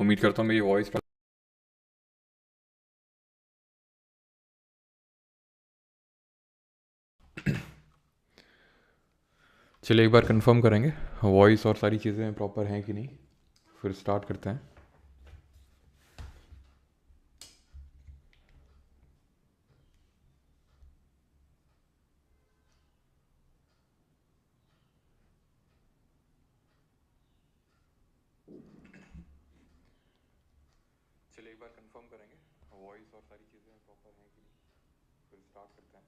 उम्मीद करता हूँ मेरी वॉइस। चलिए एक बार कंफर्म करेंगे वॉइस और सारी चीज़ें प्रॉपर हैं कि नहीं, फिर स्टार्ट करते हैं। चलिए एक बार कंफर्म करेंगे वॉइस और सारी चीज़ें प्रॉपर हैं कि नहीं, फिर स्टार्ट करते हैं।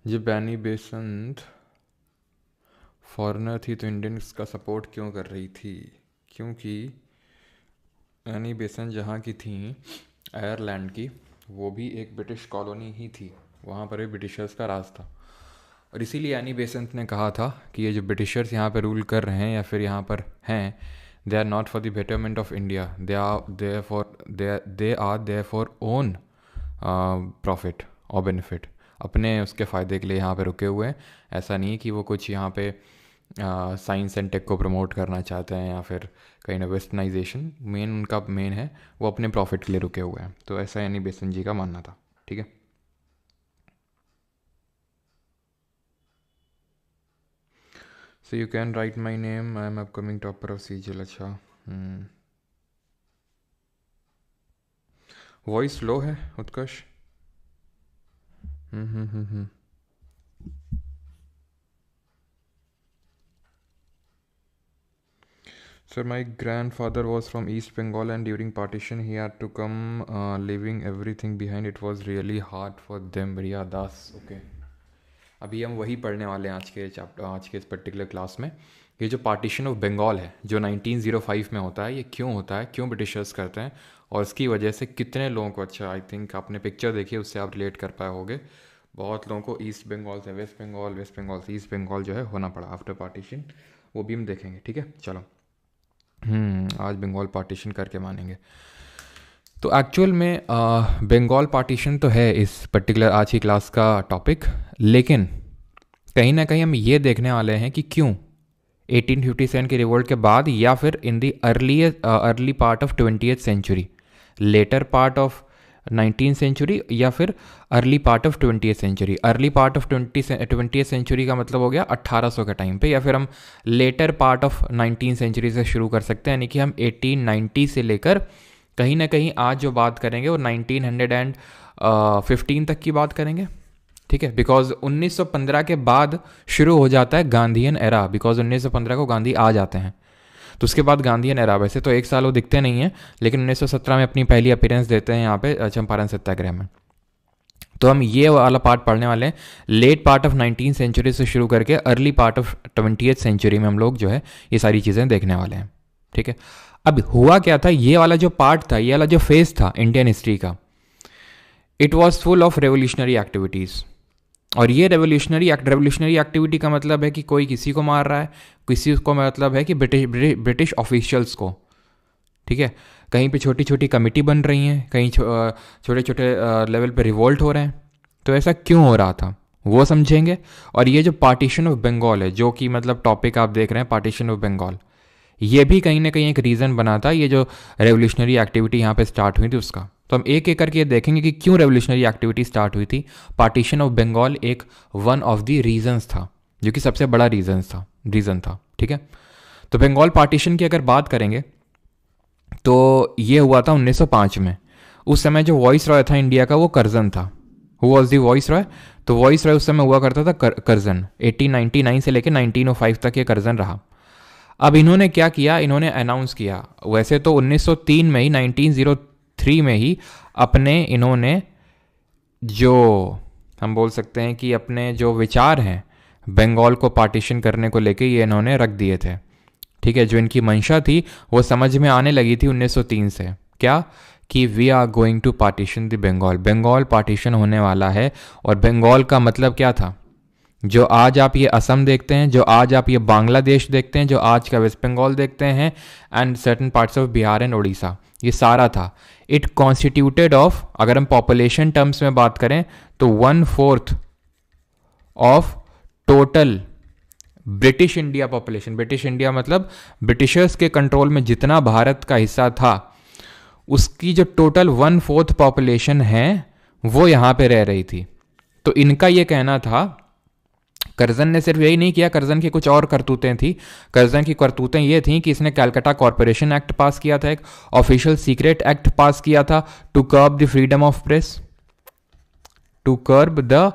जब बैनी बेसंत फॉरेनर थी तो इंडियंस का सपोर्ट क्यों कर रही थी? क्योंकि एनी बेसेंट जहाँ की थी, आयरलैंड की, वो भी एक ब्रिटिश कॉलोनी ही थी। वहाँ पर भी ब्रिटिशर्स का राज था, और इसीलिए एनी बेसेंट ने कहा था कि ये जो ब्रिटिशर्स यहाँ पर रूल कर रहे हैं या फिर यहाँ पर हैं, they are not for the betterment of India, they are there for own profit और बेनिफिट। अपने उसके फ़ायदे के लिए यहाँ पे रुके हुए हैं। ऐसा नहीं है कि वो कुछ यहाँ पे साइंस एंड टेक को प्रमोट करना चाहते हैं या फिर कहीं ना वेस्टर्नाइजेशन। मेन उनका मेन है, वो अपने प्रॉफिट के लिए रुके हुए हैं। तो ऐसा एनी बेसेंट जी का मानना था। ठीक है। So you can write my name, I am upcoming topper of Sejal. अच्छा, वॉइस लो है उत्कर्ष। हम्म। Sir, my grandfather was from East Bengal and during partition he had to come, leaving everything behind. It was really hard for them. बढ़िया दास, okay. अभी हम वही पढ़ने वाले हैं आज के इस पर्टिकुलर क्लास में। ये जो पार्टीशन ऑफ बंगाल है जो 1905 में होता है, ये क्यों होता है, क्यों ब्रिटिशर्स करते हैं, और इसकी वजह से कितने लोगों को, अच्छा आई थिंक आपने पिक्चर देखी, उससे आप रिलेट कर पाए होगे, बहुत लोगों को ईस्ट बंगाल से वेस्ट बंगाल, वेस्ट बंगाल से ईस्ट बंगाल जो है होना पड़ा आफ्टर पार्टीशन। वो भी हम देखेंगे। ठीक है, चलो। आज बंगाल पार्टीशन करके मानेंगे। तो एक्चुअल में बंगाल पार्टीशन तो है इस पर्टिकुलर आज की क्लास का टॉपिक, लेकिन कहीं ना कहीं हम ये देखने वाले हैं कि क्यों 1857 के रिवोल्ट के बाद, या फिर in the early part of 20th century, later part of 19th century, या फिर early part of 20th century. Early part of 20th century का मतलब हो गया 1800 के टाइम पे, या फिर हम letter part of 19th century से शुरू कर सकते हैं, यानी कि हम 1890 से लेकर कहीं ना कहीं आज जो बात करेंगे वो 1915 तक की बात करेंगे। ठीक है, बिकॉज 1915 के बाद शुरू हो जाता है गांधीयन एरा, बिकॉज 1915 को गांधी आ जाते हैं, तो उसके बाद गांधीयन एरा। वैसे तो एक साल वो दिखते नहीं हैं, लेकिन 1917 में अपनी पहली अपीयरेंस देते हैं यहाँ पे चंपारण सत्याग्रह में। तो हम ये वाला पार्ट पढ़ने वाले हैं, late part of 19th century से शुरू करके early part of 20th century में हम लोग जो है ये सारी चीज़ें देखने वाले हैं। ठीक है, अब हुआ क्या था, ये वाला जो पार्ट था, ये वाला जो फेज था इंडियन हिस्ट्री का, it was full of revolutionary activities. और ये रेवोल्यूशनरी एक्टिविटी का मतलब है कि कोई किसी को मार रहा है, किसी को मतलब है कि ब्रिटिश ऑफिशियल्स को। ठीक है, कहीं पे छोटी छोटी कमेटी बन रही हैं, कहीं छोटे छोटे लेवल पे रिवोल्ट हो रहे हैं। तो ऐसा क्यों हो रहा था वो समझेंगे। और ये जो पार्टीशन ऑफ बंगाल है, जो कि मतलब टॉपिक आप देख रहे हैं पार्टीशन ऑफ बंगाल, ये भी कहीं ना कहीं एक रीज़न बना था, ये जो रेवोल्यूशनरी एक्टिविटी यहाँ पे स्टार्ट हुई थी उसका। तो हम एक एक करके देखेंगे कि क्यों रेवोल्यूशनरी एक्टिविटी स्टार्ट हुई थी। पार्टीशन ऑफ बंगाल एक वन ऑफ द रीजंस था, जो कि सबसे बड़ा रीज़न था। ठीक है, तो बंगाल पार्टीशन की अगर बात करेंगे तो ये हुआ था 1905 में। उस समय जो वॉइस रॉय था इंडिया का वो कर्जन था। Who was the voice Roy? तो वॉइस रॉय उस समय हुआ करता था कर्जन। 1899 से लेकर 1905 तक ये कर्जन रहा। अब इन्होंने क्या किया, इन्होंने अनाउंस किया, वैसे तो 1903 में ही, 1903 में ही अपने इन्होंने जो हम बोल सकते हैं कि अपने जो विचार हैं बंगाल को पार्टीशन करने को लेके, ये इन्होंने रख दिए थे। ठीक है, जो इनकी मंशा थी वो समझ में आने लगी थी 1903 से। क्या कि we are going to partition the Bengal, Bengal partition होने वाला है। और बंगाल का मतलब क्या था, जो आज आप ये असम देखते हैं, जो आज आप ये बांग्लादेश देखते हैं, जो आज का वेस्ट बंगाल देखते हैं, and certain parts of Bihar and Orissa, ये सारा था। इट कॉन्स्टिट्यूटेड ऑफ, अगर हम पॉपुलेशन टर्म्स में बात करें तो 1/4 of total British India population, British India मतलब ब्रिटिशर्स के कंट्रोल में जितना भारत का हिस्सा था उसकी जो टोटल 1/4 पॉपुलेशन है वो यहाँ पे रह रही थी। तो इनका ये कहना था, कर्जन ने सिर्फ यही नहीं किया, कर्जन की कुछ और करतूतें थी। कर्जन की करतूतें ये थी कि इसने कैलकाटा कॉरपोरेशन एक्ट पास किया था, एक ऑफिशियल सीक्रेट एक्ट पास किया था to curb the freedom of press, to curb the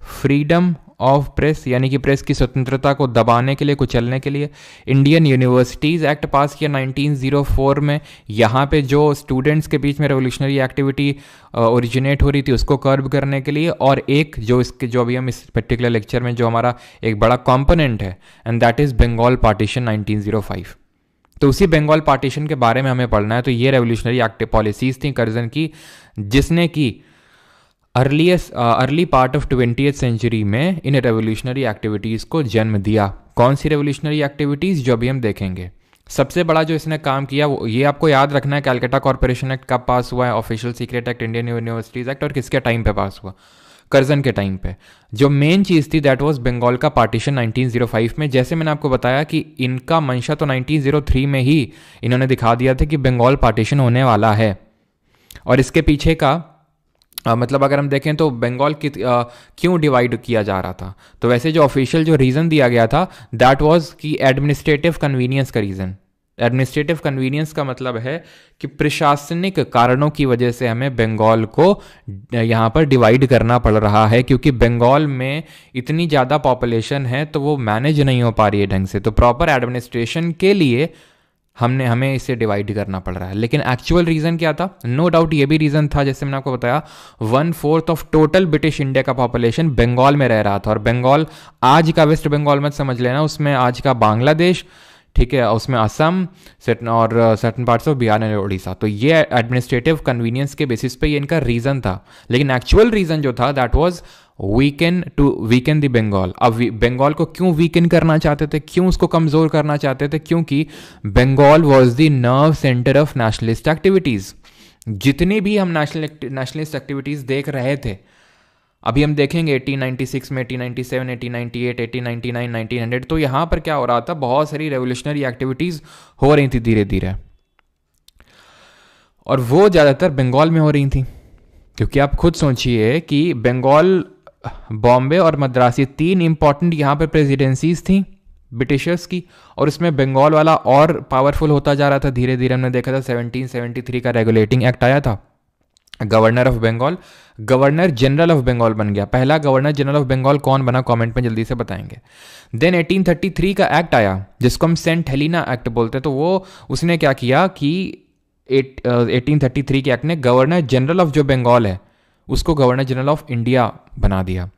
freedom of press, यानी कि प्रेस की स्वतंत्रता को दबाने के लिए, कुचलने के लिए। इंडियन यूनिवर्सिटीज़ एक्ट पास किया 1904 में, यहाँ पे जो स्टूडेंट्स के बीच में रेवोल्यूशनरी एक्टिविटी ओरिजिनेट हो रही थी उसको कर्ब करने के लिए। और एक जो इसके, जो अभी हम इस पर्टिकुलर लेक्चर में जो हमारा एक बड़ा कॉम्पोनेंट है, and that is Bengal partition 1905। तो उसी बंगाल पार्टीशन के बारे में हमें पढ़ना है। तो ये रेवोल्यूशनरी एक्टिव पॉलिसीज़ थी कर्जन की, जिसने की early part of 20th century में इन रेवोल्यूशनरी एक्टिविटीज़ को जन्म दिया। कौन सी रेवोल्यूशनरी एक्टिविटीज़, जो अभी हम देखेंगे। सबसे बड़ा जो इसने काम किया वो ये आपको याद रखना है, कैलकाटा कॉरपोरेशन एक्ट कब पास हुआ है, official secret act, Indian universities act, और किसके टाइम पे पास हुआ, कर्जन के टाइम पे। जो मेन चीज़ थी दैट वाज बंगाल का पार्टीशन 1905 में। जैसे मैंने आपको बताया कि इनका मंशा तो 1903 में ही इन्होंने दिखा दिया था कि बंगाल पार्टीशन होने वाला है। और इसके पीछे का मतलब अगर हम देखें तो बंगाल की क्यों डिवाइड किया जा रहा था, तो वैसे जो ऑफिशियल जो रीज़न दिया गया था दैट वाज कि एडमिनिस्ट्रेटिव कन्वीनियंस का रीज़न। एडमिनिस्ट्रेटिव कन्वीनियंस का मतलब है कि प्रशासनिक कारणों की वजह से हमें बंगाल को यहाँ पर डिवाइड करना पड़ रहा है, क्योंकि बंगाल में इतनी ज़्यादा पॉपुलेशन है तो वो मैनेज नहीं हो पा रही है ढंग से। तो प्रॉपर एडमिनिस्ट्रेशन के लिए हमें इसे डिवाइड करना पड़ रहा है। लेकिन एक्चुअल रीज़न क्या था, नो डाउट ये भी रीज़न था, जैसे मैंने आपको बताया 1/4 ऑफ टोटल ब्रिटिश इंडिया का पॉपुलेशन बंगाल में रह रहा था। और बंगाल आज का वेस्ट बंगाल मत समझ लेना, उसमें आज का बांग्लादेश, ठीक है, उसमें असम और certain parts of Bihar and Orissa. तो ये एडमिनिस्ट्रेटिव कन्वीनियंस के बेसिस पे ये इनका रीज़न था। लेकिन एक्चुअल रीज़न जो था that was weaken the Bengal. अब बंगाल को क्यों वीकन करना चाहते थे, क्यों उसको कमज़ोर करना चाहते थे, क्योंकि Bengal was the nerve centre of nationalist activities. जितनी भी हम नेशनलिस्ट एक्टिविटीज़ देख रहे थे, अभी हम देखेंगे 1896 में, 1897, 1898, 1899, 1900, तो यहाँ पर क्या हो रहा था, बहुत सारी रेवोल्यूशनरी एक्टिविटीज़ हो रही थी धीरे धीरे, और वो ज़्यादातर बंगाल में हो रही थी। क्योंकि आप खुद सोचिए कि बंगाल, बॉम्बे और मद्रास, ये 3 इंपॉर्टेंट यहाँ पर प्रेसिडेंसीज थी ब्रिटिशर्स की, और उसमें बंगाल वाला और पावरफुल होता जा रहा था धीरे धीरे। हमने देखा था 1773 का रेगुलेटिंग एक्ट आया था, governor of Bengal governor general of Bengal बन गया। पहला गवर्नर जनरल ऑफ बंगाल कौन बना, कमेंट में जल्दी से बताएंगे। देन 1833 का एक्ट आया जिसको हम सेंट हेलिना एक्ट बोलते हैं। तो वो उसने क्या किया कि 1833 के एक्ट ने गवर्नर जनरल ऑफ जो बंगाल है उसको गवर्नर जनरल ऑफ इंडिया बना दिया।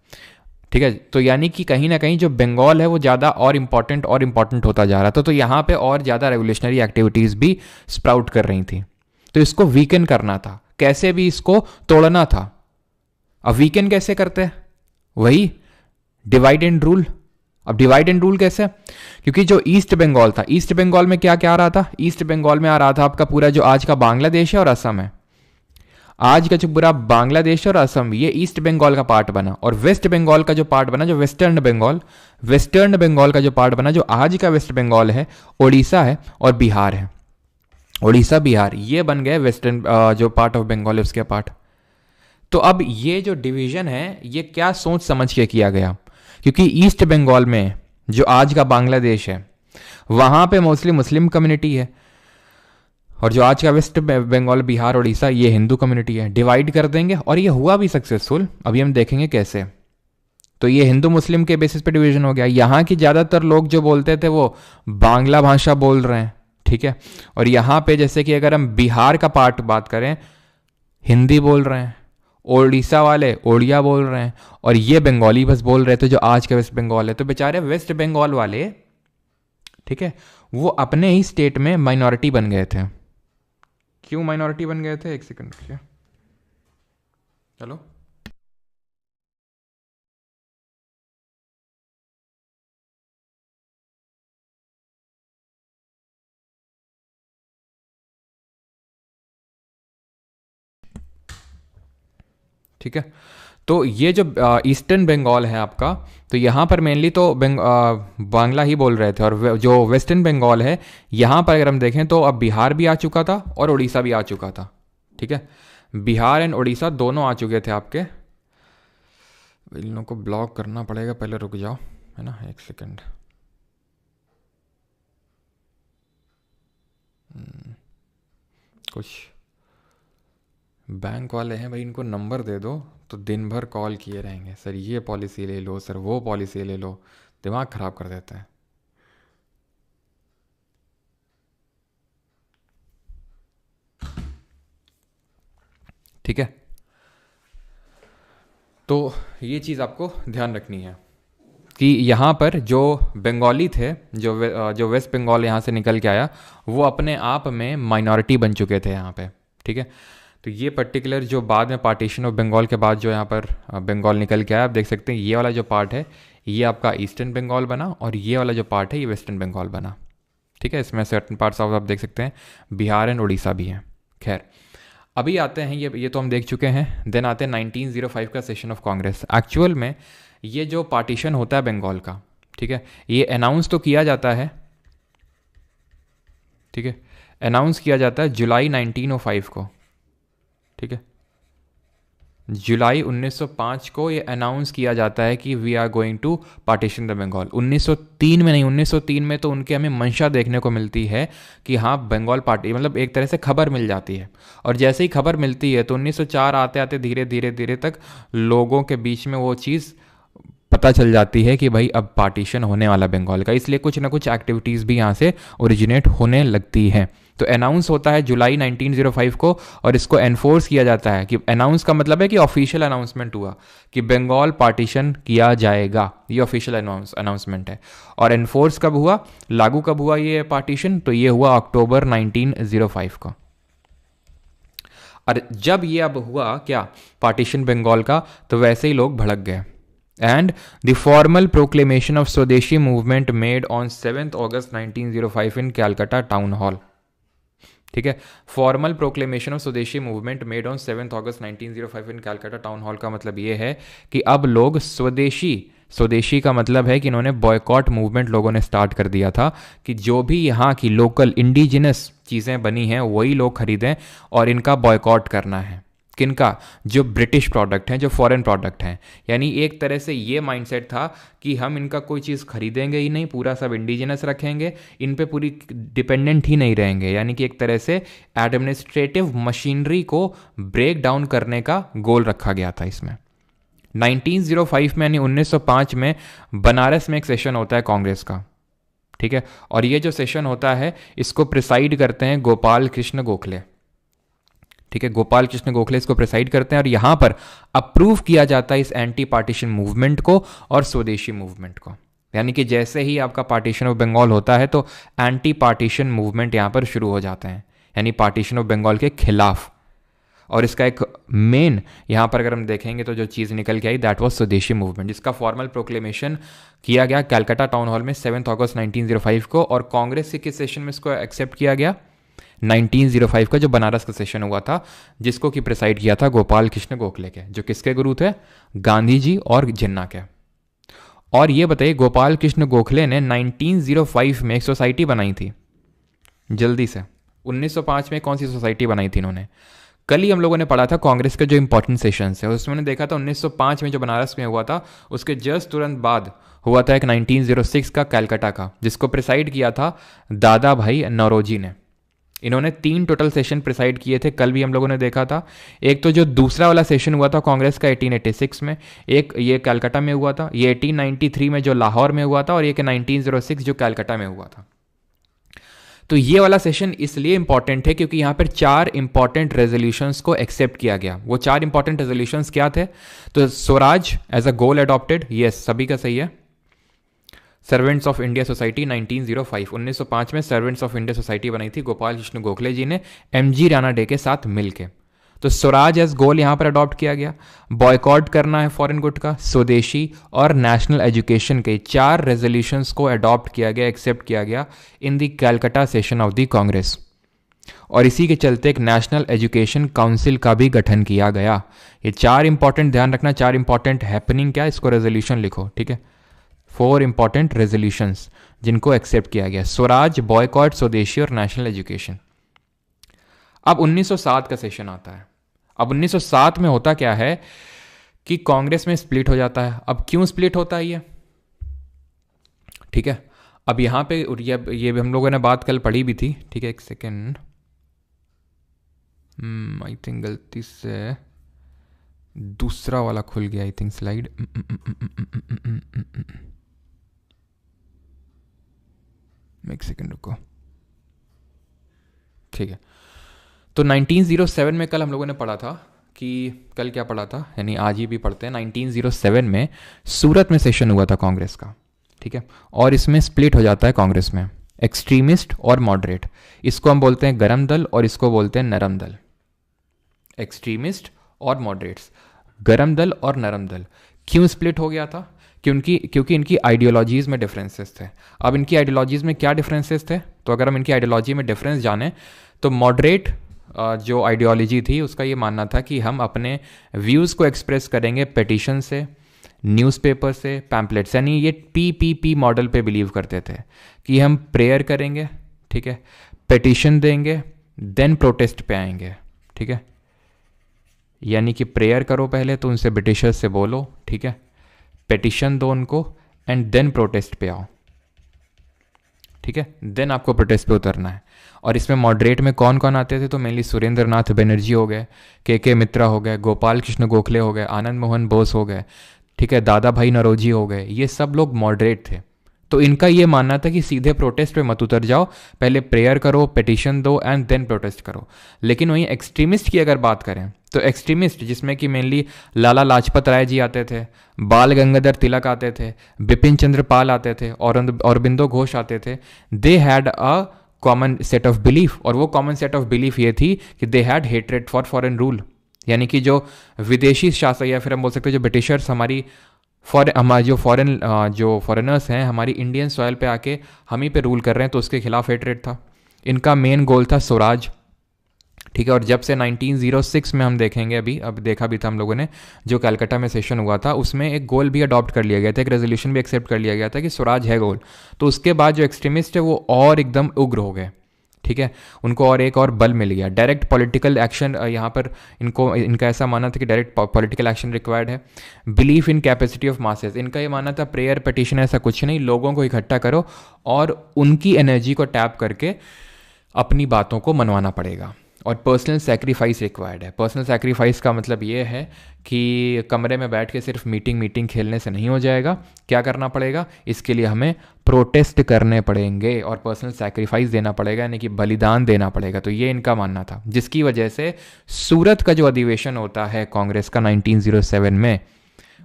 ठीक है, तो यानी कि कहीं ना कहीं जो बंगाल है वो ज़्यादा और इम्पॉर्टेंट होता जा रहा था। तो यहाँ पे और ज़्यादा रेवोल्यूशनरी एक्टिविटीज़ भी स्प्राउट कर रही थी। तो इसको वीकन करना था, कैसे भी इसको तोड़ना था। अब वीकेंड कैसे करते हैं, वही डिवाइड एंड रूल। अब डिवाइड एंड रूल कैसे, क्योंकि जो ईस्ट बंगाल था, ईस्ट बंगाल में क्या क्या आ रहा था, ईस्ट बंगाल में आ रहा था आपका पूरा जो आज का बांग्लादेश है और असम है। आज का जो पूरा बांग्लादेश और असम, ये ईस्ट बंगाल का पार्ट बना। और वेस्ट बंगाल का जो पार्ट बना, जो वेस्टर्न बंगाल का जो पार्ट बना, जो आज का वेस्ट बंगाल है, उड़ीसा है और बिहार है। उड़ीसा बिहार ये बन गए वेस्टर्न जो पार्ट ऑफ बंगाल है उसके पार्ट। तो अब ये जो डिवीजन है ये क्या सोच समझ के किया गया, क्योंकि ईस्ट बंगाल में जो आज का बांग्लादेश है वहां पे मोस्टली मुस्लिम कम्युनिटी है, और जो आज का वेस्ट बंगाल, बिहार, उड़ीसा, ये हिंदू कम्युनिटी है। डिवाइड कर देंगे और ये हुआ भी सक्सेसफुल, अभी हम देखेंगे कैसे। तो ये हिंदू मुस्लिम के बेसिस पे डिवीजन हो गया। यहाँ की ज़्यादातर लोग जो बोलते थे वो बांग्ला भाषा बोल रहे हैं, ठीक है। और यहाँ पे जैसे कि अगर हम बिहार का पार्ट बात करें, हिंदी बोल रहे हैं, उड़ीसा वाले उड़िया बोल रहे हैं, और ये बंगाली बस बोल रहे थे जो आज का वेस्ट बंगाल है। तो बेचारे वेस्ट बंगाल वाले, ठीक है, वो अपने ही स्टेट में माइनॉरिटी बन गए थे। क्यों माइनॉरिटी बन गए थे, एक सेकंड क्या, चलो ठीक है। तो ये जो ईस्टर्न बंगाल है आपका, तो यहाँ पर मेनली तो बांग्ला ही बोल रहे थे, और जो वेस्टर्न बंगाल है यहाँ पर अगर हम देखें तो अब बिहार भी आ चुका था और उड़ीसा भी आ चुका था। ठीक है, बिहार एंड उड़ीसा दोनों आ चुके थे आपके। इन लोगों को ब्लॉक करना पड़ेगा, पहले रुक जाओ, है ना, एक सेकेंड। कुछ बैंक वाले हैं भाई, इनको नंबर दे दो तो दिन भर कॉल किए रहेंगे, सर ये पॉलिसी ले लो, सर वो पॉलिसी ले लो, दिमाग ख़राब कर देता है। ठीक है, तो ये चीज़ आपको ध्यान रखनी है कि यहाँ पर जो बंगाली थे, जो वेस्ट बंगाल यहाँ से निकल के आया, वो अपने आप में माइनॉरिटी बन चुके थे यहाँ पे। ठीक है, तो ये पर्टिकुलर जो बाद में पार्टीशन ऑफ बंगाल के बाद जो यहाँ पर बंगाल निकल के आया, आप देख सकते हैं ये वाला जो पार्ट है ये आपका ईस्टर्न बंगाल बना, और ये वाला जो पार्ट है ये वेस्टर्न बंगाल बना। ठीक है, इसमें सर्टन पार्ट्स ऑफ आप देख सकते हैं बिहार एंड उड़ीसा भी हैं। खैर, अभी आते हैं, ये तो हम देख चुके हैं। देन आते हैं 1905 का सेशन ऑफ कांग्रेस। एक्चुअल में ये जो पार्टीशन होता है बंगाल का, ठीक है, ये अनाउंस तो किया जाता है, ठीक है, अनाउंस किया जाता है जुलाई 1905 को। ठीक है, जुलाई 1905 को ये अनाउंस किया जाता है कि we are going to partition the Bengal. 1903 में नहीं, 1903 में तो उनके हमें मंशा देखने को मिलती है कि हाँ बंगाल पार्टी, मतलब एक तरह से खबर मिल जाती है, और जैसे ही खबर मिलती है तो 1904 आते आते धीरे धीरे धीरे तक लोगों के बीच में वो चीज़ पता चल जाती है कि भाई अब पार्टीशन होने वाला बंगाल का, इसलिए कुछ ना कुछ एक्टिविटीज़ भी यहाँ से ओरिजिनेट होने लगती हैं। तो अनाउंस होता है जुलाई 1905 को, और इसको एनफोर्स किया जाता है कि अनाउंस का मतलब है कि ऑफिशियल अनाउंसमेंट हुआ कि बंगाल पार्टीशन किया जाएगा, ये ऑफिशियल अनाउंसमेंट है। और एनफोर्स कब हुआ, लागू कब हुआ ये पार्टीशन, तो ये हुआ अक्टूबर 1905 को। और जब ये अब हुआ क्या पार्टीशन बंगाल का, तो वैसे ही लोग भड़क गए। And the formal proclamation of Swadeshi movement made on 7th August 1905 in Calcutta Town Hall। ठीक है, फॉर्मल प्रोक्लेमेशन ऑफ स्वदेशी movement made on 7th August 1905 in Calcutta town hall का मतलब ये है कि अब लोग स्वदेशी का मतलब है कि इन्होंने बॉयकॉट मूवमेंट लोगों ने स्टार्ट कर दिया था कि जो भी यहाँ की लोकल इंडिजिनस चीज़ें बनी हैं वही लोग खरीदें, और इनका बॉयकॉट करना है। किनका, जो ब्रिटिश प्रोडक्ट हैं, जो फॉरेन प्रोडक्ट हैं। यानी एक तरह से ये माइंडसेट था कि हम इनका कोई चीज़ खरीदेंगे ही नहीं, पूरा सब इंडिजिनस रखेंगे, इन पे पूरी डिपेंडेंट ही नहीं रहेंगे। यानी कि एक तरह से एडमिनिस्ट्रेटिव मशीनरी को ब्रेक डाउन करने का गोल रखा गया था इसमें। 1905 में यानी 1905 में बनारस में एक सेशन होता है कांग्रेस का। ठीक है, और ये जो सेशन होता है इसको प्रिसाइड करते हैं गोपाल कृष्ण गोखले। ठीक है, गोपाल कृष्ण गोखले इसको प्रिसाइड करते हैं, और यहां पर अप्रूव किया जाता है इस एंटी पार्टीशन मूवमेंट को और स्वदेशी मूवमेंट को। यानी कि जैसे ही आपका पार्टीशन ऑफ बंगाल होता है तो एंटी पार्टीशन मूवमेंट यहां पर शुरू हो जाते हैं, यानी पार्टीशन ऑफ बंगाल के खिलाफ। और इसका एक मेन यहाँ पर अगर हम देखेंगे तो जो चीज़ निकल के आई दैट वाज स्वदेशी मूवमेंट, जिसका फॉर्मल प्रोक्लेमेशन किया गया कैलकाटा टाउन हॉल में 7th August 1905 को। और कांग्रेस के किस सेशन में इसको एक्सेप्ट किया गया, 1905 का जो बनारस का सेशन हुआ था, जिसको कि प्रिसाइड किया था गोपाल कृष्ण गोखले के, जो किसके गुरु थे, गांधी जी और जिन्ना के। और ये बताइए गोपाल कृष्ण गोखले ने 1905 में एक सोसाइटी बनाई थी, जल्दी से 1905 में कौन सी सोसाइटी बनाई थी इन्होंने। कल ही हम लोगों ने पढ़ा था कांग्रेस के जो इंपॉर्टेंट सेशंस है, उसमें देखा था 1905 में जो बनारस में हुआ था, उसके जस्ट तुरंत बाद हुआ था एक 1906 का कैलकाटा का, जिसको प्रिसाइड किया था दादा भाई नौरोजी ने। इन्होंने 3 टोटल सेशन प्रिसाइड किए थे, कल भी हम लोगों ने देखा था। एक तो जो दूसरा वाला सेशन हुआ था कांग्रेस का 1886 में, एक ये कैलकाटा में हुआ था, ये 1893 में जो लाहौर में हुआ था, और ये 1906 जो कैलकाटा में हुआ था। तो ये वाला सेशन इसलिए इंपॉर्टेंट है क्योंकि यहाँ पर 4 इंपॉर्टेंट रेजोल्यूशंस को एक्सेप्ट किया गया। वो 4 इंपॉर्टेंट रेजोल्यूशंस क्या थे, तो Swaraj as a goal adopted, yes सभी का सही है। सर्वेंट्स ऑफ इंडिया सोसाइटी 1905, 1905 में सर्वेंट्स ऑफ इंडिया सोसाइटी बनाई थी गोपाल कृष्ण गोखले जी ने MG राणा डे के साथ मिलके। तो स्वराज एज गोल यहाँ पर अडॉप्ट किया गया। बॉयकॉट करना है फॉरेन गुड का, स्वदेशी और नेशनल एजुकेशन के 4 रेजोल्यूशंस को अडॉप्ट किया गया, एक्सेप्ट किया गया in the Calcutta session of the Congress. और इसी के चलते एक नेशनल एजुकेशन काउंसिल का भी गठन किया गया। ये 4 इंपॉर्टेंट, ध्यान रखना, 4 इंपॉर्टेंट हैपनिंग, क्या इसको रेजोल्यूशन लिखो, ठीक है, 4 इंपॉर्टेंट रेजोल्यूशंस जिनको एक्सेप्ट किया गया: स्वराज, बॉयकॉट, स्वदेशी और नेशनल एजुकेशन। अब 1907 का सेशन आता है। अब 1907 में होता क्या है कि कांग्रेस में स्प्लिट हो जाता है। अब क्यों स्प्लिट होता है ये, ठीक है, अब यहाँ पे ये भी हम लोगों ने बात कल पढ़ी भी थी, ठीक है, एक सेकेंड, आई थिंक गलती से दूसरा वाला खुल गया, आई थिंक स्लाइड, एक सेकेंड रुको, ठीक है। तो 1907 में कल हम लोगों ने पढ़ा था कि, कल क्या पढ़ा था, यानी आज ही भी पढ़ते हैं, 1907 में सूरत में सेशन हुआ था कांग्रेस का, ठीक है, और इसमें स्प्लिट हो जाता है कांग्रेस में, एक्सट्रीमिस्ट और मॉडरेट। इसको हम बोलते हैं गरम दल और इसको बोलते हैं नरम दल। एक्सट्रीमिस्ट और मॉडरेट्स, गरम दल और नरम दल। क्यों स्प्लिट हो गया था? क्योंकि इनकी आइडियोलॉजीज़ में डिफरेंसेस थे। अब इनकी आइडियोलॉजीज़ में क्या डिफरेंसेस थे, तो अगर हम इनकी आइडियोलॉजी में डिफरेंस जानें तो मॉडरेट जो आइडियोलॉजी थी उसका ये मानना था कि हम अपने व्यूज़ को एक्सप्रेस करेंगे पेटिशन से, न्यूज़पेपर से, पैम्पलेट्स, यानी ये PPP मॉडल पे बिलीव करते थे कि हम प्रेयर करेंगे, ठीक है, पेटिशन देंगे, देन प्रोटेस्ट पे आएंगे, ठीक है, यानी कि प्रेयर करो पहले, तो उनसे ब्रिटिशर्स से बोलो, ठीक है, पेटिशन दो उनको एंड देन प्रोटेस्ट पे आओ, ठीक है, देन आपको प्रोटेस्ट पे उतरना है। और इसमें मॉडरेट में कौन कौन आते थे, तो मेनली सुरेंद्र नाथ बनर्जी हो गए, के मित्रा हो गए, गोपाल कृष्ण गोखले हो गए, आनंद मोहन बोस हो गए, ठीक है, दादा भाई नरोजी हो गए, ये सब लोग मॉडरेट थे। तो इनका ये मानना था कि सीधे प्रोटेस्ट पे मत उतर जाओ, पहले प्रेयर करो, पिटीशन दो एंड देन प्रोटेस्ट करो। लेकिन वहीं एक्सट्रीमिस्ट की अगर बात करें तो एक्सट्रीमिस्ट जिसमें कि मेनली लाला लाजपत राय जी आते थे, बाल गंगाधर तिलक आते थे, बिपिन चंद्र पाल आते थे, और अरबिंदो घोष आते थे, they had a common set of belief, और वो कॉमन सेट ऑफ बिलीफ ये थी कि they had hatred for foreign rule, यानी कि जो विदेशी शासक या फिर हम बोल सकते हैं जो ब्रिटिशर्स हमारी हमारे जो फॉरेनर्स हैं हमारी इंडियन सॉइल पे आके हम ही पे रूल कर रहे हैं, तो उसके खिलाफ हेट्रेड था। इनका मेन गोल था स्वराज, ठीक है। और जब से 1906 में हम देखेंगे, अब देखा भी था हम लोगों ने, जो कलकत्ता में सेशन हुआ था उसमें एक गोल भी अडॉप्ट कर लिया गया था, एक रेजोल्यूशन भी एक्सेप्ट कर लिया गया था कि स्वराज है गोल। तो उसके बाद जो एक्सट्रीमिस्ट है वो और एकदम उग्र हो गए, ठीक है, उनको और बल मिल गया। डायरेक्ट पॉलिटिकल एक्शन, यहाँ पर इनका ऐसा मानना था कि डायरेक्ट पॉलिटिकल एक्शन रिक्वायर्ड है। Belief in capacity of masses, इनका ये मानना था प्रेयर पिटीशन ऐसा कुछ नहीं, लोगों को इकट्ठा करो और उनकी एनर्जी को टैप करके अपनी बातों को मनवाना पड़ेगा। और पर्सनल सेक्रीफाइस रिक्वायर्ड है। पर्सनल सेक्रीफाइस का मतलब ये है कि कमरे में बैठ के सिर्फ मीटिंग खेलने से नहीं हो जाएगा, क्या करना पड़ेगा, इसके लिए हमें प्रोटेस्ट करने पड़ेंगे और पर्सनल सेक्रीफाइस देना पड़ेगा, यानी कि बलिदान देना पड़ेगा। तो ये इनका मानना था, जिसकी वजह से सूरत का जो अधिवेशन होता है कांग्रेस का 1907 में,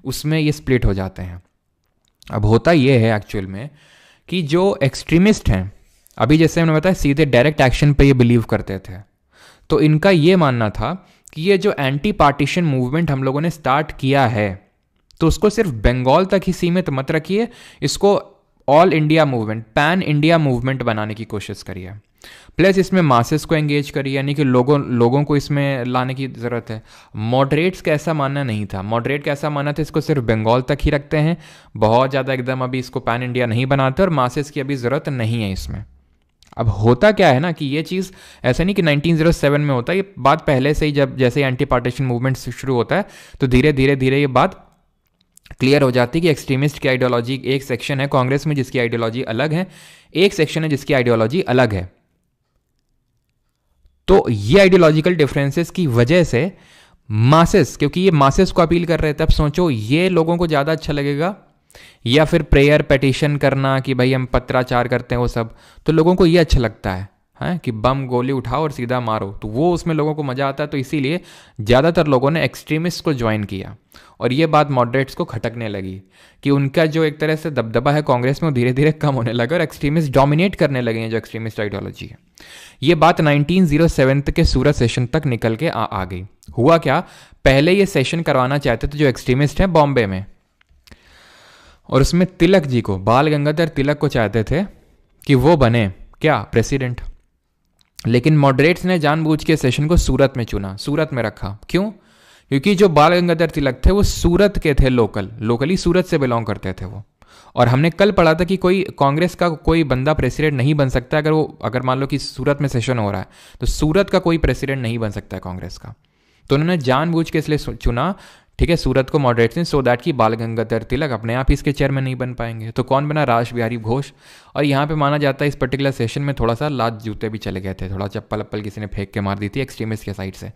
उसमें ये स्प्लिट हो जाते हैं। अब होता ये है एक्चुअल में कि जो एक्सट्रीमिस्ट हैं, अभी जैसे हमने बताया सीधे डायरेक्ट एक्शन पे ये बिलीव करते थे, तो इनका ये मानना था कि ये जो एंटी पार्टीशन मूवमेंट हम लोगों ने स्टार्ट किया है, तो उसको सिर्फ बंगाल तक ही सीमित मत रखिए, इसको all India movement, pan India movement बनाने की कोशिश करिए। प्लस इसमें मासेस को एंगेज करिए, यानी कि लोगों को इसमें लाने की ज़रूरत है। मॉडरेट्स का ऐसा मानना नहीं था। मॉडरेट का ऐसा मानना था इसको सिर्फ बंगाल तक ही रखते हैं, बहुत ज़्यादा एकदम अभी इसको पैन इंडिया नहीं बनाते और मासेस की अभी ज़रूरत नहीं है इसमें। अब होता क्या है ना कि ये चीज़ ऐसा नहीं कि 1907 में होता है, ये बात पहले से ही, जब जैसे एंटी पार्टीशन मूवमेंट शुरू होता है तो धीरे धीरे ये बात क्लियर हो जाती है कि एक्सट्रीमिस्ट की आइडियोलॉजी, एक सेक्शन है कांग्रेस में जिसकी आइडियोलॉजी अलग है, एक सेक्शन है जिसकी आइडियोलॉजी अलग है। तो ये आइडियोलॉजिकल डिफरेंसेस की वजह से मासेस, क्योंकि ये मासेस को अपील कर रहे थे, अब सोचो ये लोगों को ज़्यादा अच्छा लगेगा या फिर प्रेयर पिटीशन करना कि भाई हम पत्राचार करते हैं वो सब, तो लोगों को ये अच्छा लगता है कि बम गोली उठाओ और सीधा मारो, तो वो उसमें लोगों को मज़ा आता है। तो इसीलिए ज़्यादातर लोगों ने एक्सट्रीमिस्ट को ज्वाइन किया और ये बात मॉडरेट्स को खटकने लगी कि उनका जो एक तरह से दबदबा है कांग्रेस में वो धीरे धीरे कम होने लगा और एक्सट्रीमिस्ट डोमिनेट करने लगे हैं, जो एक्सट्रीमिस्ट आइडियोलॉजी है। ये बात 1907 के सूरत सेशन तक निकल के आ गई। हुआ क्या, पहले ये सेशन करवाना चाहते थे जो एक्सट्रीमिस्ट हैं बॉम्बे में, और उसमें तिलक जी को, बाल गंगाधर तिलक को चाहते थे कि वो बने क्या, प्रेसिडेंट। लेकिन मॉडरेट्स ने जानबूझ के सेशन को सूरत में चुना, सूरत में रखा। क्यों? क्योंकि जो बाल गंगाधर तिलक थे वो सूरत के थे, लोकली सूरत से बिलोंग करते थे वो। और हमने कल पढ़ा था कि कोई कांग्रेस का कोई बंदा प्रेसिडेंट नहीं बन सकता अगर मान लो कि सूरत में सेशन हो रहा है, तो सूरत का कोई प्रेसिडेंट नहीं बन सकता है कांग्रेस का। तो उन्होंने जानबूझ के इसलिए चुना, ठीक है, सूरत को मॉडरेट्स ने, सो दैट कि बाल गंगाधर तिलक अपने आप ही इसके चेयरमैन नहीं बन पाएंगे। तो कौन बना? रास बिहारी घोष। और यहाँ पे माना जाता है इस पर्टिकुलर सेशन में थोड़ा सा लात जूते भी चले गए थे, थोड़ा चप्पल अप्पल किसी ने फेंक के मार दी थी एक्सट्रीमिस्ट के साइड से।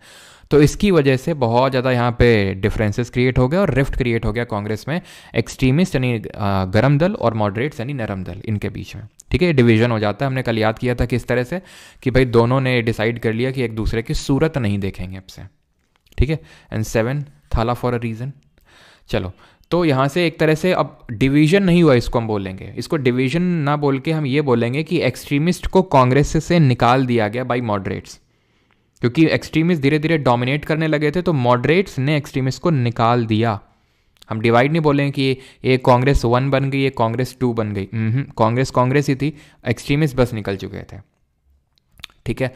तो इसकी वजह से बहुत ज़्यादा यहाँ पे डिफरेंसेस क्रिएट हो गए और रिफ्ट क्रिएट हो गया कांग्रेस में, एक्सट्रीमिस्ट यानी गर्म दल और मॉडरेट्स यानी नरम दल, इनके बीच में। ठीक है, डिवीजन हो जाता है। हमने कल याद किया था किस तरह से कि भाई दोनों ने डिसाइड कर लिया कि एक दूसरे की सूरत नहीं देखेंगे अब से। ठीक है, एंड 7 थाला फॉर अ रीज़न। चलो, तो यहाँ से एक तरह से अब डिवीजन नहीं हुआ, इसको हम बोलेंगे, इसको डिवीजन ना बोल के हम ये बोलेंगे कि एक्सट्रीमिस्ट को कांग्रेस से निकाल दिया गया बाय मॉडरेट्स। क्योंकि एक्सट्रीमिस्ट धीरे धीरे डोमिनेट करने लगे थे, तो मॉडरेट्स ने एक्सट्रीमिस्ट को निकाल दिया। हम डिवाइड नहीं बोलेंगे कि ये कांग्रेस 1 बन गई, ये कांग्रेस 2 बन गई। कांग्रेस कांग्रेस ही थी, एक्सट्रीमिस्ट बस निकल चुके थे। ठीक है,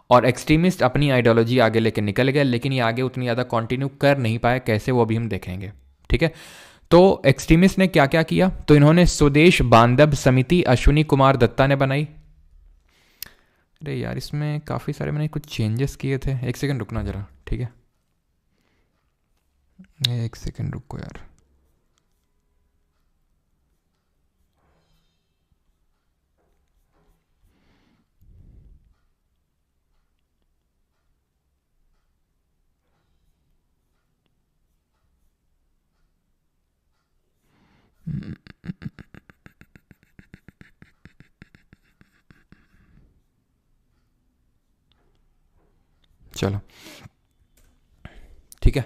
और एक्सट्रीमिस्ट अपनी आइडियोलॉजी आगे लेके निकल गए, लेकिन ये आगे उतनी ज़्यादा कंटिन्यू कर नहीं पाए। कैसे, वो भी हम देखेंगे। ठीक है, तो एक्सट्रीमिस्ट ने क्या क्या किया? तो इन्होंने स्वदेश बांधव समिति अश्विनी कुमार दत्ता ने बनाई। अरे यार, इसमें काफ़ी सारे मैंने कुछ चेंजेस किए थे, एक सेकंड रुकना ज़रा। ठीक है, एक सेकंड रुको यार। चलो, ठीक है,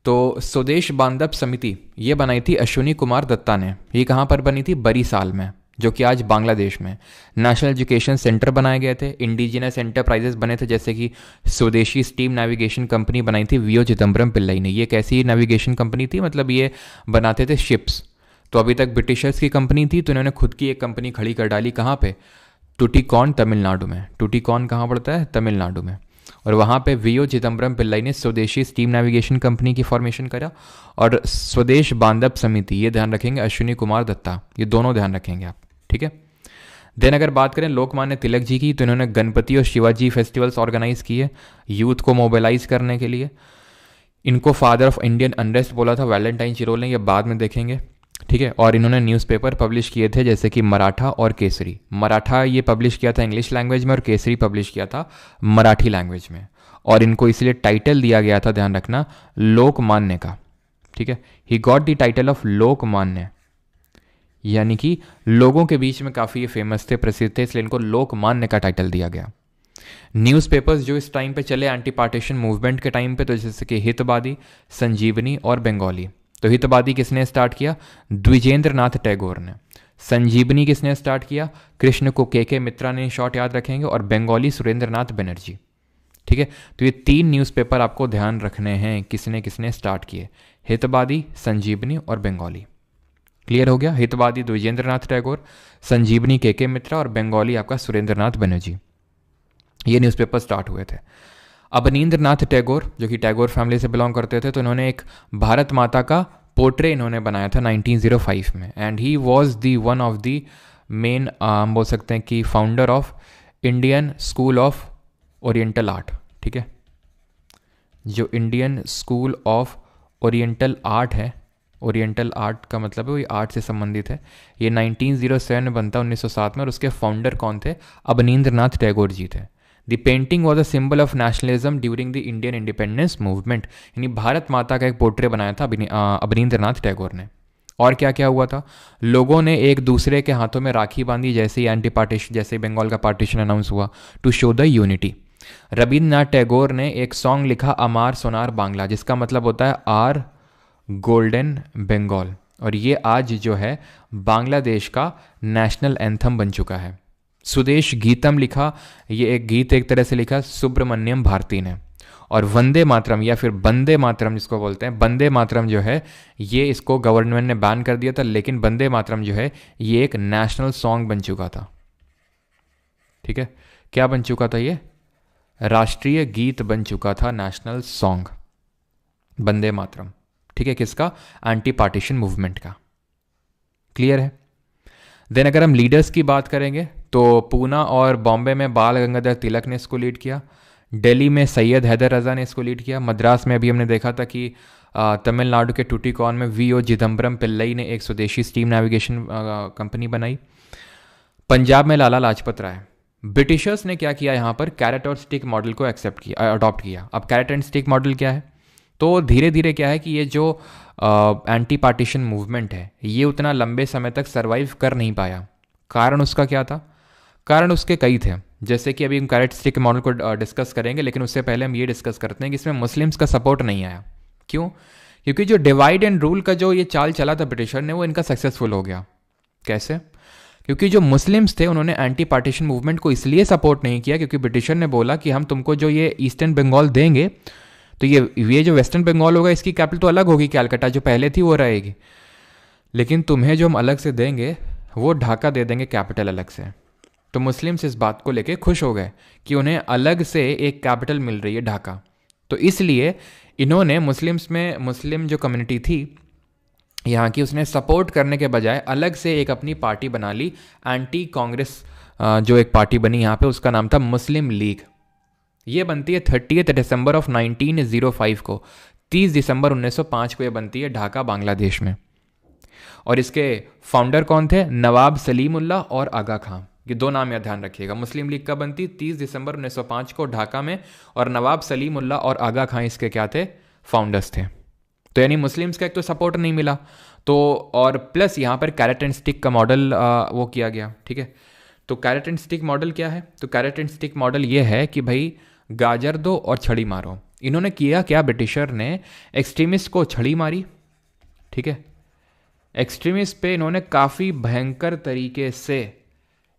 तो स्वदेश बांधव समिति ये बनाई थी अश्विनी कुमार दत्ता ने। ये कहाँ पर बनी थी? बरीसाल में, जो कि आज बांग्लादेश में। नेशनल एजुकेशन सेंटर बनाए गए थे, इंडिजिनस एंटरप्राइजेस बने थे, जैसे कि स्वदेशी स्टीम नेविगेशन कंपनी बनाई थी वीओ चिदम्बरम पिल्लई ने। ये कैसी नेविगेशन कंपनी थी? मतलब ये बनाते थे शिप्स। तो अभी तक ब्रिटिशर्स की कंपनी थी, तो इन्होंने खुद की एक कंपनी खड़ी कर डाली। कहाँ पे? टूटिकॉन, तमिलनाडु में। टूटिकॉन कहाँ पड़ता है? तमिलनाडु में। और वहाँ पे वीओ चिदम्बरम पिल्लई ने स्वदेशी स्टीम नेविगेशन कंपनी की फॉर्मेशन करा। और स्वदेश बांधव समिति, ये ध्यान रखेंगे, अश्विनी कुमार दत्ता, ये दोनों ध्यान रखेंगे आप। ठीक है, देन अगर बात करें लोकमान्य तिलक जी की, तो इन्होंने गणपति और शिवाजी फेस्टिवल्स ऑर्गेनाइज किए यूथ को मोबिलाइज करने के लिए। इनको फादर ऑफ इंडियन अनरेस्ट बोला था वैलेंटाइन चिरोल ने, ये बाद में देखेंगे। ठीक है, और इन्होंने न्यूज़पेपर पब्लिश किए थे, जैसे कि मराठा और केसरी। मराठा ये पब्लिश किया था इंग्लिश लैंग्वेज में, और केसरी पब्लिश किया था मराठी लैंग्वेज में। और इनको इसलिए टाइटल दिया गया था, ध्यान रखना, लोकमान्य का। ठीक है, he got the title of Lokmanya, यानी कि लोगों के बीच में काफ़ी ये फेमस थे, प्रसिद्ध थे, इसलिए इनको लोकमान्य का टाइटल दिया गया। न्यूज़पेपर्स जो इस टाइम पे चले एंटी पार्टीशन मूवमेंट के टाइम पे, तो जैसे कि हितवादी, संजीवनी और बंगाली। तो हितवादी किसने स्टार्ट किया? द्विजेंद्र नाथ टैगोर ने। संजीवनी किसने स्टार्ट किया? कृष्ण को के मित्रा ने, शॉर्ट याद रखेंगे। और बंगाली सुरेंद्र नाथ बनर्जी। ठीक है, तो ये 3 न्यूज़पेपर आपको ध्यान रखने हैं, किसने किसने स्टार्ट किए, हितवादी, संजीवनी और बंगाली। क्लियर हो गया? हितवादी द्विजेंद्र नाथ टैगोर, संजीवनी के मित्रा और बंगाली आपका सुरेंद्र नाथ बनर्जी। ये न्यूज़पेपर स्टार्ट हुए थे। अवनींद्र नाथ टैगोर, जो कि टैगोर फैमिली से बिलोंग करते थे, तो इन्होंने एक भारत माता का पोर्ट्रे इन्होंने बनाया था 1905 में। And he was the one of the main, हम बोल सकते हैं कि founder of Indian school of oriental art. ठीक है, जो Indian school of oriental art है, ओरिएंटल आर्ट का मतलब है वही आर्ट से संबंधित है। ये 1907 में बनता, 1907 में। और उसके फाउंडर कौन थे? अवनींद्र नाथ टैगोर जी थे। The painting was a symbol of nationalism during the Indian independence movement, यानी भारत माता का एक पोर्ट्रे बनाया था अवनींद्र नाथ टैगोर ने। और क्या क्या हुआ था? लोगों ने एक दूसरे के हाथों में राखी बांधी, जैसे ही एंटी पार्टीशन, जैसे बंगाल का पार्टीशन अनाउंस हुआ, to show the unity. Rabindranath Tagore ने एक सॉन्ग लिखा, अमार सोनार बांग्ला, जिसका मतलब होता है आर गोल्डन बंगाल। और ये आज जो है बांग्लादेश का नेशनल एंथम बन चुका है। स्वदेश गीतम लिखा, ये एक गीत एक तरह से लिखा सुब्रमण्यम भारती ने। और वंदे मातरम या फिर बंदे मातरम जिसको बोलते हैं, बंदे मातरम जो है ये इसको गवर्नमेंट ने बैन कर दिया था, लेकिन बंदे मातरम जो है ये एक नेशनल सॉन्ग बन चुका था। ठीक है, क्या बन चुका था ये? राष्ट्रीय गीत बन चुका था, नेशनल सॉन्ग, वंदे मातरम। ठीक है, किसका? एंटी पार्टीशन मूवमेंट का। क्लियर है? देन अगर हम लीडर्स की बात करेंगे तो पूना और बॉम्बे में बाल गंगाधर तिलक ने इसको लीड किया, दिल्ली में सैयद हैदर रज़ा ने इसको लीड किया, मद्रास में अभी हमने देखा था कि तमिलनाडु के टूटिकॉन में वीओ चिदम्बरम पिल्लई ने एक स्वदेशी स्टीम नेविगेशन कंपनी बनाई, पंजाब में लाला लाजपत राय। ब्रिटिशर्स ने क्या किया यहाँ पर? कैरेट और स्टिक मॉडल को एक्सेप्ट किया, अडॉप्ट किया। अब कैरेट एंड स्टिक मॉडल क्या है? तो धीरे धीरे क्या है कि ये जो एंटी पार्टीशन मूवमेंट है ये उतना लंबे समय तक सर्वाइव कर नहीं पाया। कारण उसका क्या था? कारण उसके कई थे, जैसे कि अभी हम कैरेट स्टिक मॉडल को डिस्कस करेंगे, लेकिन उससे पहले हम ये डिस्कस करते हैं कि इसमें मुस्लिम्स का सपोर्ट नहीं आया। क्यों? क्योंकि जो डिवाइड एंड रूल का जो ये चाल चला था ब्रिटिशर ने, वो इनका सक्सेसफुल हो गया। कैसे? क्योंकि जो मुस्लिम्स थे उन्होंने एंटी पार्टीशन मूवमेंट को इसलिए सपोर्ट नहीं किया क्योंकि ब्रिटिशर ने बोला कि हम तुमको जो ये ईस्टर्न बंगाल देंगे तो ये जो वेस्टर्न बंगाल होगा इसकी कैपिटल तो अलग होगी, कैलकाटा जो पहले थी वो रहेगी, लेकिन तुम्हें जो हम अलग से देंगे वो ढाका दे देंगे कैपिटल अलग से। तो मुस्लिम्स इस बात को लेके खुश हो गए कि उन्हें अलग से एक कैपिटल मिल रही है, ढाका। तो इसलिए इन्होंने मुस्लिम जो कम्युनिटी थी यहाँ की, उसने सपोर्ट करने के बजाय अलग से एक अपनी पार्टी बना ली, एंटी कांग्रेस जो एक पार्टी बनी यहाँ पे, उसका नाम था मुस्लिम लीग। ये बनती है 30 दिसंबर ऑफ 1905 को, 30 दिसंबर 1905 को ये बनती है ढाका, बांग्लादेश में। और इसके फाउंडर कौन थे? नवाब सलीमुल्लाह और आगा खां। ये दो नाम याद ध्यान रखिएगा। मुस्लिम लीग कब बनती? 30 दिसंबर 1905 को ढाका में, और नवाब सलीमुल्लाह और आगा खां इसके क्या थे? फाउंडर्स थे। तो यानी मुस्लिम्स का एक तो सपोर्ट नहीं मिला, तो और प्लस यहाँ पर कैरेट एंड स्टिक का मॉडल वो किया गया। ठीक है, तो कैरेट एंड स्टिक मॉडल क्या है? तो कैरेट एंड स्टिक मॉडल ये है कि भाई गाजर दो और छड़ी मारो। इन्होंने किया क्या? ब्रिटिशर ने एक्सट्रीमिस्ट को छड़ी मारी। ठीक है, एक्सट्रीमिस्ट पे इन्होंने काफ़ी भयंकर तरीके से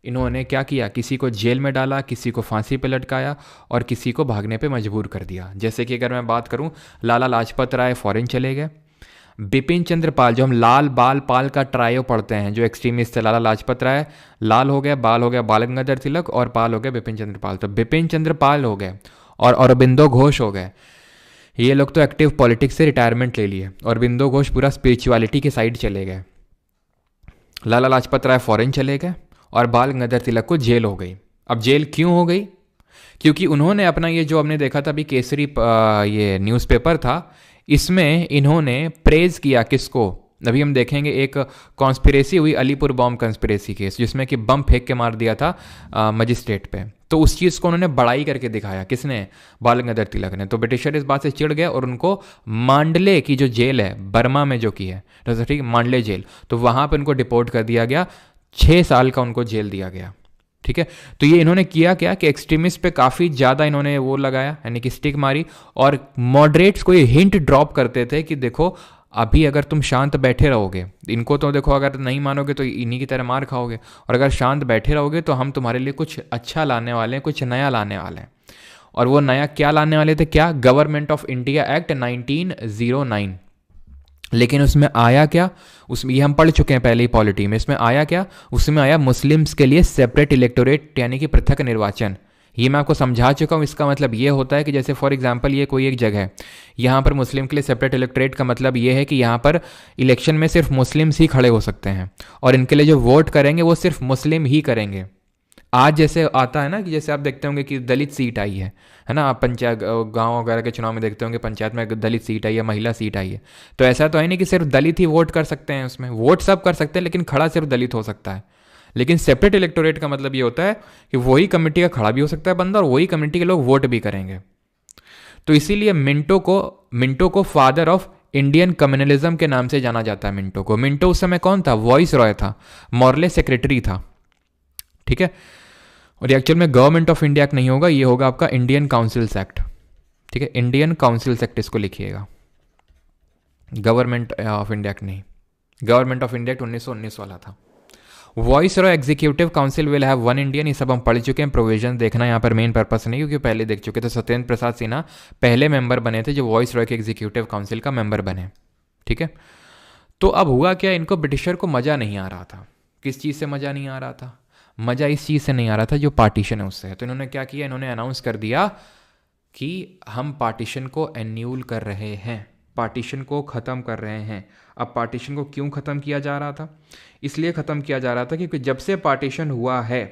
इन्होंने क्या किया? किसी को जेल में डाला, किसी को फांसी पे लटकाया और किसी को भागने पे मजबूर कर दिया। जैसे कि अगर मैं बात करूं, लाला लाजपत राय फॉरेन चले गए, बिपिन चंद्र पाल, जो हम लाल बाल पाल का ट्रायो पढ़ते हैं, जो एक्सट्रीमिस्ट थे, लाला लाजपत राय लाल हो गया, बाल गंगाधर तिलक, और पाल हो गया बिपिन चंद्र पाल। तो बिपिन चंद्र पाल हो गए और अरबिंदो घोष हो गए। ये लोग तो एक्टिव पॉलिटिक्स से रिटायरमेंट ले लिए, और अरबिंदो घोष पूरा स्पिरिचुअलिटी के साइड चले गए। लाला लाजपत राय फॉरेन चले गए और बाल गंगाधर तिलक को जेल हो गई। अब जेल क्यों हो गई? क्योंकि उन्होंने अपना ये जो हमने देखा था अभी केसरी ये न्यूज़पेपर था, इसमें इन्होंने प्रेज किया किसको? अभी हम देखेंगे एक कॉन्स्पिरेसी हुई, अलीपुर बॉम्ब कॉन्स्पिरेसी केस, जिसमें कि बम फेंक के मार दिया था मजिस्ट्रेट पे। तो उस चीज़ को उन्होंने बड़ाई करके दिखाया। किसने? बाल गंगाधर तिलक ने। तो ब्रिटिशर इस बात से चिढ़ गए और उनको मांडले की जो जेल है बर्मा में जो की है, तो ठीक, मांडले जेल, तो वहाँ पर उनको डिपोर्ट कर दिया गया। 6 साल का उनको जेल दिया गया। ठीक है, तो ये इन्होंने किया क्या कि एक्सट्रीमिस्ट पे काफ़ी ज़्यादा इन्होंने वो लगाया, यानी कि स्टिक मारी, और मॉडरेट्स को ये हिंट ड्रॉप करते थे कि देखो अभी अगर तुम शांत बैठे रहोगे, इनको तो देखो अगर नहीं मानोगे तो इन्हीं की तरह मार खाओगे, और अगर शांत बैठे रहोगे तो हम तुम्हारे लिए कुछ अच्छा लाने वाले हैं, कुछ नया लाने वाले हैं। और वो नया क्या लाने वाले थे? क्या? Government of India act 1909। लेकिन उसमें आया क्या? उसमें ये हम पढ़ चुके हैं पहले ही पॉलिटी में। इसमें आया क्या? उसमें आया मुस्लिम्स के लिए सेपरेट इलेक्टोरेट, यानी कि पृथक निर्वाचन। ये मैं आपको समझा चुका हूँ। इसका मतलब ये होता है कि जैसे फॉर एग्जांपल ये कोई एक जगह है, यहाँ पर मुस्लिम के लिए सेपरेट इलेक्टोरेट का मतलब ये है कि यहाँ पर इलेक्शन में सिर्फ मुस्लिम्स ही खड़े हो सकते हैं, और इनके लिए जो वोट करेंगे वो सिर्फ मुस्लिम ही करेंगे। आज जैसे आता है ना कि जैसे आप देखते होंगे कि दलित सीट आई है ना, आप पंचायत गांव वगैरह के चुनाव में देखते होंगे पंचायत में दलित सीट आई है, महिला सीट आई है। तो ऐसा तो है नहीं कि सिर्फ दलित ही वोट कर सकते हैं, उसमें वोट सब कर सकते हैं लेकिन खड़ा सिर्फ दलित हो सकता है। लेकिन सेपरेट इलेक्टोरेट का मतलब ये होता है कि वही कमेटी का खड़ा भी हो सकता है बंदा, और वही कमेटी के लोग वोट भी करेंगे। तो इसीलिए मिंटो को फादर ऑफ इंडियन कम्युनलिज्म के नाम से जाना जाता है। मिंटो उस समय कौन था? वॉइस रॉय था, मॉरले सेक्रेटरी था। ठीक है, और एक्चुअल में गवर्नमेंट ऑफ इंडिया एक्ट नहीं होगा, ये होगा आपका इंडियन काउंसिल्स एक्ट। ठीक है, इंडियन काउंसिल्स एक्ट इसको लिखिएगा, गवर्नमेंट ऑफ इंडिया एक्ट नहीं। गवर्नमेंट ऑफ इंडिया एक्ट 1919 वाला था। Voice Roy executive council will have one Indian, ये सब हम पढ़ चुके हैं। प्रोविजन देखना यहाँ पर मेन पर्पस नहीं, क्योंकि पहले देख चुके थे। सत्येंद्र प्रसाद सिन्हा पहले मेंबर बने थे जो वॉइस रॉय के एग्जीक्यूटिव काउंसिल का मेंबर बने। ठीक है, तो अब हुआ क्या, इनको ब्रिटिशर को मज़ा नहीं आ रहा था। किस चीज़ से मज़ा नहीं आ रहा था? मज़ा इस चीज़ से नहीं आ रहा था जो पार्टीशन है उससे। तो इन्होंने क्या किया, इन्होंने अनाउंस कर दिया कि हम पार्टीशन को एन्यूल कर रहे हैं, पार्टीशन को ख़त्म कर रहे हैं। अब पार्टीशन को क्यों ख़त्म किया जा रहा था? इसलिए ख़त्म किया जा रहा था क्योंकि जब से पार्टीशन हुआ है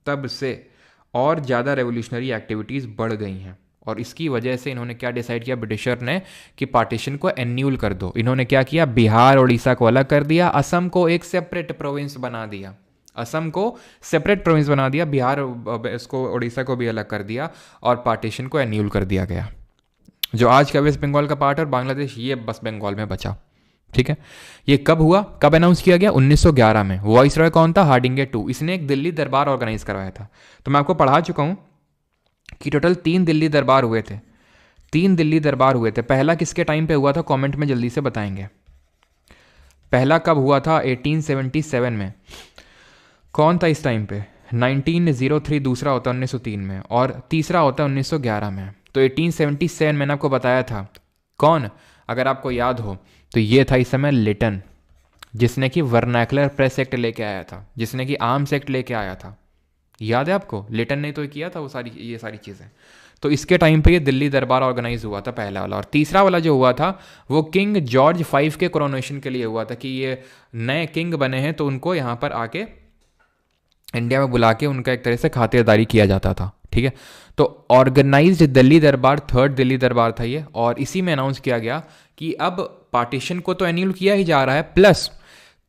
तब से और ज़्यादा रेवोल्यूशनरी एक्टिविटीज़ बढ़ गई हैं, और इसकी वजह से इन्होंने क्या डिसाइड किया ब्रिटिशर ने कि पार्टीशन को एन्यूल कर दो। इन्होंने क्या किया, बिहार उड़ीसा को अलग कर दिया, असम को एक सेपरेट प्रोविंस बना दिया, असम को सेपरेट प्रोविंस बना दिया, बिहार इसको उड़ीसा को भी अलग कर दिया, और पार्टीशन को एन्यूल कर दिया गया। जो आज का वेस्ट बंगाल का पार्ट और बांग्लादेश, ये बस बंगाल में बचा। ठीक है, ये कब हुआ, कब अनाउंस किया गया? 1911 में। वॉइस रॉय कौन था? हार्डिंगे टू। इसने एक दिल्ली दरबार ऑर्गेनाइज करवाया था। तो मैं आपको पढ़ा चुका हूं कि टोटल 3 दिल्ली दरबार हुए थे, 3 दिल्ली दरबार हुए थे। पहला किसके टाइम पे हुआ था, कमेंट में जल्दी से बताएंगे। पहला कब हुआ था? 1877 में। कौन था इस टाइम पे? 1903 दूसरा होता है 1903 में, और तीसरा होता है 1911 में। तो 1877 मैंने आपको बताया था। कौन, अगर आपको याद हो तो ये था इस समय लिटन, जिसने कि वर्नाकुलर प्रेस एक्ट लेके आया था, जिसने कि आर्म्स एक्ट लेके आया था। याद है आपको? लिटन ने तो किया था वो ये सारी चीज़ें। तो इसके टाइम पे ये दिल्ली दरबार ऑर्गेनाइज हुआ था, पहला वाला। और तीसरा वाला जो हुआ था वो किंग जॉर्ज 5 के कोरोनेशन के लिए हुआ था, कि ये नए किंग बने हैं तो उनको यहाँ पर आके इंडिया में बुला के उनका एक तरह से खातिरदारी किया जाता था। ठीक है, तो ऑर्गेनाइज्ड दिल्ली दरबार 3rd दिल्ली दरबार था ये, और इसी में अनाउंस किया गया कि अब पार्टीशन को तो एन्यूल किया ही जा रहा है, प्लस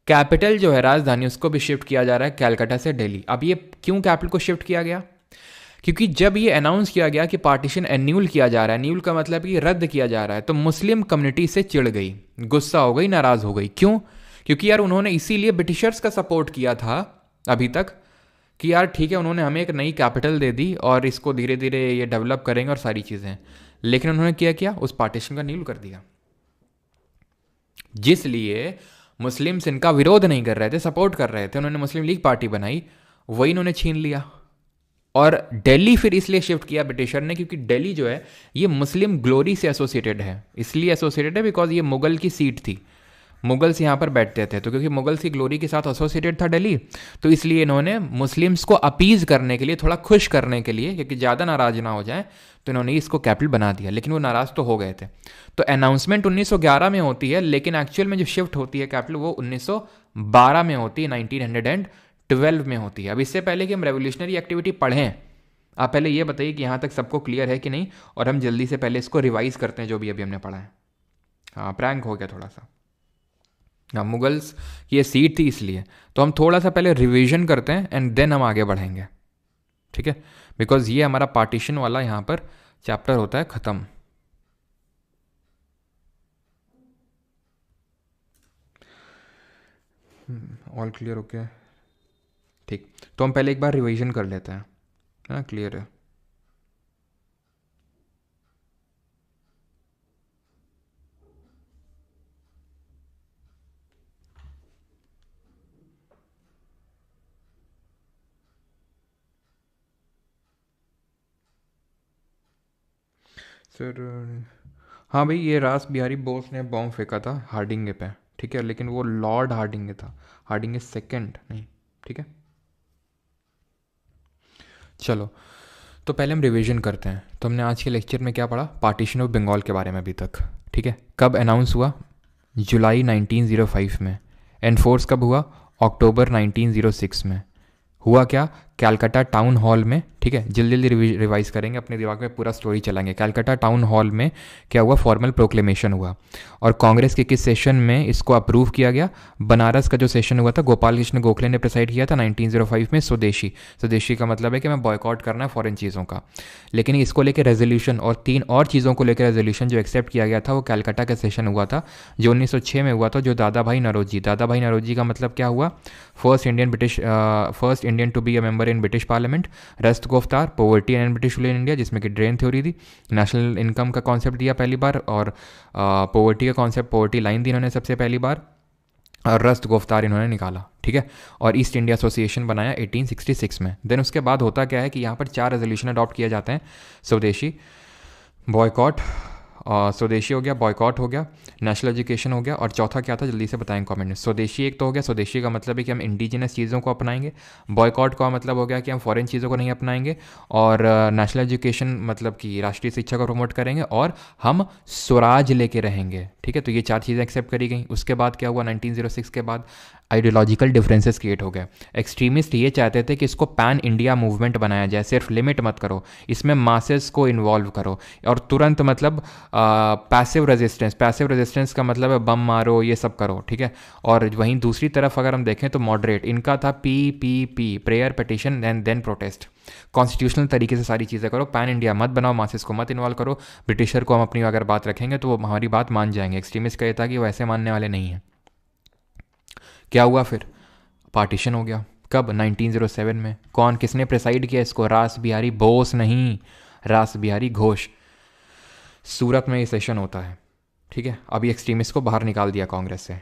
कैपिटल जो है, राजधानी, उसको भी शिफ्ट किया जा रहा है कैलकाटा से दिल्ली। अब ये क्यों कैपिटल को शिफ्ट किया गया? क्योंकि जब ये अनाउंस किया गया कि पार्टीशन एन्यूल किया जा रहा है, एन्यूल का मतलब कि रद्द किया जा रहा है, तो मुस्लिम कम्युनिटी से चिढ़ गई, गुस्सा हो गई, नाराज हो गई। क्यों? क्योंकि यार उन्होंने इसीलिए ब्रिटिशर्स का सपोर्ट किया था अभी तक कि यार ठीक है, उन्होंने हमें एक नई कैपिटल दे दी और इसको धीरे धीरे ये डेवलप करेंगे और सारी चीज़ें, लेकिन उन्होंने क्या उस पार्टीशन का एन्यूल कर दिया, जिसलिए मुस्लिम्स इनका विरोध नहीं कर रहे थे, सपोर्ट कर रहे थे। उन्होंने मुस्लिम लीग पार्टी बनाई, वही इन्होंने छीन लिया। और दिल्ली फिर इसलिए शिफ्ट किया ब्रिटिशर ने क्योंकि दिल्ली जो है ये मुस्लिम ग्लोरी से एसोसिएटेड है। इसलिए एसोसिएटेड है बिकॉज ये मुगल की सीट थी, मुगल्स यहाँ पर बैठते थे, तो क्योंकि मुगल्स की ग्लोरी के साथ एसोसिएटेड था दिल्ली, तो इसलिए इन्होंने मुस्लिम्स को अपीज करने के लिए, थोड़ा खुश करने के लिए, क्योंकि ज़्यादा नाराज ना हो जाए, तो इन्होंने इसको कैपिटल बना दिया। लेकिन वो नाराज़ तो हो गए थे। तो अनाउंसमेंट 1911 में होती है, लेकिन एक्चुअल में जो शिफ्ट होती है कैपिटल वो 1912 में होती है, 1912 में होती है। अब इससे पहले कि हम रेवोल्यूशनरी एक्टिविटी पढ़ें, आप पहले ये बताइए कि यहाँ तक सबको क्लियर है कि नहीं, और हम जल्दी से पहले इसको रिवाइज करते हैं जो भी अभी हमने पढ़ा है। हाँ, प्रैंक हो गया थोड़ा सा। हाँ, मुगल्स की ये सीट थी इसलिए, तो हम थोड़ा सा पहले रिवीजन करते हैं एंड देन हम आगे बढ़ेंगे। ठीक है, बिकॉज ये हमारा पार्टीशन वाला यहाँ पर चैप्टर होता है ख़त्म। All clear? ओके, ठीक। तो हम पहले एक बार रिवीजन कर लेते हैं, है ना? क्लियर है? सर हाँ भाई, ये रास बिहारी बोस ने बॉम्ब फेंका था हार्डिंगे पे, ठीक है, लेकिन वो लॉर्ड हार्डिंगे था, हार्डिंगे सेकंड नहीं। ठीक है, चलो तो पहले हम रिवीजन करते हैं। तो हमने आज के लेक्चर में क्या पढ़ा? पार्टीशन ऑफ बंगाल के बारे में अभी तक। ठीक है, कब अनाउंस हुआ? जुलाई 1905 में। एनफोर्स कब हुआ? अक्टूबर 1906 में। हुआ क्या? कैलकाटा टाउन हॉल में। ठीक है, जल्दी जल्दी रिवाइज करेंगे, अपने दिमाग में पूरा स्टोरी चलाएंगे। कैलकाटा टाउन हॉल में क्या हुआ? फॉर्मल प्रोक्लेमेशन हुआ, और कांग्रेस के किस सेशन में इसको अप्रूव किया गया? बनारस का जो सेशन हुआ था, गोपाल कृष्ण गोखले ने प्रिसाइड किया था 1905 में। स्वदेशी, स्वदेशी का मतलब है कि मैं बॉयकॉट करना है फॉरेन चीज़ों का। लेकिन इसको लेकर रेजोल्यूशन और 3 और चीज़ों को लेकर रेजोल्यूशन जो एक्सेप्ट किया गया था वो कैलकाटा का सेशन हुआ था, जो 1906 में हुआ था, जो दादा भाई नौरोजी। दादा भाई नौरोजी का मतलब क्या हुआ? First Indian to be a member in British parliament. Rast Goftar, poverty and British rule in India, जिसमें कि ड्रेन थ्योरी थी। नेशनल इनकम का कॉन्सेप्ट दिया पहली बार, और पॉवर्टी का कॉन्सेप्ट, पॉवर्टी लाइन दी इन्होंने सबसे पहली बार, और रस्ट गुफ्तार इन्होंने निकाला। ठीक है, और ईस्ट इंडिया एसोसिएशन बनाया 1866 में। देन उसके बाद होता क्या है कि यहाँ पर 4 रेजोल्यूशन अडॉप्ट किए जाते हैं: स्वदेशी, बॉयकॉट, स्वदेशी हो गया, बॉयकॉट हो गया, नेशनल एजुकेशन हो गया, और चौथा क्या था जल्दी से बताएंगे कमेंट में। स्वदेशी एक तो हो गया, स्वदेशी का मतलब है कि हम इंडिजिनस चीज़ों को अपनाएंगे। बॉयकॉट का मतलब हो गया कि हम फॉरेन चीज़ों को नहीं अपनाएंगे। और नेशनल एजुकेशन मतलब कि राष्ट्रीय शिक्षा को प्रमोट करेंगे, और हम स्वराज लेके रहेंगे। ठीक है, तो ये चार चीज़ें एक्सेप्ट करी गई। उसके बाद क्या हुआ, 1906 के बाद आइडियोलॉजिकल डिफरेंसेस क्रिएट हो गए। एक्सट्रीमिस्ट ये चाहते थे कि इसको पैन इंडिया मूवमेंट बनाया जाए, सिर्फ लिमिट मत करो, इसमें मासेस को इन्वॉल्व करो, और तुरंत मतलब पैसिव रेजिस्टेंस, पैसिव रेजिस्टेंस का मतलब है बम मारो, ये सब करो। ठीक है, और वहीं दूसरी तरफ अगर हम देखें तो मॉडरेट, इनका था P, prayer, petition and then protest. Constitutional तरीके से सारी चीज़ें करो, पैन इंडिया मत बनाओ, मासेस को मत इन्वॉल्व करो, ब्रिटिशर को हम अपनी अगर बात रखेंगे तो वो हमारी बात मान जाएंगे। एक्सट्रीमिस्ट का ये था कि वो ऐसे मानने वाले नहीं हैं। क्या हुआ फिर, पार्टीशन हो गया। कब, 1907 में। कौन, किसने प्रेसाइड किया इसको, रास बिहारी बोस नहीं, रास बिहारी घोष। सूरत में ये सेशन होता है। ठीक है, अभी एक्सट्रीमिस्ट को बाहर निकाल दिया कांग्रेस से।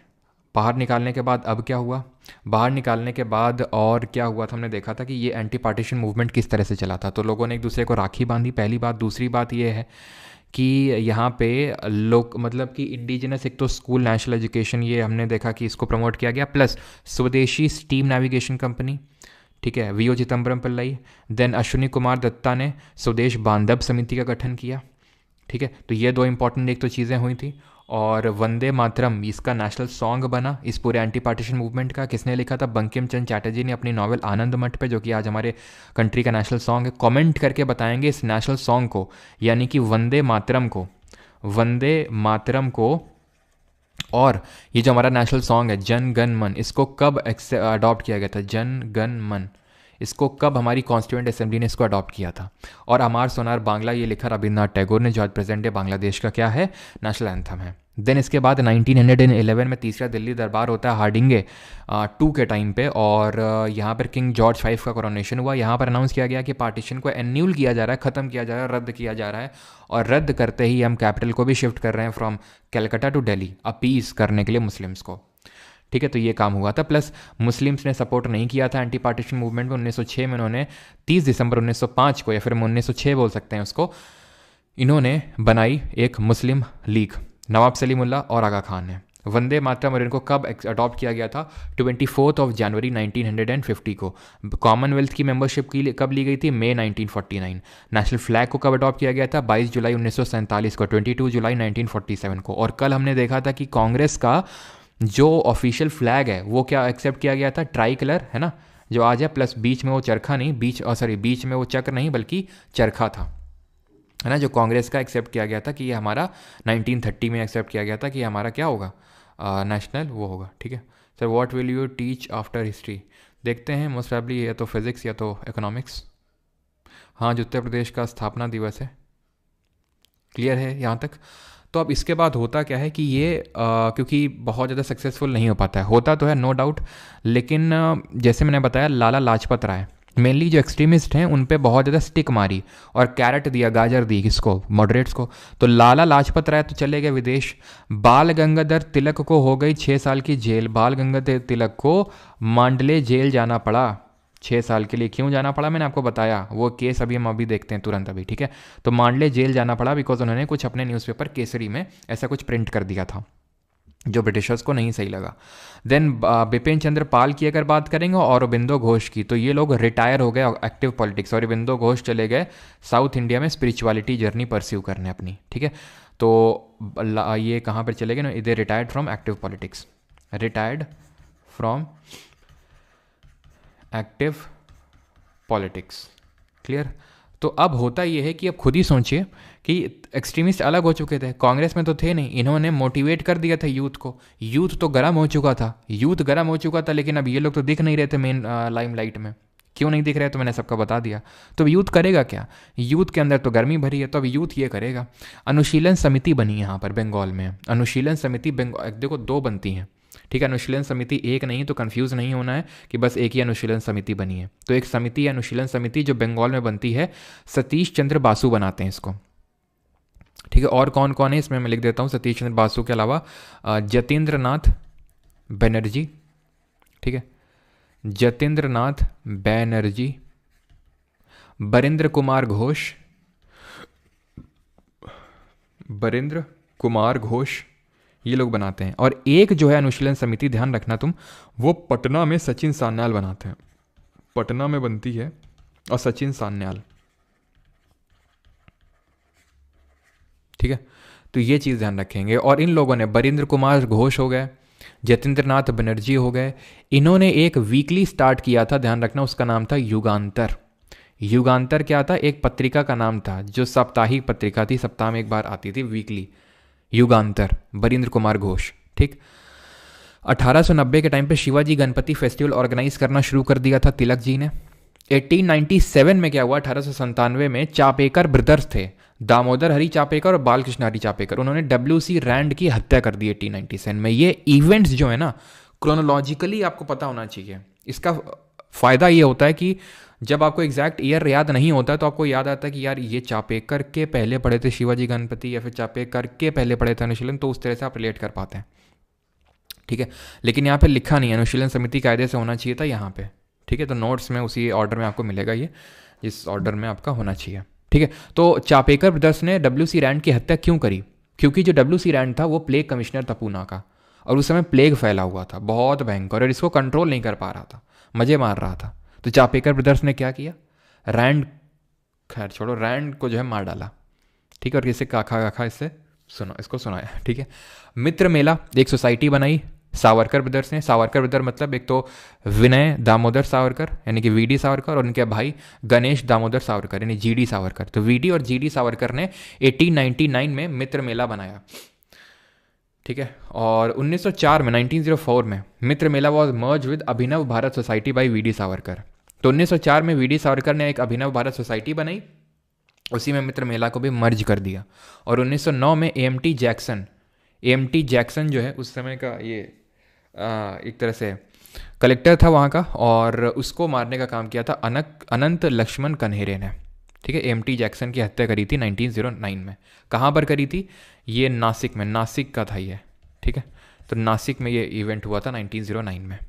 बाहर निकालने के बाद अब क्या हुआ, बाहर निकालने के बाद और क्या हुआ था, हमने देखा था कि ये एंटी पार्टीशन मूवमेंट किस तरह से चला था। तो लोगों ने एक दूसरे को राखी बांधी, पहली बात। दूसरी बात ये है कि यहाँ पे लोग मतलब कि इंडिजिनस, एक तो स्कूल, नेशनल एजुकेशन, ये हमने देखा कि इसको प्रमोट किया गया, प्लस स्वदेशी स्टीम नेविगेशन कंपनी। ठीक है, वीओ चिदम्बरम पिल्लई। देन अश्विनी कुमार दत्ता ने स्वदेश बांधव समिति का गठन किया। ठीक है, तो ये दो इंपॉर्टेंट एक तो चीज़ें हुई थी। और वंदे मातरम इसका नेशनल सॉन्ग बना इस पूरे एंटी पार्टीशन मूवमेंट का। किसने लिखा था, बंकिम चंद्र चैटर्जी ने अपनी नॉवेल आनंद मठ पे, जो कि आज हमारे कंट्री का नेशनल सॉन्ग है। कमेंट करके बताएंगे इस नेशनल सॉन्ग को, यानी कि वंदे मातरम को, वंदे मातरम को, और ये जो हमारा नेशनल सॉन्ग है जन गण मन, इसको कब अडॉप्ट किया गया था, जन गण मन, इसको कब हमारी कॉन्स्टिट्यूएंट असेंबली ने इसको अडॉप्ट किया था। और अमार सोनार बांग्ला ये लिखा रविन्द्रनाथ टैगोर ने, जो आज प्रेजेंट डे बांग्लादेश का क्या है, नेशनल एंथम है। देन इसके बाद 1911 में तीसरा दिल्ली दरबार होता है हार्डिंगे 2 के टाइम पे, और यहाँ पर किंग जॉर्ज 5 का कोरोनेशन हुआ। यहाँ पर अनाउंस किया गया कि पार्टीशन को एन्यूल किया जा रहा है, ख़त्म किया जा रहा है, रद्द किया जा रहा है। और रद्द करते ही हम कैपिटल को भी शिफ्ट कर रहे हैं फ्रॉम कैलकाटा टू दिल्ली, अपीस करने के लिए मुस्लिम्स को। ठीक है, तो ये काम हुआ था। प्लस मुस्लिम्स ने सपोर्ट नहीं किया था एंटी पार्टीशन मूवमेंट में। 1906 में उन्होंने 30 दिसंबर 1905 को, या फिर 1906 बोल सकते हैं उसको, इन्होंने बनाई एक मुस्लिम लीग, नवाब सलीमुल्लाह और आगा खान ने। वंदे मातरम और इनको कब अडॉप्ट किया गया था, 24 जनवरी 1950 को। कॉमनवेल्थ की मेंबरशिप की कब ली गई थी, मई 1949। नेशनल फ्लैग को कब अडॉप्ट किया गया था, 22 जुलाई 1947 को, 22 जुलाई 1947 को। और कल हमने देखा था कि कांग्रेस का जो ऑफिशियल फ्लैग है वो क्या एक्सेप्ट किया गया था, ट्राई कलर है ना, जो आज है, प्लस बीच में वो चरखा नहीं, बीच में वो चक्र नहीं बल्कि चरखा था, है ना, जो कांग्रेस का एक्सेप्ट किया गया था कि ये हमारा 1930 में एक्सेप्ट किया गया था कि हमारा क्या होगा, नेशनल वो होगा। ठीक है sir, what will you teach after history, देखते हैं, मोस्ट प्रॉब्ली या तो फिजिक्स या तो इकोनॉमिक्स। हाँ, जो उत्तर प्रदेश का स्थापना दिवस है, क्लियर है यहाँ तक। तो अब इसके बाद होता क्या है कि ये क्योंकि बहुत ज़्यादा सक्सेसफुल नहीं हो पाता है, होता तो है नो डाउट, लेकिन जैसे मैंने बताया लाला लाजपत राय मेनली जो एक्सट्रीमिस्ट हैं उन पे बहुत ज़्यादा स्टिक मारी और कैरेट दिया, गाजर दी, किसको, मॉडरेट्स को। तो लाला लाजपत राय तो चले गए विदेश। बाल गंगाधर तिलक को हो गई 6 साल की जेल। बाल गंगाधर तिलक को मांडले जेल जाना पड़ा 6 साल के लिए। क्यों जाना पड़ा मैंने आपको बताया, वो केस अभी हम अभी देखते हैं तुरंत अभी। ठीक है, तो मांडले जेल जाना पड़ा बिकॉज उन्होंने कुछ अपने न्यूज़पेपर केसरी में ऐसा कुछ प्रिंट कर दिया था जो ब्रिटिशर्स को नहीं सही लगा। देन बिपिन चंद्र पाल की अगर बात करेंगे और अरबिंदो घोष की, तो ये लोग रिटायर हो गए एक्टिव पॉलिटिक्स, और अरबिंदो घोष चले गए साउथ इंडिया में स्पिरिचुअलिटी जर्नी परस्यू करने अपनी। ठीक है, तो ये कहाँ पर चले गए ना, they retired from active politics, retired from active politics, clear. तो अब होता ये है कि अब खुद ही सोचिए कि एक्सट्रीमिस्ट अलग हो चुके थे, कांग्रेस में तो थे नहीं, इन्होंने मोटिवेट कर दिया था यूथ को। यूथ तो गर्म हो चुका था, यूथ गर्म हो चुका था, लेकिन अब ये लोग तो दिख नहीं रहे थे मेन लाइमलाइट में। क्यों नहीं दिख रहे, तो मैंने सबका बता दिया। तो यूथ करेगा क्या, यूथ के अंदर तो गर्मी भरी है, तो अब यूथ ये करेगा। अनुशीलन समिति बनी यहाँ पर बंगाल में, अनुशीलन समिति देखो 2 बनती हैं। ठीक है, अनुशीलन समिति एक नहीं, तो कंफ्यूज नहीं होना है कि बस एक ही अनुशीलन समिति बनी है। तो एक समिति है अनुशीलन समिति जो बंगाल में बनती है, सतीश चंद्र बासु बनाते हैं इसको। ठीक है, और कौन कौन है इसमें मैं लिख देता हूँ, सतीश चंद्र बासु के अलावा जतेंद्र नाथ बनर्जी, ठीक है, जतेंद्र नाथ बनर्जी, बरिंद्र कुमार घोष, बरिंद्र कुमार घोष, ये लोग बनाते हैं। और एक जो है अनुशीलन समिति, ध्यान रखना तुम, वो पटना में सचिन सान्याल बनाते हैं, पटना में बनती है और सचिन सान्याल, ठीक है। तो ये चीज़ ध्यान रखेंगे। और इन लोगों ने, बरिंद्र कुमार घोष हो गए, जतेंद्र नाथ बनर्जी हो गए, इन्होंने एक वीकली स्टार्ट किया था, ध्यान रखना, उसका नाम था युगांतर। युगांतर क्या था? एक पत्रिका का नाम था, जो साप्ताहिक पत्रिका थी, सप्ताह में एक बार आती थी, वीकली, युगांतर, बरिंद्र कुमार घोष, ठीक। 1890 के टाइम पे शिवाजी गणपति फेस्टिवल ऑर्गेनाइज करना शुरू कर दिया था तिलक जी ने। 1897 में क्या हुआ? 1897 में चापेकर ब्रदर्स थे, दामोदर हरि चापेकर और बालकृष्ण हरि चापेकर, उन्होंने WC रैंड की हत्या कर दी 1897 में। ये इवेंट्स जो है ना, क्रोनोलॉजिकली आपको पता होना चाहिए। इसका फ़ायदा ये होता है कि जब आपको एग्जैक्ट ईयर याद नहीं होता तो आपको याद आता है कि यार ये चापेकर के पहले पढ़े थे शिवाजी गणपति, या फिर चापेकर के पहले पढ़े थे अनुशीलन, तो उस तरह से आप रिलेट कर पाते हैं, ठीक है। लेकिन यहाँ पे लिखा नहीं है, अनुशीलन समिति कायदे से होना चाहिए था यहाँ पे, ठीक है। तो नोट्स में उसी ऑर्डर में आपको मिलेगा, ये जिस ऑर्डर में आपका होना चाहिए, ठीक है। तो चापेकर ब्रदर्स ने WC रैंड की हत्या क्यों करी? क्योंकि जो WC रैंड था वो प्लेग कमिश्नर था पूना का, और उस समय प्लेग फैला हुआ था बहुत भयंकर, और इसको कंट्रोल नहीं कर पा रहा था, मजे मार रहा था। तो चापेकर ब्रदर्स ने क्या किया? रैंड, खैर छोड़ो, रैंड को जो है मार डाला, ठीक है। और किसे काखा इससे सुनो, इसको सुनाया, ठीक है। मित्र मेला एक सोसाइटी बनाई सावरकर ब्रदर्स ने। सावरकर ब्रदर मतलब एक तो विनय दामोदर सावरकर यानी कि VD सावरकर, और उनके भाई गणेश दामोदर सावरकर यानी GD सावरकर। तो VD और GD सावरकर ने 1899 में मित्र मेला बनाया, ठीक है। और 1904 में, 1904 में Mitra Mela was merge with Abhinav Bharat society by VD Savarkar. तो 1904 में VD सावरकर ने एक अभिनव भारत सोसाइटी बनाई, उसी में मित्र मेला को भी मर्ज कर दिया। और 1909 में AMT जैक्सन जो है उस समय का ये एक तरह से कलेक्टर था वहाँ का, और उसको मारने का काम किया था अनंत लक्ष्मण कन्हेरे ने, ठीक है। AMT जैक्सन की हत्या करी थी 1909 में। कहाँ पर करी थी? ये नासिक में, नासिक का था ये, ठीक है। तो नासिक में ये इवेंट हुआ था 1909 में,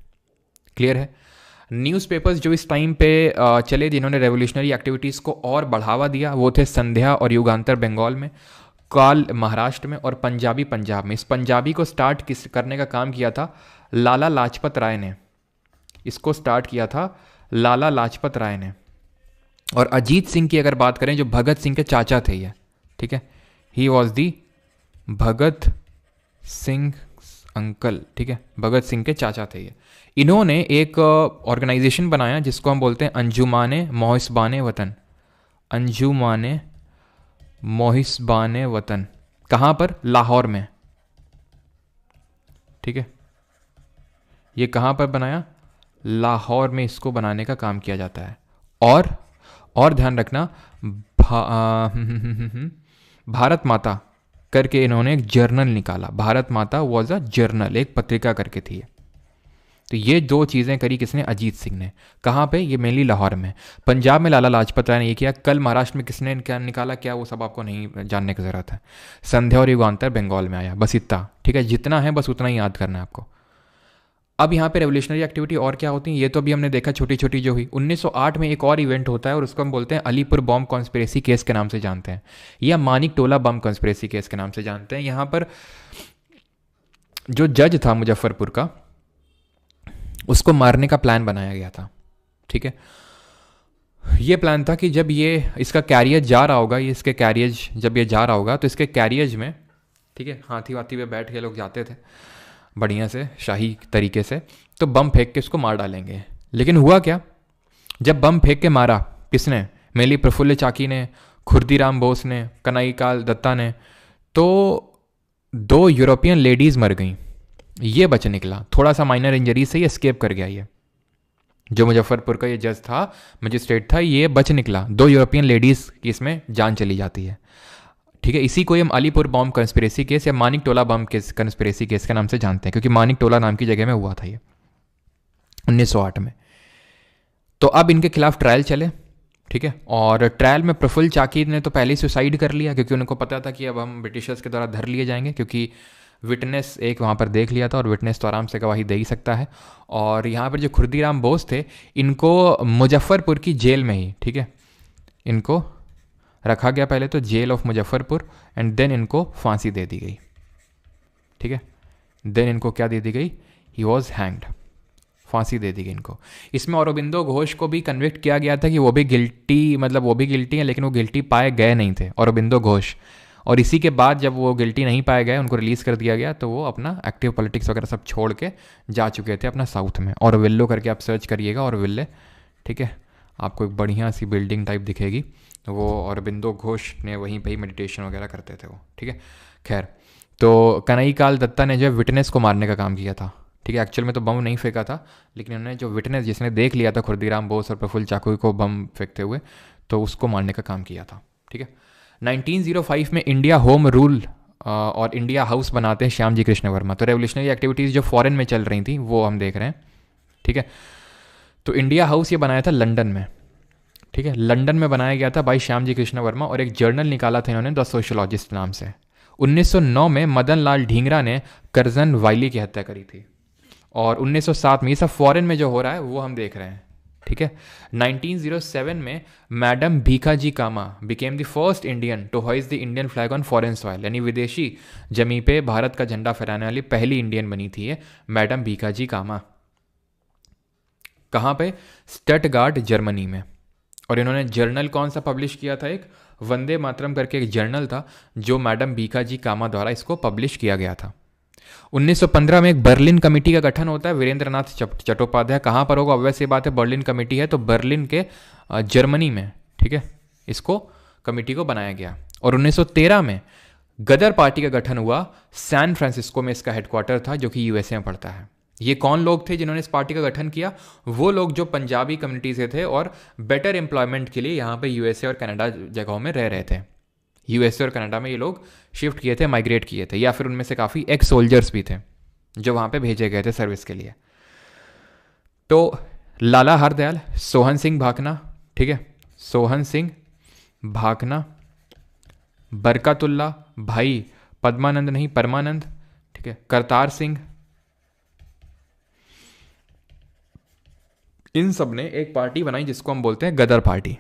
क्लियर है। न्यूज़पेपर्स जो इस टाइम पे चले जिन्होंने रेवोल्यूशनरी एक्टिविटीज़ को और बढ़ावा दिया, वो थे संध्या और युगांतर बंगाल में, काल महाराष्ट्र में, और पंजाबी पंजाब में। इस पंजाबी को स्टार्ट करने का काम किया था लाला लाजपत राय ने, इसको स्टार्ट किया था लाला लाजपत राय ने। और अजीत सिंह की अगर बात करें, जो भगत सिंह के चाचा थे ये, ठीक है, he was the Bhagat Singh uncle, ठीक है, भगत सिंह के चाचा थे ये। इन्होंने एक ऑर्गेनाइजेशन बनाया जिसको हम बोलते हैं अंजुमाने मोहिसबाने वतन, अंजुमाने मोहिसबाने वतन। कहाँ पर? लाहौर में, ठीक है। ये कहाँ पर बनाया? लाहौर में इसको बनाने का काम किया जाता है। और ध्यान रखना, भारत माता करके इन्होंने एक जर्नल निकाला, भारत माता वॉज अ जर्नल, एक पत्रिका करके थी। तो ये दो चीज़ें करी किसने? अजीत सिंह ने। कहाँ पे? ये मेनली लाहौर में। पंजाब में लाला लाजपत राय ने ये किया। कल महाराष्ट्र में किसने क्या निकाला, क्या, वो सब आपको नहीं जानने की ज़रूरत है। संध्या और युगांतर बंगाल में आया, बस इतना, ठीक है। जितना है बस उतना ही याद करना है आपको। अब यहाँ पे रेवोल्यूशनरी एक्टिविटी और क्या होती है ये तो अभी हमने देखा, छोटी छोटी जो हुई। 1908 में एक और इवेंट होता है और उसको हम बोलते हैं अलीपुर बॉम्ब कॉन्स्पिरेसी केस के नाम से जानते हैं, या मानिक टोला बम कॉन्स्पिरेसी केस के नाम से जानते हैं। यहाँ पर जो जज था मुजफ्फरपुर का, उसको मारने का प्लान बनाया गया था, ठीक है। ये प्लान था कि जब ये इसका कैरियज जा रहा होगा, ये इसके कैरियज जब ये जा रहा होगा तो इसके कैरियज में, ठीक है, हाथी वाथी पे बैठ के लोग जाते थे बढ़िया से शाही तरीके से, तो बम फेंक के उसको मार डालेंगे। लेकिन हुआ क्या, जब बम फेंक के मारा किसने? मेनली प्रफुल्ल चाकी ने, खुर्दीराम बोस ने, कनाईकाल दत्ता ने, तो 2 यूरोपियन लेडीज़ मर गईं। ये बच निकला, थोड़ा सा माइनर इंजरी से ये एस्केप कर गया। ये जो मुजफ्फरपुर का ये जज था, मजिस्ट्रेट था, ये बच निकला। 2 यूरोपियन लेडीज़ की इसमें जान चली जाती है, ठीक है। इसी को हम अलीपुर बॉम्ब कंस्पिरेसी केस या मानिक टोला बम केस कंस्पिरेसी केस के नाम से जानते हैं, क्योंकि मानिक टोला नाम की जगह में हुआ था ये 1908 में। तो अब इनके खिलाफ ट्रायल चले, ठीक है। और ट्रायल में प्रफुल्ल चाकी ने तो पहले ही सुसाइड कर लिया, क्योंकि उनको पता था कि अब हम ब्रिटिशर्स के द्वारा धर लिए जाएंगे, क्योंकि विटनेस एक वहाँ पर देख लिया था और विटनेस तो आराम से गवाही दे ही सकता है। और यहाँ पर जो खुर्दीराम बोस थे, इनको मुजफ्फरपुर की जेल में ही, ठीक है, इनको रखा गया पहले तो jail of Muzaffarpur, and then इनको फांसी दे दी गई, ठीक है। देन इनको क्या दे दी गई, ही वॉज हैंग्ड, फांसी दे दी गई इनको। इसमें औरबिंदो घोष को भी कन्विक्ट किया गया था कि वो भी गिल्टी, मतलब वो भी गिल्टी हैं, लेकिन वो गिल्टी पाए गए नहीं थे, औरबिंदो घोष। और इसी के बाद जब वो गिल्टी नहीं पाए गए, उनको रिलीज़ कर दिया गया, तो वो अपना एक्टिव पॉलिटिक्स वगैरह सब छोड़ के जा चुके थे अपना साउथ में। और विल्लो करके आप सर्च करिएगा, और विल्ले, ठीक है, आपको एक बढ़िया सी बिल्डिंग टाइप दिखेगी, वो औरबिंदो घोष ने वहीं पे ही मेडिटेशन वगैरह करते थे वो, ठीक है। खैर, तो कन्हैयालाल दत्ता ने जो है विटनेस को मारने का काम किया था, ठीक है। एक्चुअल में तो बम नहीं फेंका था, लेकिन उन्होंने जो विटनेस, जिसने देख लिया था खुर्दीराम बोस और प्रफुल्ल चाकोई को बम फेंकते हुए, तो उसको मारने का काम किया था, ठीक है। 1905 में इंडिया होम रूल और इंडिया हाउस बनाते हैं श्याम जी कृष्ण वर्मा। तो रेवोल्यूशनरी एक्टिविटीज़ जो फॉरेन में चल रही थी वो हम देख रहे हैं, ठीक है। तो इंडिया हाउस ये बनाया था लंदन में, ठीक है, लंदन में बनाया गया था भाई श्याम जी कृष्ण वर्मा, और एक जर्नल निकाला था इन्होंने द सोशलॉजिस्ट नाम से। 1909 में मदन लाल ढींगरा ने करजन वाइली की हत्या करी थी, और 1907 में, ये सब फॉरेन में जो हो रहा है वो हम देख रहे हैं, ठीक है। 1907 में madam Bhikaji Cama became the first Indian to hoist the Indian flag on foreign soil, यानी विदेशी जमी पे भारत का झंडा फहराने वाली पहली इंडियन बनी थी ये मैडम भीखाजी कामा। कहाँ पे, स्टटगार्ट जर्मनी में। और इन्होंने जर्नल कौन सा पब्लिश किया था, एक वंदे मातरम करके एक जर्नल था जो मैडम भीखाजी कामा द्वारा इसको पब्लिश किया गया था। 1915 में एक बर्लिन कमेटी का गठन होता है, वीरेंद्र नाथ चट्टोपाध्याय। कहाँ पर होगा, ऑब्वियस ये बात है, बर्लिन कमेटी है तो बर्लिन के जर्मनी में, ठीक है, इसको कमेटी को बनाया गया। और 1913 में गदर पार्टी का गठन हुआ, सैन फ्रांसिस्को में इसका हेडक्वार्टर था, जो कि यूएसए में पड़ता है। ये कौन लोग थे जिन्होंने इस पार्टी का गठन किया, वो लोग जो पंजाबी कम्युनिटी से थे और बेटर एम्प्लॉयमेंट के लिए यहाँ पे यूएसए और कनाडा जगहों में रह रहे थे। यूएसए और कनाडा में ये लोग शिफ्ट किए थे, माइग्रेट किए थे, या फिर उनमें से काफ़ी एक्स सोल्जर्स भी थे जो वहाँ पे भेजे गए थे सर्विस के लिए। तो लाला हरदयाल, सोहन सिंह भाकना, ठीक है, सोहन सिंह भाकना, बरकतुल्ला भाई पद्मानंद नहीं परमानंद, ठीक है, करतार सिंह, इन सब ने एक पार्टी बनाई जिसको हम बोलते हैं गदर पार्टी,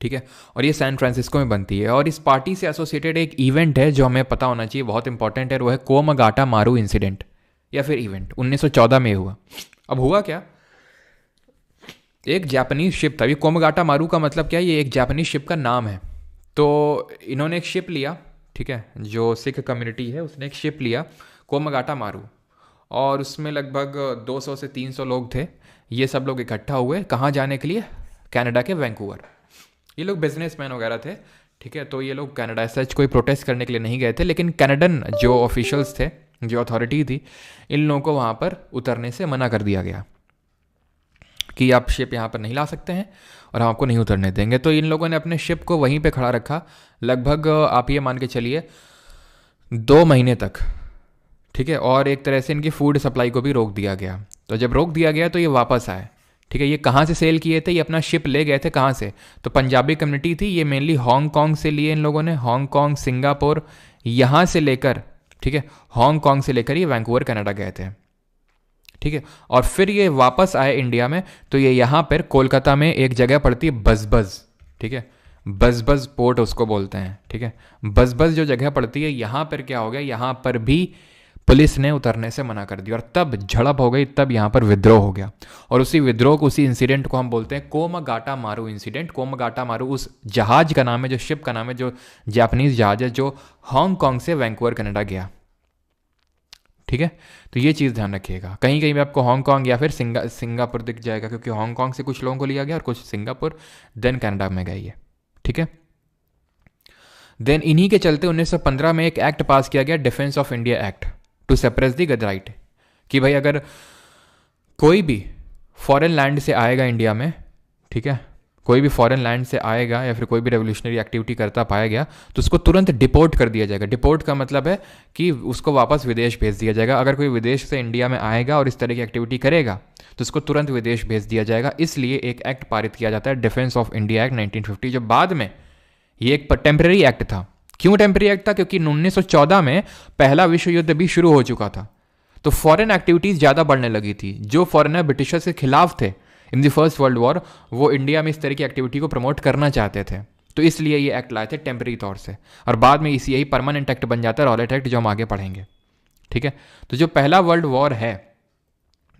ठीक है। और ये सैन फ्रांसिस्को में बनती है। और इस पार्टी से एसोसिएटेड एक इवेंट है जो हमें पता होना चाहिए, बहुत इंपॉर्टेंट है, वो है कोमगाटा मारू इंसिडेंट या फिर इवेंट। 1914 में हुआ। अब हुआ क्या, एक जापानीज शिप था, ये कोमगाटा मारू का मतलब क्या है, ये एक जापानीज शिप का नाम है। तो इन्होंने एक शिप लिया, ठीक है, जो सिख कम्युनिटी है उसने एक शिप लिया कोमगाटा मारू, और उसमें लगभग 200 से 300 लोग थे। ये सब लोग इकट्ठा हुए कहाँ जाने के लिए, कनाडा के वैंकूवर। ये लोग बिजनेसमैन वगैरह थे, ठीक है। तो ये लोग कनाडा सच कोई प्रोटेस्ट करने के लिए नहीं गए थे, लेकिन कनाडन जो ऑफिशियल्स थे, जो अथॉरिटी थी, इन लोगों को वहाँ पर उतरने से मना कर दिया गया कि आप शिप यहाँ पर नहीं ला सकते हैं और हम आपको नहीं उतरने देंगे। तो इन लोगों ने अपने शिप को वहीं पे खड़ा रखा, लगभग आप ये मान के चलिए 2 महीने तक, ठीक है। और एक तरह से इनकी फूड सप्लाई को भी रोक दिया गया। तो जब रोक दिया गया तो ये वापस आए, ठीक है। ये कहाँ से सेल किए थे, ये अपना शिप ले गए थे कहाँ से, तो पंजाबी कम्युनिटी थी, ये मेनली हांगकांग से लिए इन लोगों ने, हांगकांग, सिंगापुर, यहाँ से लेकर, ठीक है, हांगकांग से लेकर ये वैंकूवर कनाडा गए थे, ठीक है। और फिर ये वापस आए इंडिया में, तो ये यहाँ पर कोलकाता में एक जगह पड़ती है बजबज, ठीक है, बजबज पोर्ट उसको बोलते हैं, ठीक है। बजबज जो जगह पड़ती है, यहाँ पर क्या हो गया, यहाँ पर भी पुलिस ने उतरने से मना कर दिया और तब झड़प हो गई, तब यहाँ पर विद्रोह हो गया। और उसी विद्रोह को, उसी इंसिडेंट को हम बोलते हैं कोमगाटा मारू इंसिडेंट। कोमगाटा मारू उस जहाज का नाम है, जो शिप का नाम है, जो जापानीज जहाज है, जो हांगकांग से वैंकूवर कनाडा गया, ठीक है। तो ये चीज़ ध्यान रखिएगा, कहीं कहीं भी आपको हांगकांग या फिर सिंगापुर दिख जाएगा, क्योंकि हांगकांग से कुछ लोगों को लिया गया और कुछ सिंगापुर, देन कनाडा में गई है, ठीक है। देन इन्हीं के चलते 1915 में एक एक्ट पास किया गया, defence of India act, to suppress the Ghadarite, कि भाई अगर कोई भी फॉरेन लैंड से आएगा इंडिया में, ठीक है, कोई भी फॉरेन लैंड से आएगा या फिर कोई भी रेवोल्यूशनरी एक्टिविटी करता पाया गया तो उसको तुरंत डिपोर्ट कर दिया जाएगा। डिपोर्ट का मतलब है कि उसको वापस विदेश भेज दिया जाएगा। अगर कोई विदेश से इंडिया में आएगा और इस तरह की एक्टिविटी करेगा तो उसको तुरंत विदेश भेज दिया जाएगा। इसलिए एक एक्ट पारित किया जाता है, डिफेंस ऑफ इंडिया एक्ट 1950, जो बाद में ये एक टेम्पररी एक्ट था। क्यों टेम्पररी एक्ट था, क्योंकि 1914 में पहला विश्व युद्ध भी शुरू हो चुका था, तो फॉरेन एक्टिविटीज़ ज़्यादा बढ़ने लगी थी। जो फॉरेनर ब्रिटिशर्स के खिलाफ थे, in the first world war वो इंडिया में इस तरह की एक्टिविटी को प्रमोट करना चाहते थे, तो इसलिए ये एक्ट लाए थे टेम्पररी तौर से, और बाद में इसी यही परमानेंट एक्ट बन जाता है, रॉलेट एक्ट, जो हम आगे पढ़ेंगे। ठीक है, तो जो पहला वर्ल्ड वॉर है,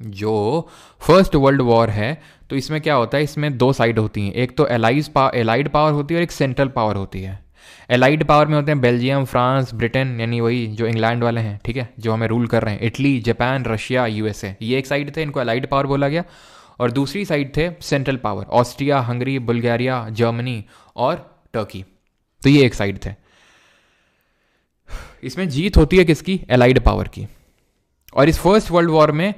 जो फर्स्ट वर्ल्ड वॉर है, तो इसमें क्या होता है, इसमें दो साइड होती हैं, एक तो एलाइड पावर होती है और एक सेंट्रल पावर होती है। एलाइड पावर में होते हैं बेल्जियम, फ्रांस, ब्रिटेन, यानी वही जो इंग्लैंड वाले हैं, ठीक है, जो हमें रूल कर रहे हैं, इटली, जापान, रशिया, यूएसए, ये एक साइड थे, इनको एलाइड पावर बोला गया। और दूसरी साइड थे central power, Austria, Hungary, Bulgaria, Germany और टर्की, तो ये एक साइड थे। इसमें जीत होती है किसकी, एलाइड पावर की। और इस फर्स्ट वर्ल्ड वॉर में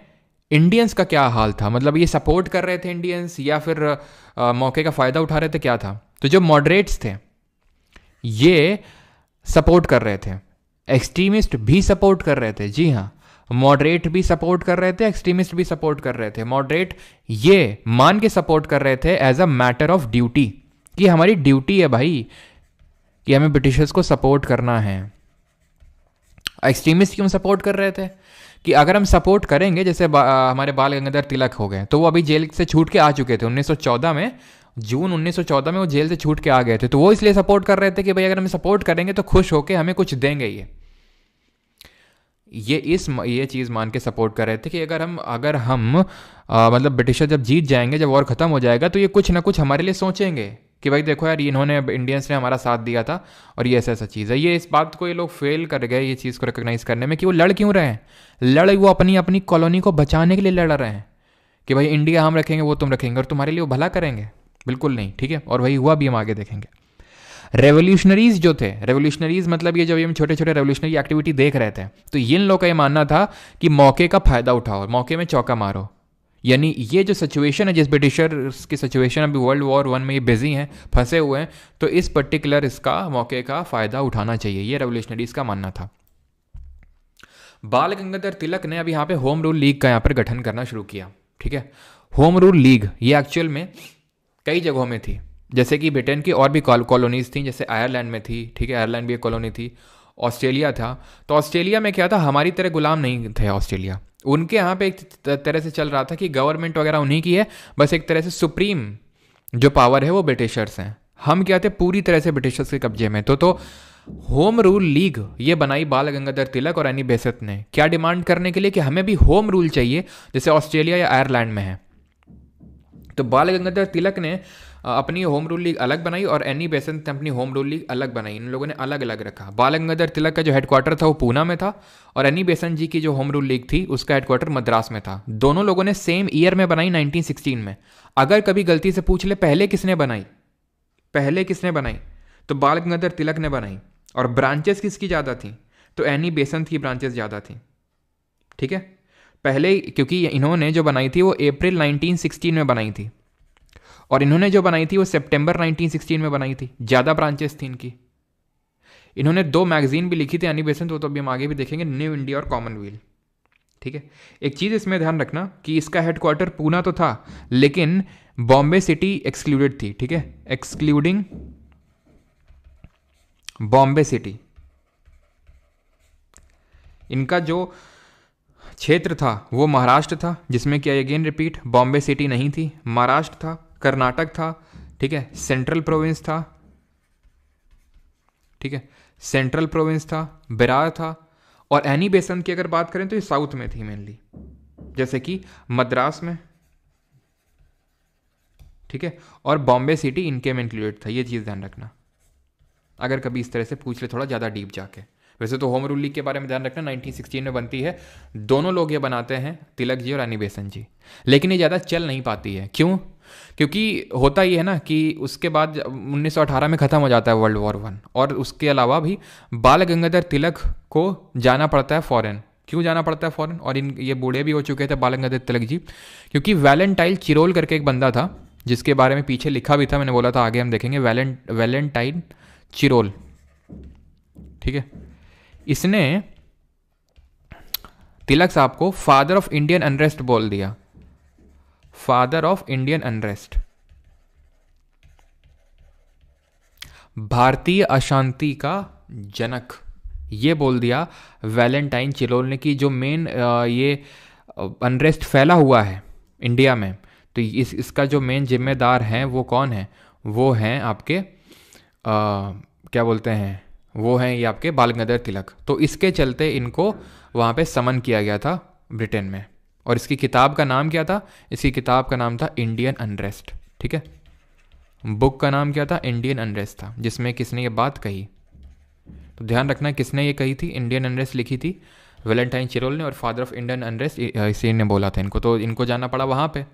इंडियंस का क्या हाल था, मतलब ये सपोर्ट कर रहे थे इंडियंस या फिर मौके का फ़ायदा उठा रहे थे, क्या था? तो जो मॉडरेट्स थे ये सपोर्ट कर रहे थे, एक्सट्रीमिस्ट भी सपोर्ट कर रहे थे, जी हाँ, मॉडरेट भी सपोर्ट कर रहे थे, एक्सट्रीमिस्ट भी सपोर्ट कर रहे थे। मॉडरेट ये मान के सपोर्ट कर रहे थे as a matter of duty, कि हमारी ड्यूटी है भाई कि हमें ब्रिटिशर्स को सपोर्ट करना है। एक्सट्रीमिस्ट क्यों सपोर्ट कर रहे थे कि अगर हम सपोर्ट करेंगे, जैसे हमारे बाल गंगाधर तिलक हो गए, तो वो अभी जेल से छूट के आ चुके थे 1914 में, जून 1914 में वो जेल से छूट के आ गए थे, तो वो इसलिए सपोर्ट कर रहे थे कि भाई अगर हम सपोर्ट करेंगे तो खुश होके हमें कुछ देंगे ये चीज़ मान के सपोर्ट कर रहे थे कि अगर हम मतलब ब्रिटिशर जब जीत जाएंगे, जब वॉर ख़त्म हो जाएगा, तो ये कुछ ना कुछ हमारे लिए सोचेंगे कि भाई देखो यार, इन्होंने, इंडियंस ने हमारा साथ दिया था और ये ऐसा चीज़ है। ये इस बात को ये लोग फेल कर गए, ये चीज़ को रिकॉग्नाइज करने में, कि वो लड़ क्यों रहे हैं। वो अपनी कॉलोनी को बचाने के लिए लड़ रहे हैं कि भाई इंडिया हम रखेंगे, वो तुम रखेंगे, और तुम्हारे लिए वो भला करेंगे, बिल्कुल नहीं। ठीक है, और वही हुआ भी, हम आगे देखेंगे। रेवोल्यूशनरीज जो थे, रेवोल्यूशनरीज मतलब ये जब हम छोटे छोटे रेवोल्यूशनरी एक्टिविटी देख रहे थे, तो इन लोगों का ये मानना था कि मौके का फायदा उठाओ, मौके में चौका मारो। यानी ये जो सिचुएशन है, जिस ब्रिटिशर्स की सिचुएशन अभी वर्ल्ड वॉर 1 में ये बिजी हैं, फंसे हुए हैं, तो इस पर्टिकुलर इसका मौके का फायदा उठाना चाहिए, ये रेवोल्यूशनरीज का मानना था। बाल गंगाधर तिलक ने अभी यहाँ पे होम रूल लीग का यहाँ पर गठन करना शुरू किया। ठीक है, होम रूल लीग ये एक्चुअल में कई जगहों में थी, जैसे कि ब्रिटेन की और भी कॉलोनीज थी, जैसे आयरलैंड में थी, ठीक है, आयरलैंड भी एक कॉलोनी थी, ऑस्ट्रेलिया था। तो ऑस्ट्रेलिया में क्या था, हमारी तरह गुलाम नहीं थे ऑस्ट्रेलिया, उनके यहाँ पे एक तरह से चल रहा था कि गवर्नमेंट वगैरह उन्हीं की है, बस एक तरह से सुप्रीम जो पावर है वो ब्रिटिशर्स हैं, हम क्या थे पूरी तरह से ब्रिटिशर्स के कब्जे में। तो होम रूल लीग ये बनाई बाल गंगाधर तिलक और एनी बेसेंट ने, क्या डिमांड करने के लिए कि हमें भी होम रूल चाहिए, जैसे ऑस्ट्रेलिया या आयरलैंड में है। तो बाल गंगाधर तिलक ने अपनी होम रूल लीग अलग बनाई और एनी बेसेंट ने अपनी होम रूल लीग अलग बनाई, इन लोगों ने अलग अलग रखा। बाल गंगाधर तिलक का जो हेडक्वार्टर था वो पूना में था, और एनी बेसेंट जी की जो होम रूल लीग थी उसका हेडक्वार्टर मद्रास में था। दोनों लोगों ने सेम ईयर में बनाई, 1916 में। अगर कभी गलती से पूछ ले पहले किसने बनाई, तो बाल गंगाधर तिलक ने बनाई। और ब्रांचेस किसकी ज़्यादा थी, तो एनी बेसेंट की ब्रांचेस ज़्यादा थी। ठीक है, पहले क्योंकि इन्होंने जो बनाई थी वो अप्रैल 1916 में बनाई थी, और इन्होंने जो बनाई थी वो सितंबर 1916 में बनाई थी, ज़्यादा ब्रांचेस थी इनकी। इन्होंने 2 मैगजीन भी लिखी थी एनी बेसेंट, तो अभी हम आगे भी देखेंगे, न्यू इंडिया और कॉमनवेल्थ। ठीक है, एक चीज़ इसमें ध्यान रखना कि इसका हेडक्वार्टर पूना तो था, लेकिन बॉम्बे सिटी एक्सक्लूडेड थी। ठीक है, एक्सक्लूडिंग बॉम्बे सिटी, इनका जो क्षेत्र था वो महाराष्ट्र था, जिसमें क्या अगेन रिपीट, बॉम्बे सिटी नहीं थी, महाराष्ट्र था, कर्नाटक था, ठीक है, सेंट्रल प्रोविंस था, ठीक है, सेंट्रल प्रोविंस था, बिरार था। और एनी बेसेंट की अगर बात करें तो ये साउथ में थी मेनली, जैसे कि मद्रास में, ठीक है, और बॉम्बे सिटी इनके में इंक्लूडेड था। ये चीज़ ध्यान रखना अगर कभी इस तरह से पूछ ले थोड़ा ज़्यादा डीप जाके। वैसे तो होम रूल लीग के बारे में ध्यान रखना, 1916 में बनती है, दोनों लोग ये बनाते हैं, तिलक जी और एनी बेसेंट जी, लेकिन ये ज़्यादा चल नहीं पाती है। क्यों? क्योंकि होता ये है ना कि उसके बाद 1918 में ख़त्म हो जाता है वर्ल्ड वॉर 1, और उसके अलावा भी बाल गंगाधर तिलक को जाना पड़ता है फॉरेन। क्यों जाना पड़ता है फॉरेन? और ये बूढ़े भी हो चुके थे बाल गंगाधर तिलक जी, क्योंकि वैलेंटाइन चिरोल करके एक बंदा था, जिसके बारे में पीछे लिखा भी था, मैंने बोला था आगे हम देखेंगे, वैलेंटाइन चिरोल। ठीक है, इसने तिलक साहब को फादर ऑफ इंडियन अनरेस्ट बोल दिया, फादर ऑफ इंडियन अनरेस्ट, भारतीय अशांति का जनक, ये बोल दिया वैलेंटाइन चिरोल ने, कि जो मेन ये अनरेस्ट फैला हुआ है इंडिया में, तो इसका जो मेन जिम्मेदार हैं वो कौन है, वो हैं आपके क्या बोलते हैं, वो हैं ये आपके बाल गंगाधर तिलक। तो इसके चलते इनको वहाँ पे समन किया गया था ब्रिटेन में। और इसकी किताब का नाम क्या था, इसकी किताब का नाम था इंडियन अनरेस्ट। ठीक है, बुक का नाम क्या था, इंडियन अनरेस्ट था, जिसमें किसने ये बात कही, तो ध्यान रखना किसने ये कही थी, इंडियन अनरेस्ट लिखी थी वैलेंटाइन चिरोल ने, और फादर ऑफ इंडियन अनरेस्ट इसी ने बोला था इनको। तो इनको जाना पड़ा वहाँ पे,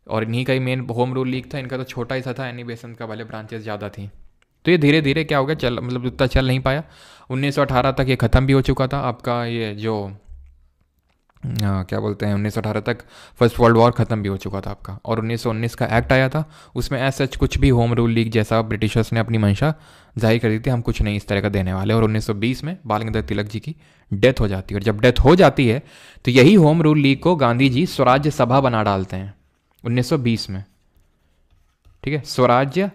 और इन्हीं का ही मेन होम रूल लीग था इनका, तो छोटा ही सा था, एनी बेसेंट का भले ब्रांचेस ज़्यादा थी। तो ये धीरे धीरे क्या हो गया, चल मतलब उतना चल नहीं पाया। 1918 तक ये ख़त्म भी हो चुका था आपका, ये जो क्या बोलते हैं 1918 तक फर्स्ट वर्ल्ड वॉर ख़त्म भी हो चुका था आपका। और 1919 का एक्ट आया था, उसमें एज सच कुछ भी होम रूल लीग जैसा ब्रिटिशर्स ने अपनी मंशा जाहिर कर दी थी, हम कुछ नहीं इस तरह का देने वाले। और 1920 में बाल गंगाधर तिलक जी की डेथ हो जाती है, और जब डेथ हो जाती है तो यही होम रूल लीग को गांधी जी स्वराज्य सभा बना डालते हैं 1920 में। ठीक है, स्वराज्य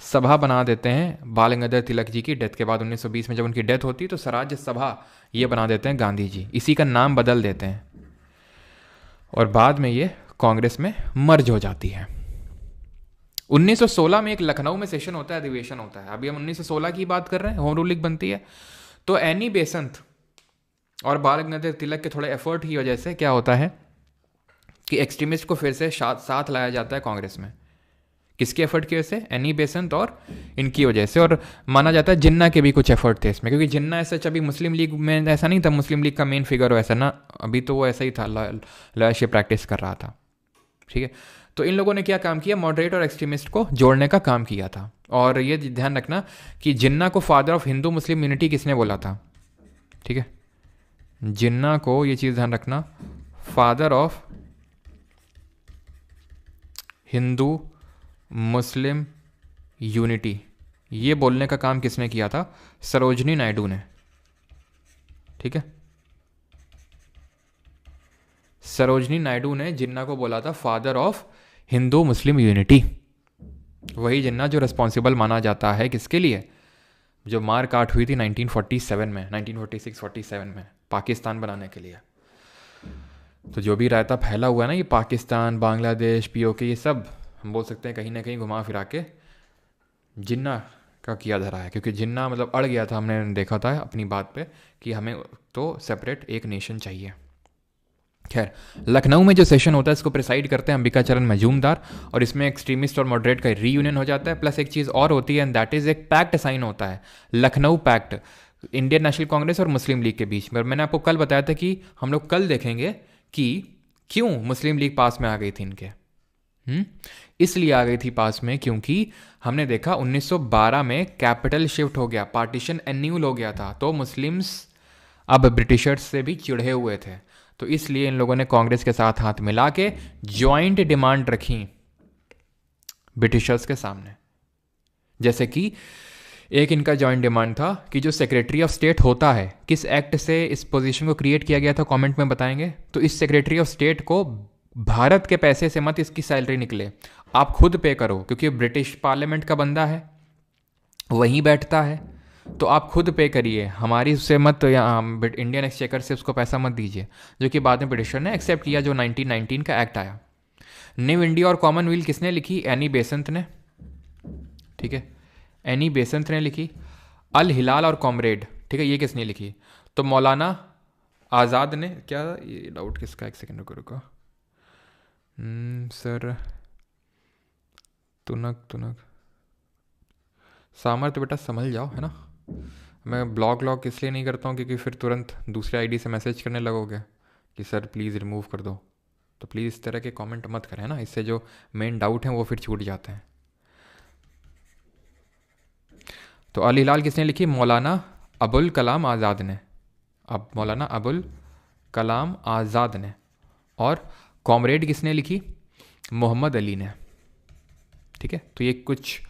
सभा बना देते हैं बाल गंगाधर तिलक जी की डेथ के बाद। 1920 में जब उनकी डेथ होती है तो स्वराज्य सभा ये बना देते हैं गांधी जी, इसी का नाम बदल देते हैं, और बाद में ये कांग्रेस में मर्ज हो जाती है। 1916 में एक लखनऊ में सेशन होता है, अधिवेशन होता है। अभी हम 1916 की बात कर रहे हैं, होम रूल लीग बनती है। तो एनी बेसेंट और बाल गंगाधर तिलक के थोड़े एफर्ट की वजह से क्या होता है कि एक्सट्रीमिस्ट को फिर से साथ लाया जाता है कांग्रेस में। किसके एफर्ट की वजह से, एनी बेसेंट और इनकी वजह से। और माना जाता है जिन्ना के भी कुछ एफर्ट थे इसमें, क्योंकि जिन्ना ऐसा अभी मुस्लिम लीग में ऐसा नहीं था, मुस्लिम लीग का मेन फिगर हो ऐसा ना, अभी तो वो ऐसा ही था, लॉयरशिप प्रैक्टिस कर रहा था। ठीक है, तो इन लोगों ने क्या काम किया, मॉडरेट और एक्सट्रीमिस्ट को जोड़ने का काम किया था। और ये ध्यान रखना कि जिन्ना को father of Hindu Muslim unity किसने बोला था। ठीक है, जिन्ना को ये चीज़ ध्यान रखना, father of Hindu Muslim unity ये बोलने का काम किसने किया था, सरोजनी नायडू ने। ठीक है, सरोजनी नायडू ने जिन्ना को बोला था father of Hindu Muslim unity. वही जिन्ना जो रिस्पॉन्सिबल माना जाता है किसके लिए, जो मार काट हुई थी 1947 में, 1946-47 में पाकिस्तान बनाने के लिए। तो जो भी रायता फैला हुआ है ना, ये पाकिस्तान, बांग्लादेश, पीओके, ये सब हम बोल सकते हैं कहीं ना कहीं घुमा फिरा के जिन्ना का किया धरा है। क्योंकि जिन्ना मतलब अड़ गया था, हमने देखा था अपनी बात पे कि हमें तो सेपरेट एक नेशन चाहिए। खैर, लखनऊ में जो सेशन होता है इसको प्रिसाइड करते हैं अंबिका चरण मजूमदार, और इसमें एक्सट्रीमिस्ट और मॉडरेट का रीयूनियन हो जाता है। प्लस एक चीज़ और होती है, एंड दैट इज़ एक पैक्ट साइन होता है, लखनऊ पैक्ट, इंडियन नेशनल कांग्रेस और मुस्लिम लीग के बीच में। मैंने आपको कल बताया था कि हम लोग कल देखेंगे कि क्यों मुस्लिम लीग पास में आ गई थी इनके। इसलिए आ गई थी पास में क्योंकि हमने देखा 1912 में कैपिटल शिफ्ट हो गया, पार्टीशन एन्यूल हो गया था, तो मुस्लिम्स अब ब्रिटिशर्स से भी चिढ़े हुए थे। तो इसलिए इन लोगों ने कांग्रेस के साथ हाथ मिला के ज्वाइंट डिमांड रखी ब्रिटिशर्स के सामने। जैसे कि एक इनका ज्वाइंट डिमांड था कि जो सेक्रेटरी ऑफ स्टेट होता है, किस एक्ट से इस पोजीशन को क्रिएट किया गया था, कमेंट में बताएंगे। तो इस सेक्रेटरी ऑफ स्टेट को भारत के पैसे से मत इसकी सैलरी निकले, आप खुद पे करो, क्योंकि ब्रिटिश पार्लियामेंट का बंदा है, वहीं बैठता है, तो आप खुद पे करिए, हमारी उससे मत, या इंडियन एक्सचेकर से उसको पैसा मत दीजिए। जो कि बाद में ब्रिटिशर ने एक्सेप्ट किया, जो 1919 का एक्ट आया। न्यू इंडिया और कॉमनवेल्थ किसने लिखी, एनी बेसेंट ने। ठीक है, एनी बेसेंट ने लिखी। अल हिलाल और कॉमरेड, ठीक है, ये किसने लिखी, तो मौलाना आज़ाद ने। क्या ये डाउट किसका, एक सेकेंड रुको सर, तुनक सामर तो बेटा समझ जाओ, है ना। मैं ब्लॉक इसलिए नहीं करता हूँ क्योंकि फिर तुरंत दूसरे आईडी से मैसेज करने लगोगे कि सर प्लीज़ रिमूव कर दो। तो प्लीज़ इस तरह के कमेंट मत करें ना, इससे जो मेन डाउट हैं वो फिर छूट जाते हैं। तो अल हिलाल किसने लिखी, मौलाना अबुल कलाम आज़ाद ने। अब मौलाना अबुल कलाम आज़ाद ने। और कॉमरेड किसने लिखी, मोहम्मद अली ने। ठीक है, तो ये कुछ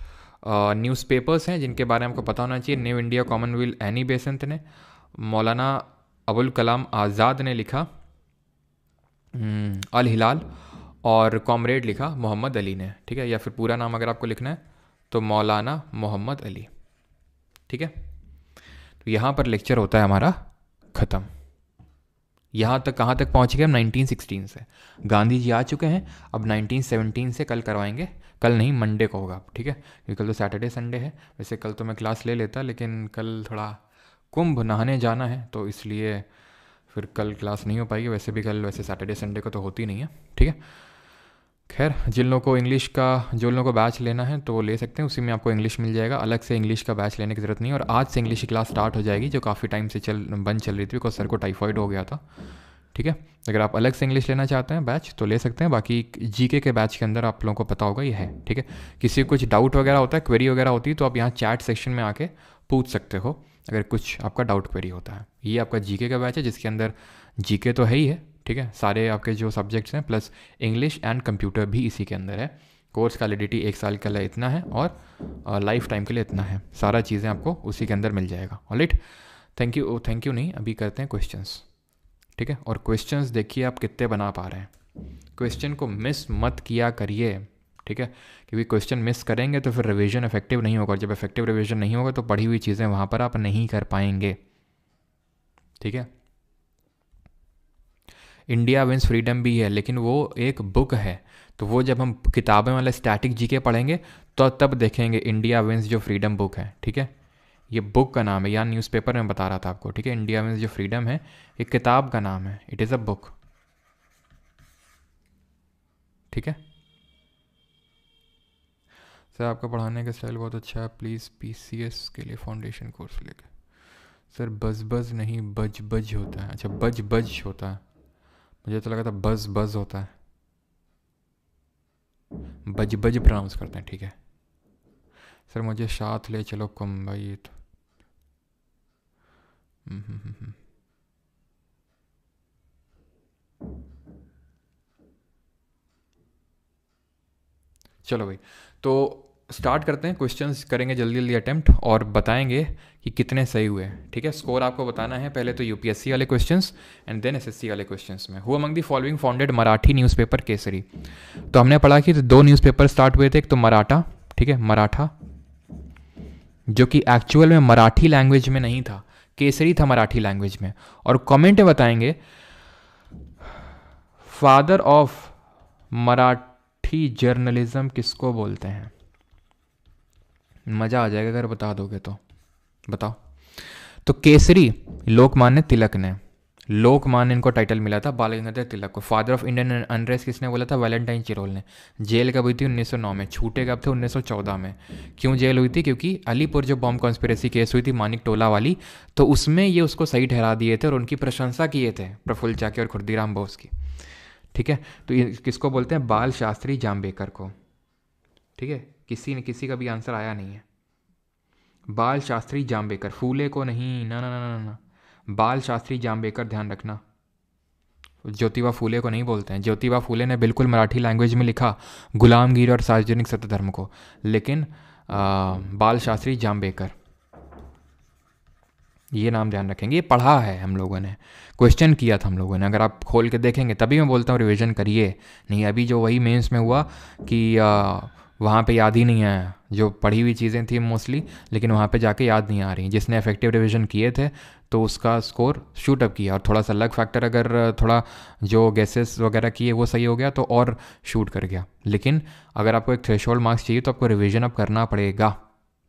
न्यूज़पेपर्स हैं जिनके बारे में आपको पता होना चाहिए। New India, Commonwealth Annie Besant ने, मौलाना अबुल कलाम आज़ाद ने लिखा अल हिलाल, और कॉमरेड लिखा मोहम्मद अली ने। ठीक है, या फिर पूरा नाम अगर आपको लिखना है तो मौलाना मोहम्मद अली। ठीक है, तो यहाँ पर लेक्चर होता है हमारा ख़त्म। यहाँ तक कहाँ तक पहुँच गए हम? 1916 से गांधी जी आ चुके हैं, अब 1917 से कल करवाएंगे। कल नहीं, मंडे को होगा, ठीक है, क्योंकि कल तो सैटरडे संडे है। वैसे कल तो मैं क्लास ले लेता, लेकिन कल थोड़ा कुंभ नहाने जाना है, तो इसलिए फिर कल क्लास नहीं हो पाएगी। वैसे भी कल वैसे सैटरडे संडे को तो होती नहीं है, ठीक है। खैर, जिन लोगों को इंग्लिश का, जो लोगों को बैच लेना है तो वो ले सकते हैं, उसी में आपको इंग्लिश मिल जाएगा। अलग से इंग्लिश का बैच लेने की ज़रूरत नहीं है। और आज से इंग्लिश की क्लास स्टार्ट हो जाएगी, जो काफ़ी टाइम से बंद चल रही थी, बिकॉज सर को टाइफाइड हो गया था, ठीक है। अगर आप अलग से इंग्लिश लेना चाहते हैं बैच तो ले सकते हैं। बाकी जीके के बैच के अंदर आप लोगों को पता होगा ये है, ठीक है। किसी को कुछ डाउट वगैरह होता है, क्वेरी वगैरह होती है, तो आप यहाँ चैट सेक्शन में आके पूछ सकते हो अगर कुछ आपका डाउट क्वेरी होता है। ये आपका जीके का बैच है, जिसके अंदर जीके तो है ही है, ठीक है, सारे आपके जो सब्जेक्ट्स हैं, प्लस इंग्लिश एंड कंप्यूटर भी इसी के अंदर है। कोर्स का वैलिडिटी 1 साल के लिए इतना है, और लाइफ टाइम के लिए इतना है। सारा चीज़ें आपको उसी के अंदर मिल जाएगा। ऑलराइट, थैंक यू नहीं, अभी करते हैं क्वेश्चंस, ठीक है। और क्वेश्चंस देखिए आप कितने बना पा रहे हैं। क्वेश्चन को मिस मत किया करिए, ठीक है, क्योंकि क्वेश्चन मिस करेंगे तो फिर रिवीजन इफेक्टिव नहीं होगा, और जब इफेक्टिव रिवीजन नहीं होगा तो पढ़ी हुई चीज़ें वहाँ पर आप नहीं कर पाएंगे, ठीक है। इंडिया विंस फ्रीडम भी है, लेकिन वो एक बुक है, तो वो जब हम किताबें वाला स्टैटिक जीके पढ़ेंगे तो तब देखेंगे इंडिया विंस जो फ्रीडम बुक है, ठीक है। ये बुक का नाम है, या न्यूज़पेपर में बता रहा था आपको, ठीक है। इंडिया विंस जो फ्रीडम है एक किताब का नाम है, इट इज़ अ बुक, ठीक है। सर आपका पढ़ाने का स्टाइल बहुत अच्छा है, प्लीज़ पीसीएस के लिए फाउंडेशन कोर्स लेके। सर बज बज नहीं, बज बज होता है। अच्छा, बज बज होता है, मुझे तो लगा था बज बज होता है। बज बज प्रोनाउंस करते हैं, ठीक है। सर मुझे साथ ले चलो कम भाई, ये तो चलो भाई, तो स्टार्ट करते हैं। क्वेश्चंस करेंगे जल्दी जल्दी अटेम्प्ट, और बताएंगे कि कितने सही हुए, ठीक है। स्कोर आपको बताना है, पहले तो यूपीएससी वाले क्वेश्चंस एंड देन एसएससी वाले क्वेश्चंस में। Who among the following founded Marathi newspaper Kesari? तो हमने पढ़ा कि 2 न्यूज़पेपर स्टार्ट हुए थे, एक तो मराठा, ठीक है, मराठा, जो कि एक्चुअल में मराठी लैंग्वेज में नहीं था, केसरी था मराठी लैंग्वेज में। और कमेंट में बताएंगे फादर ऑफ मराठी जर्नलिज्म किसको बोलते हैं। मज़ा आ जाएगा अगर बता दोगे तो। बताओ। तो केसरी लोकमान्य तिलक ने, लोकमान्य इनको टाइटल मिला था बाल गंगाधर तिलक को। फादर ऑफ इंडियन अनरेस्ट किसने बोला था? वैलेंटाइन चिरोल ने। जेल कब हुई थी? 1909 में। छूटे कब थे? 1914 में। क्यों जेल हुई थी? क्योंकि अलीपुर जो बॉम्ब कॉन्स्पिरेसी केस हुई थी मानिक टोला वाली, तो उसमें ये उसको सही ठहरा दिए थे और उनकी प्रशंसा किए थे प्रफुल्ल चाकी और खुर्दीराम बोस की, ठीक है। तो ये किसको बोलते हैं? बाल शास्त्री जाम्बेकर को, ठीक है। किसी का भी आंसर आया नहीं है। बाल शास्त्री जाम्बेकर, फूले को नहीं, ना ना ना ना ना, बाल शास्त्री जाम्बेकर, ध्यान रखना। ज्योतिबा फूले को नहीं बोलते हैं। ज्योतिबा फूले ने बिल्कुल मराठी लैंग्वेज में लिखा गुलामगिरी और सार्वजनिक सत्य धर्म को, लेकिन बाल शास्त्री जाम्बेकर, ये नाम ध्यान रखेंगे। ये पढ़ा है हम लोगों ने, क्वेश्चन किया था हम लोगों ने, अगर आप खोल के देखेंगे तभी मैं बोलता हूँ रिवीजन करिए। नहीं अभी जो वही मेंस में हुआ कि वहाँ पे याद ही नहीं आया, जो पढ़ी हुई चीज़ें थी मोस्टली, लेकिन वहाँ पे जाके याद नहीं आ रही। जिसने इफेक्टिव रिवीजन किए थे तो उसका स्कोर शूट अप किया, और थोड़ा सा लक फैक्टर, अगर थोड़ा जो गेसेस वगैरह किए वो सही हो गया तो और शूट कर गया। लेकिन अगर आपको एक थ्रेशोल्ड मार्क्स चाहिए तो आपको रिवीजन अप करना पड़ेगा,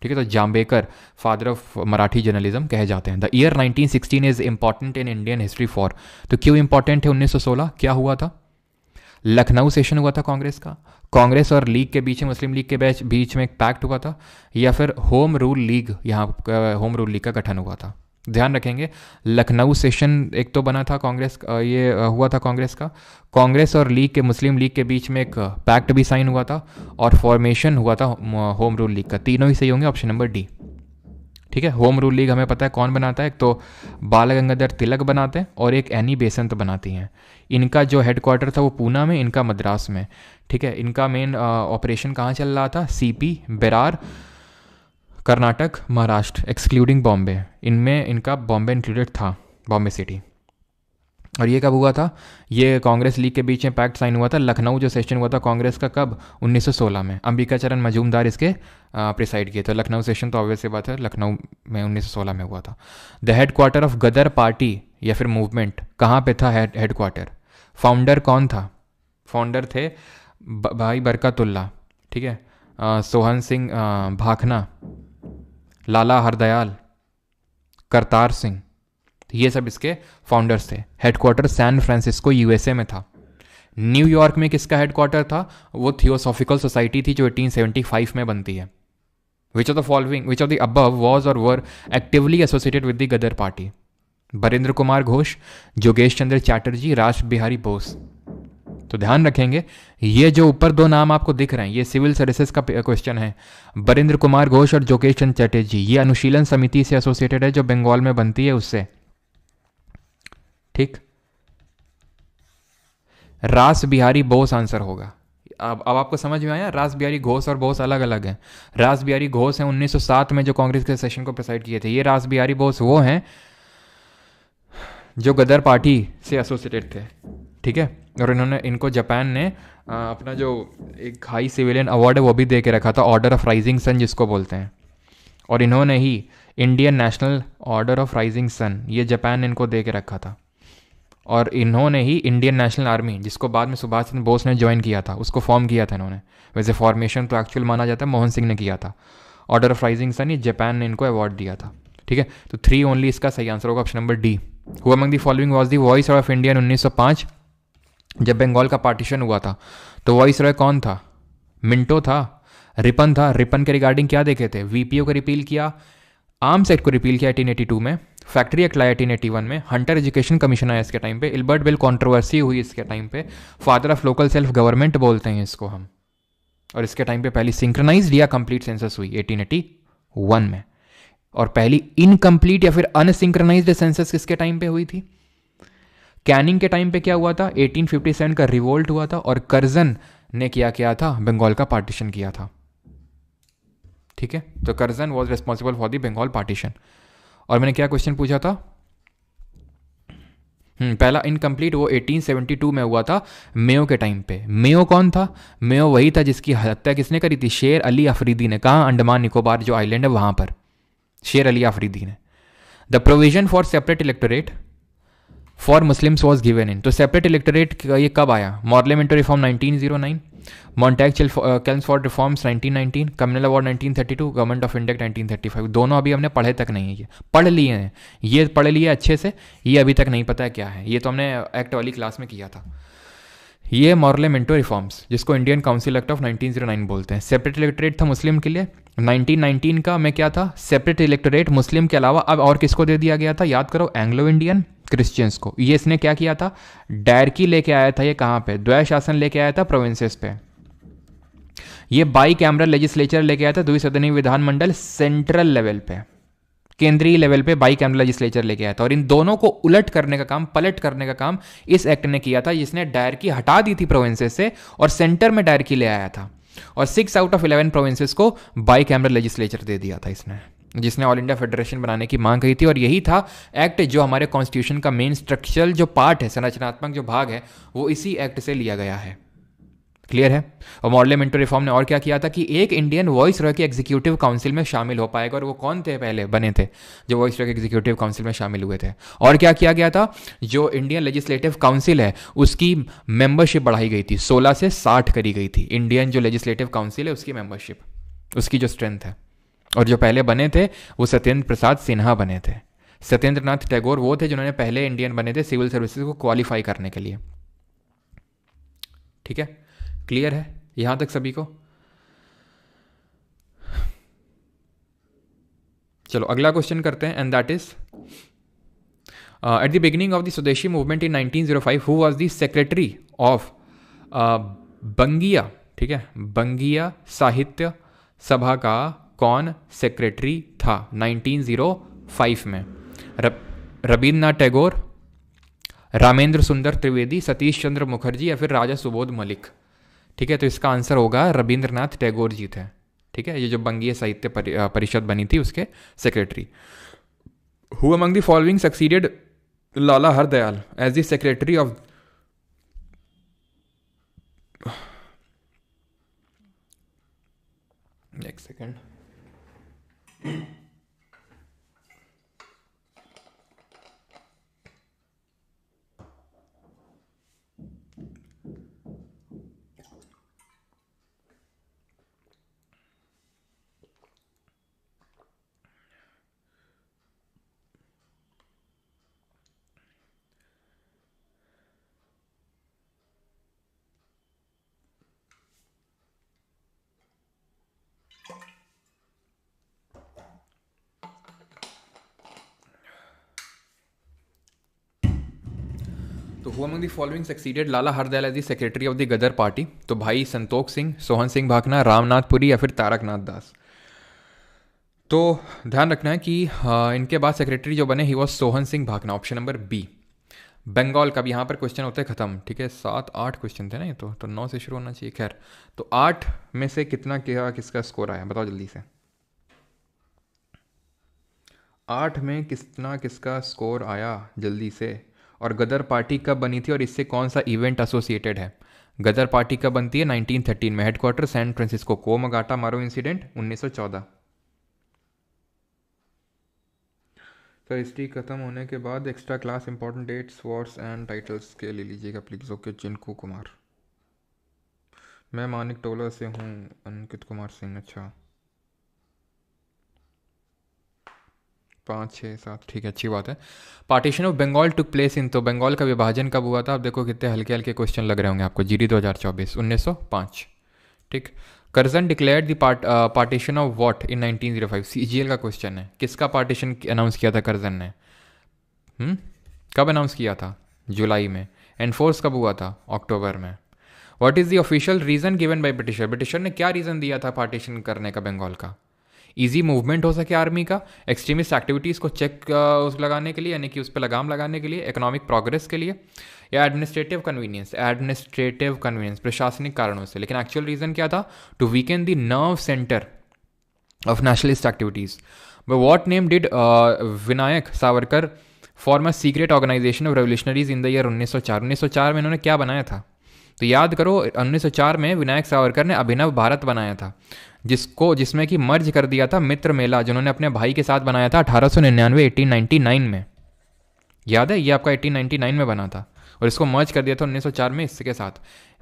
ठीक है। तो जाम्बेकर फादर ऑफ मराठी जर्नलिज्म कहे जाते हैं। The year 1916 is important in Indian history for, तो क्यों इंपॉर्टेंट है? 1916 क्या हुआ था? लखनऊ सेशन हुआ था कांग्रेस का, कांग्रेस और लीग के बीच में, मुस्लिम लीग के बीच में एक पैक्ट हुआ था, या फिर होम रूल लीग, यहाँ होम रूल लीग का गठन हुआ था। ध्यान रखेंगे, लखनऊ सेशन एक तो बना था कांग्रेस, ये हुआ था कांग्रेस का, कांग्रेस और लीग के, मुस्लिम लीग के बीच में एक पैक्ट भी साइन हुआ था, और फॉर्मेशन हुआ था होम रूल लीग का। तीनों ही सही होंगे, ऑप्शन नंबर डी, ठीक है। होम रूल लीग हमें पता है कौन बनाता है, एक तो बाल गंगाधर तिलक बनाते हैं और एक एनी बेसेंट बनाती हैं। इनका जो हेडक्वार्टर था वो पूना में, इनका मद्रास में, ठीक है। इनका मेन ऑपरेशन कहाँ चल रहा था? CP, Berar, Karnataka, Maharashtra, excluding Bombay. इनमें इनका बॉम्बे इंक्लूडेड था, बॉम्बे सिटी। और ये कब हुआ था? ये कांग्रेस लीग के बीच में पैक्ट साइन हुआ था। लखनऊ जो सेशन हुआ था कांग्रेस का, कब? 1916 में। अंबिका चरण मजूमदार इसके प्रिसाइड किए थे। लखनऊ सेशन तो ऑब्वियस सी बात है लखनऊ में 1916 में हुआ था। The headquarter of Ghadar Party या फिर मूवमेंट कहाँ पे था हेडक्वार्टर? फाउंडर कौन था? फाउंडर थे भाई बरकतुल्ला, ठीक है, सोहन सिंह भाखना, लाला हरदयाल, करतार सिंह, ये सब इसके फाउंडर्स थे। हेडक्वार्टर सैन फ्रांसिस्को यूएसए में था। न्यूयॉर्क में किसका हेडक्वार्टर था? वो थियोसॉफिकल सोसाइटी थी जो 1875 में बनती है। Which of the following, which of the above was or were actively associated with the Ghadar party? Barindra Kumar Ghosh, जोगेश चंद्र चैटर्जी, रास बिहारी बोस। तो ध्यान रखेंगे ये जो ऊपर दो नाम आपको दिख रहे हैं ये सिविल सर्विसेज का क्वेश्चन है। बरिंद्र कुमार घोष और जोगेश चंद्र चैटर्जी ये अनुशीलन समिति से एसोसिएटेड है जो बंगाल में बनती है उससे, ठीक। रास बिहारी बोस आंसर होगा। अब आपको समझ में आया, रास बिहारी घोष और बोस अलग अलग हैं। रास बिहारी घोष हैं 1907 में जो कांग्रेस के सेशन को प्रेसाइड किए थे। ये रास बिहारी बोस वो हैं जो गदर पार्टी से एसोसिएटेड थे, ठीक है। और इनको जापान ने अपना जो एक हाई सिविलियन अवार्ड है वो भी दे के रखा था, ऑर्डर ऑफ राइजिंग सन जिसको बोलते हैं। और इन्होंने ही Indian national order of rising sun ये जापान ने इनको दे के रखा था। और इन्होंने ही इंडियन नेशनल आर्मी जिसको बाद में सुभाष चंद्र बोस ने ज्वाइन किया था उसको फॉर्म किया था इन्होंने। वैसे फॉर्मेशन तो एक्चुअल माना जाता है मोहन सिंह ने किया था। ऑर्डर ऑफ राइजिंग सन ये जापान ने इनको अवार्ड दिया था, ठीक है। तो 3 ओनली इसका सही आंसर होगा, option number D. Who among the following was the voice of India in 1905? जब बंगाल का पार्टीशन हुआ था तो वॉइस रॉय कौन था? मिंटो था, रिपन था। रिपन के रिगार्डिंग क्या देखे थे? वीपीओ को रिपील किया, आर्म्स एक्ट को रिपील किया 1882 में, फैक्ट्री एक्ट लाया 1881 में, हंटर एजुकेशन कमीशन आया इसके टाइम पे, इल्बर्ट बिल कंट्रोवर्सी हुई इसके टाइम पे, father of local self government बोलते हैं इसको हम। और इसके टाइम पे पहली सिंक्रोनाइज्ड या कंप्लीट सेंसस हुई 1881 में। और पहली इनकम्प्लीट या फिर अनसिंक्रोनाइज्ड सेंसस किसके टाइम पे हुई थी? कैनिंग के टाइम पे क्या हुआ था? 1857 का रिवोल्ट हुआ था और कर्जन ने क्या था? बंगाल का पार्टीशन किया था, ठीक है। तो Curzon was responsible for the Bengal partition. और मैंने क्या क्वेश्चन पूछा था? पहला इनकम्प्लीट वो 1872 में हुआ था मेयो के टाइम पे। मेयो कौन था? मेयो वही था जिसकी हत्या किसने करी थी? शेर अली अफरीदी ने। कहाँ? अंडमान निकोबार जो आइलैंड है वहां पर शेर अली अफरीदी ने। The provision for separate electorate for Muslims was given in. तो सेपरेट इलेक्टोरेट ये कब आया? Morley Minto reform 1909, Montagu Chelmsford reforms 1919, communal award 1932, government of India 1935। दोनों अभी हमने पढ़े तक नहीं है, ये पढ़ लिए हैं, ये पढ़ लिए अच्छे से, ये अभी तक नहीं पता है क्या है। ये तो हमने एक्ट वाली क्लास में किया था। ये मॉर्लेमेंटो रिफॉर्म्स जिसको इंडियन काउंसिल एक्ट ऑफ 1909 बोलते हैं। सेपरेट इलेक्टोरेट था मुस्लिम के लिए। 1919 का में क्या था? सेपरेट इलेक्टोरेट मुस्लिम के अलावा अब और किसको दे दिया गया था? याद करो, एंग्लो इंडियन क्रिश्चियंस को। ये इसने क्या किया था? डायरकी लेके आया था। ये कहाँ पे? द्वैय शासन लेके आया था प्रोविंसेस पे। ये बाई कैमरल लेजिस्लेचर लेके आया था, द्विसदनीय विधानमंडल सेंट्रल लेवल पे, केंद्रीय लेवल पे बाई कैमरल लेजिस्लेचर लेके आया था। और इन दोनों को उलट करने का काम, पलट करने का काम इस एक्ट ने किया था, जिसने डायरकी हटा दी थी प्रोविंसेस से और सेंटर में डायरकी ले आया था। और 6 आउट ऑफ 11 प्रोविंसेस को बाई कैमरल लेजिस्लेचर दे दिया था इसने, जिसने ऑल इंडिया फेडरेशन बनाने की मांग कही थी। और यही था एक्ट जो हमारे कॉन्स्टिट्यूशन का मेन स्ट्रक्चरल जो पार्ट है, संरचनात्मक जो भाग है, वो इसी एक्ट से लिया गया है। क्लियर है? और मॉर्लेमेंटो रिफॉर्म ने और क्या किया था कि एक इंडियन वॉइस रॉय के एग्जीक्यूटिव काउंसिल में शामिल हो पाएगा। और वो कौन थे पहले बने थे जो वॉइस रॉय के एग्जीक्यूटिव काउंसिल में शामिल हुए थे? और क्या किया गया था? जो इंडियन लेजिस्लेटिव काउंसिल है उसकी मेंबरशिप बढ़ाई गई थी, 16 से 60 करी गई थी। इंडियन जो लेजिस्लेटिव काउंसिल है उसकी मेंबरशिप, उसकी जो स्ट्रेंथ है। और जो पहले बने थे वो सत्येंद्र प्रसाद सिन्हा बने थे। सत्येंद्र नाथ टैगोर वो थे जिन्होंने पहले इंडियन बने थे सिविल सर्विसेज को क्वालिफाई करने के लिए। ठीक है, क्लियर है यहां तक सभी को? चलो अगला क्वेश्चन करते हैं, and that is at the beginning of the swadeshi movement in 1905 who was the secretary of Bangiya, ठीक है, बंगिया साहित्य सभा का कौन सेक्रेटरी था 1905 में? रविन्द्रनाथ टैगोर, रामेंद्र सुंदर त्रिवेदी, सतीश चंद्र मुखर्जी या फिर राजा सुबोध मलिक? ठीक है, तो इसका आंसर होगा रविंद्रनाथ टैगोर जी थे। ठीक है, ये जो बंगीय साहित्य परिषद बनी थी उसके secretary. Who among the following succeeded Lala Hardayal as the secretary of एक सेकेंड, तो who among the following succeeded Lala Hardayal as the secretary of the Ghadar Party? तो भाई संतोख सिंह, सोहन सिंह भाखना, रामनाथ पुरी या फिर तारकनाथ दास। तो ध्यान रखना है कि इनके बाद सेक्रेटरी जो बने he was Sohan Singh Bhakna, option number B. Bengal का भी यहाँ पर क्वेश्चन होते हैं खत्म, ठीक है। 7-8 क्वेश्चन थे ना ये तो 9 से शुरू होना चाहिए। खैर, तो 8 में से कितना क्या किसका स्कोर आया बताओ जल्दी से। 8 में कितना किसका स्कोर आया जल्दी से। और गदर पार्टी कब बनी थी और इससे कौन सा इवेंट एसोसिएटेड है? गदर पार्टी कब बनती है? 1913 में। Headquarter San Francisco. कोमगाटा मारो इंसिडेंट 1914। तो हिस्ट्री खत्म होने के बाद extra class important dates words and titles के ले लीजिएगा प्लीज़। ओके, चिंकू कुमार। मैं मानिक टोला से हूँ। अंकित कुमार सिंह। अच्छा, 5, 6, 7, ठीक है, अच्छी बात है। Partition of Bengal took place in, तो बंगाल का विभाजन कब हुआ था? अब देखो कितने हल्के हल्के क्वेश्चन लग रहे होंगे आपको। जीडी 2024, 1905, ठीक। Curzon declared the partition of what in 1905? CGL का क्वेश्चन है। किसका पार्टीशन अनाउंस किया था करजन ने? कब अनाउंस किया था? जुलाई में। एनफोर्स कब हुआ था? अक्टूबर में। What is the official reason given by britisher? Britisher ने क्या रीज़न दिया था पार्टीशन करने का बंगाल का? ईजी मूवमेंट हो सके आर्मी का, एक्सट्रीमिस्ट एक्टिविटीज़ को चेक उस लगाने के लिए, यानी कि उस पर लगाम लगाने के लिए, इकोनॉमिक प्रोग्रेस के लिए, या एडमिनिस्ट्रेटिव कन्वीनियंस? एडमिनिस्ट्रेटिव कन्वीनियंस, प्रशासनिक कारणों से। लेकिन एक्चुअल रीज़न क्या था? To weaken the nerve centre of nationalist activities. But what name did Vinayak Savarkar form a secret organisation of revolutionaries in the year 1904? 1904 में इन्होंने क्या बनाया था? तो याद करो, 1904 में विनायक सावरकर ने अभिनव भारत बनाया था, जिसमें कि मर्ज कर दिया था मित्र मेला, जिन्होंने अपने भाई के साथ बनाया था 1899 1899 में। याद है, ये आपका 1899 में बना था और इसको मर्ज कर दिया था 1904 में इसके साथ।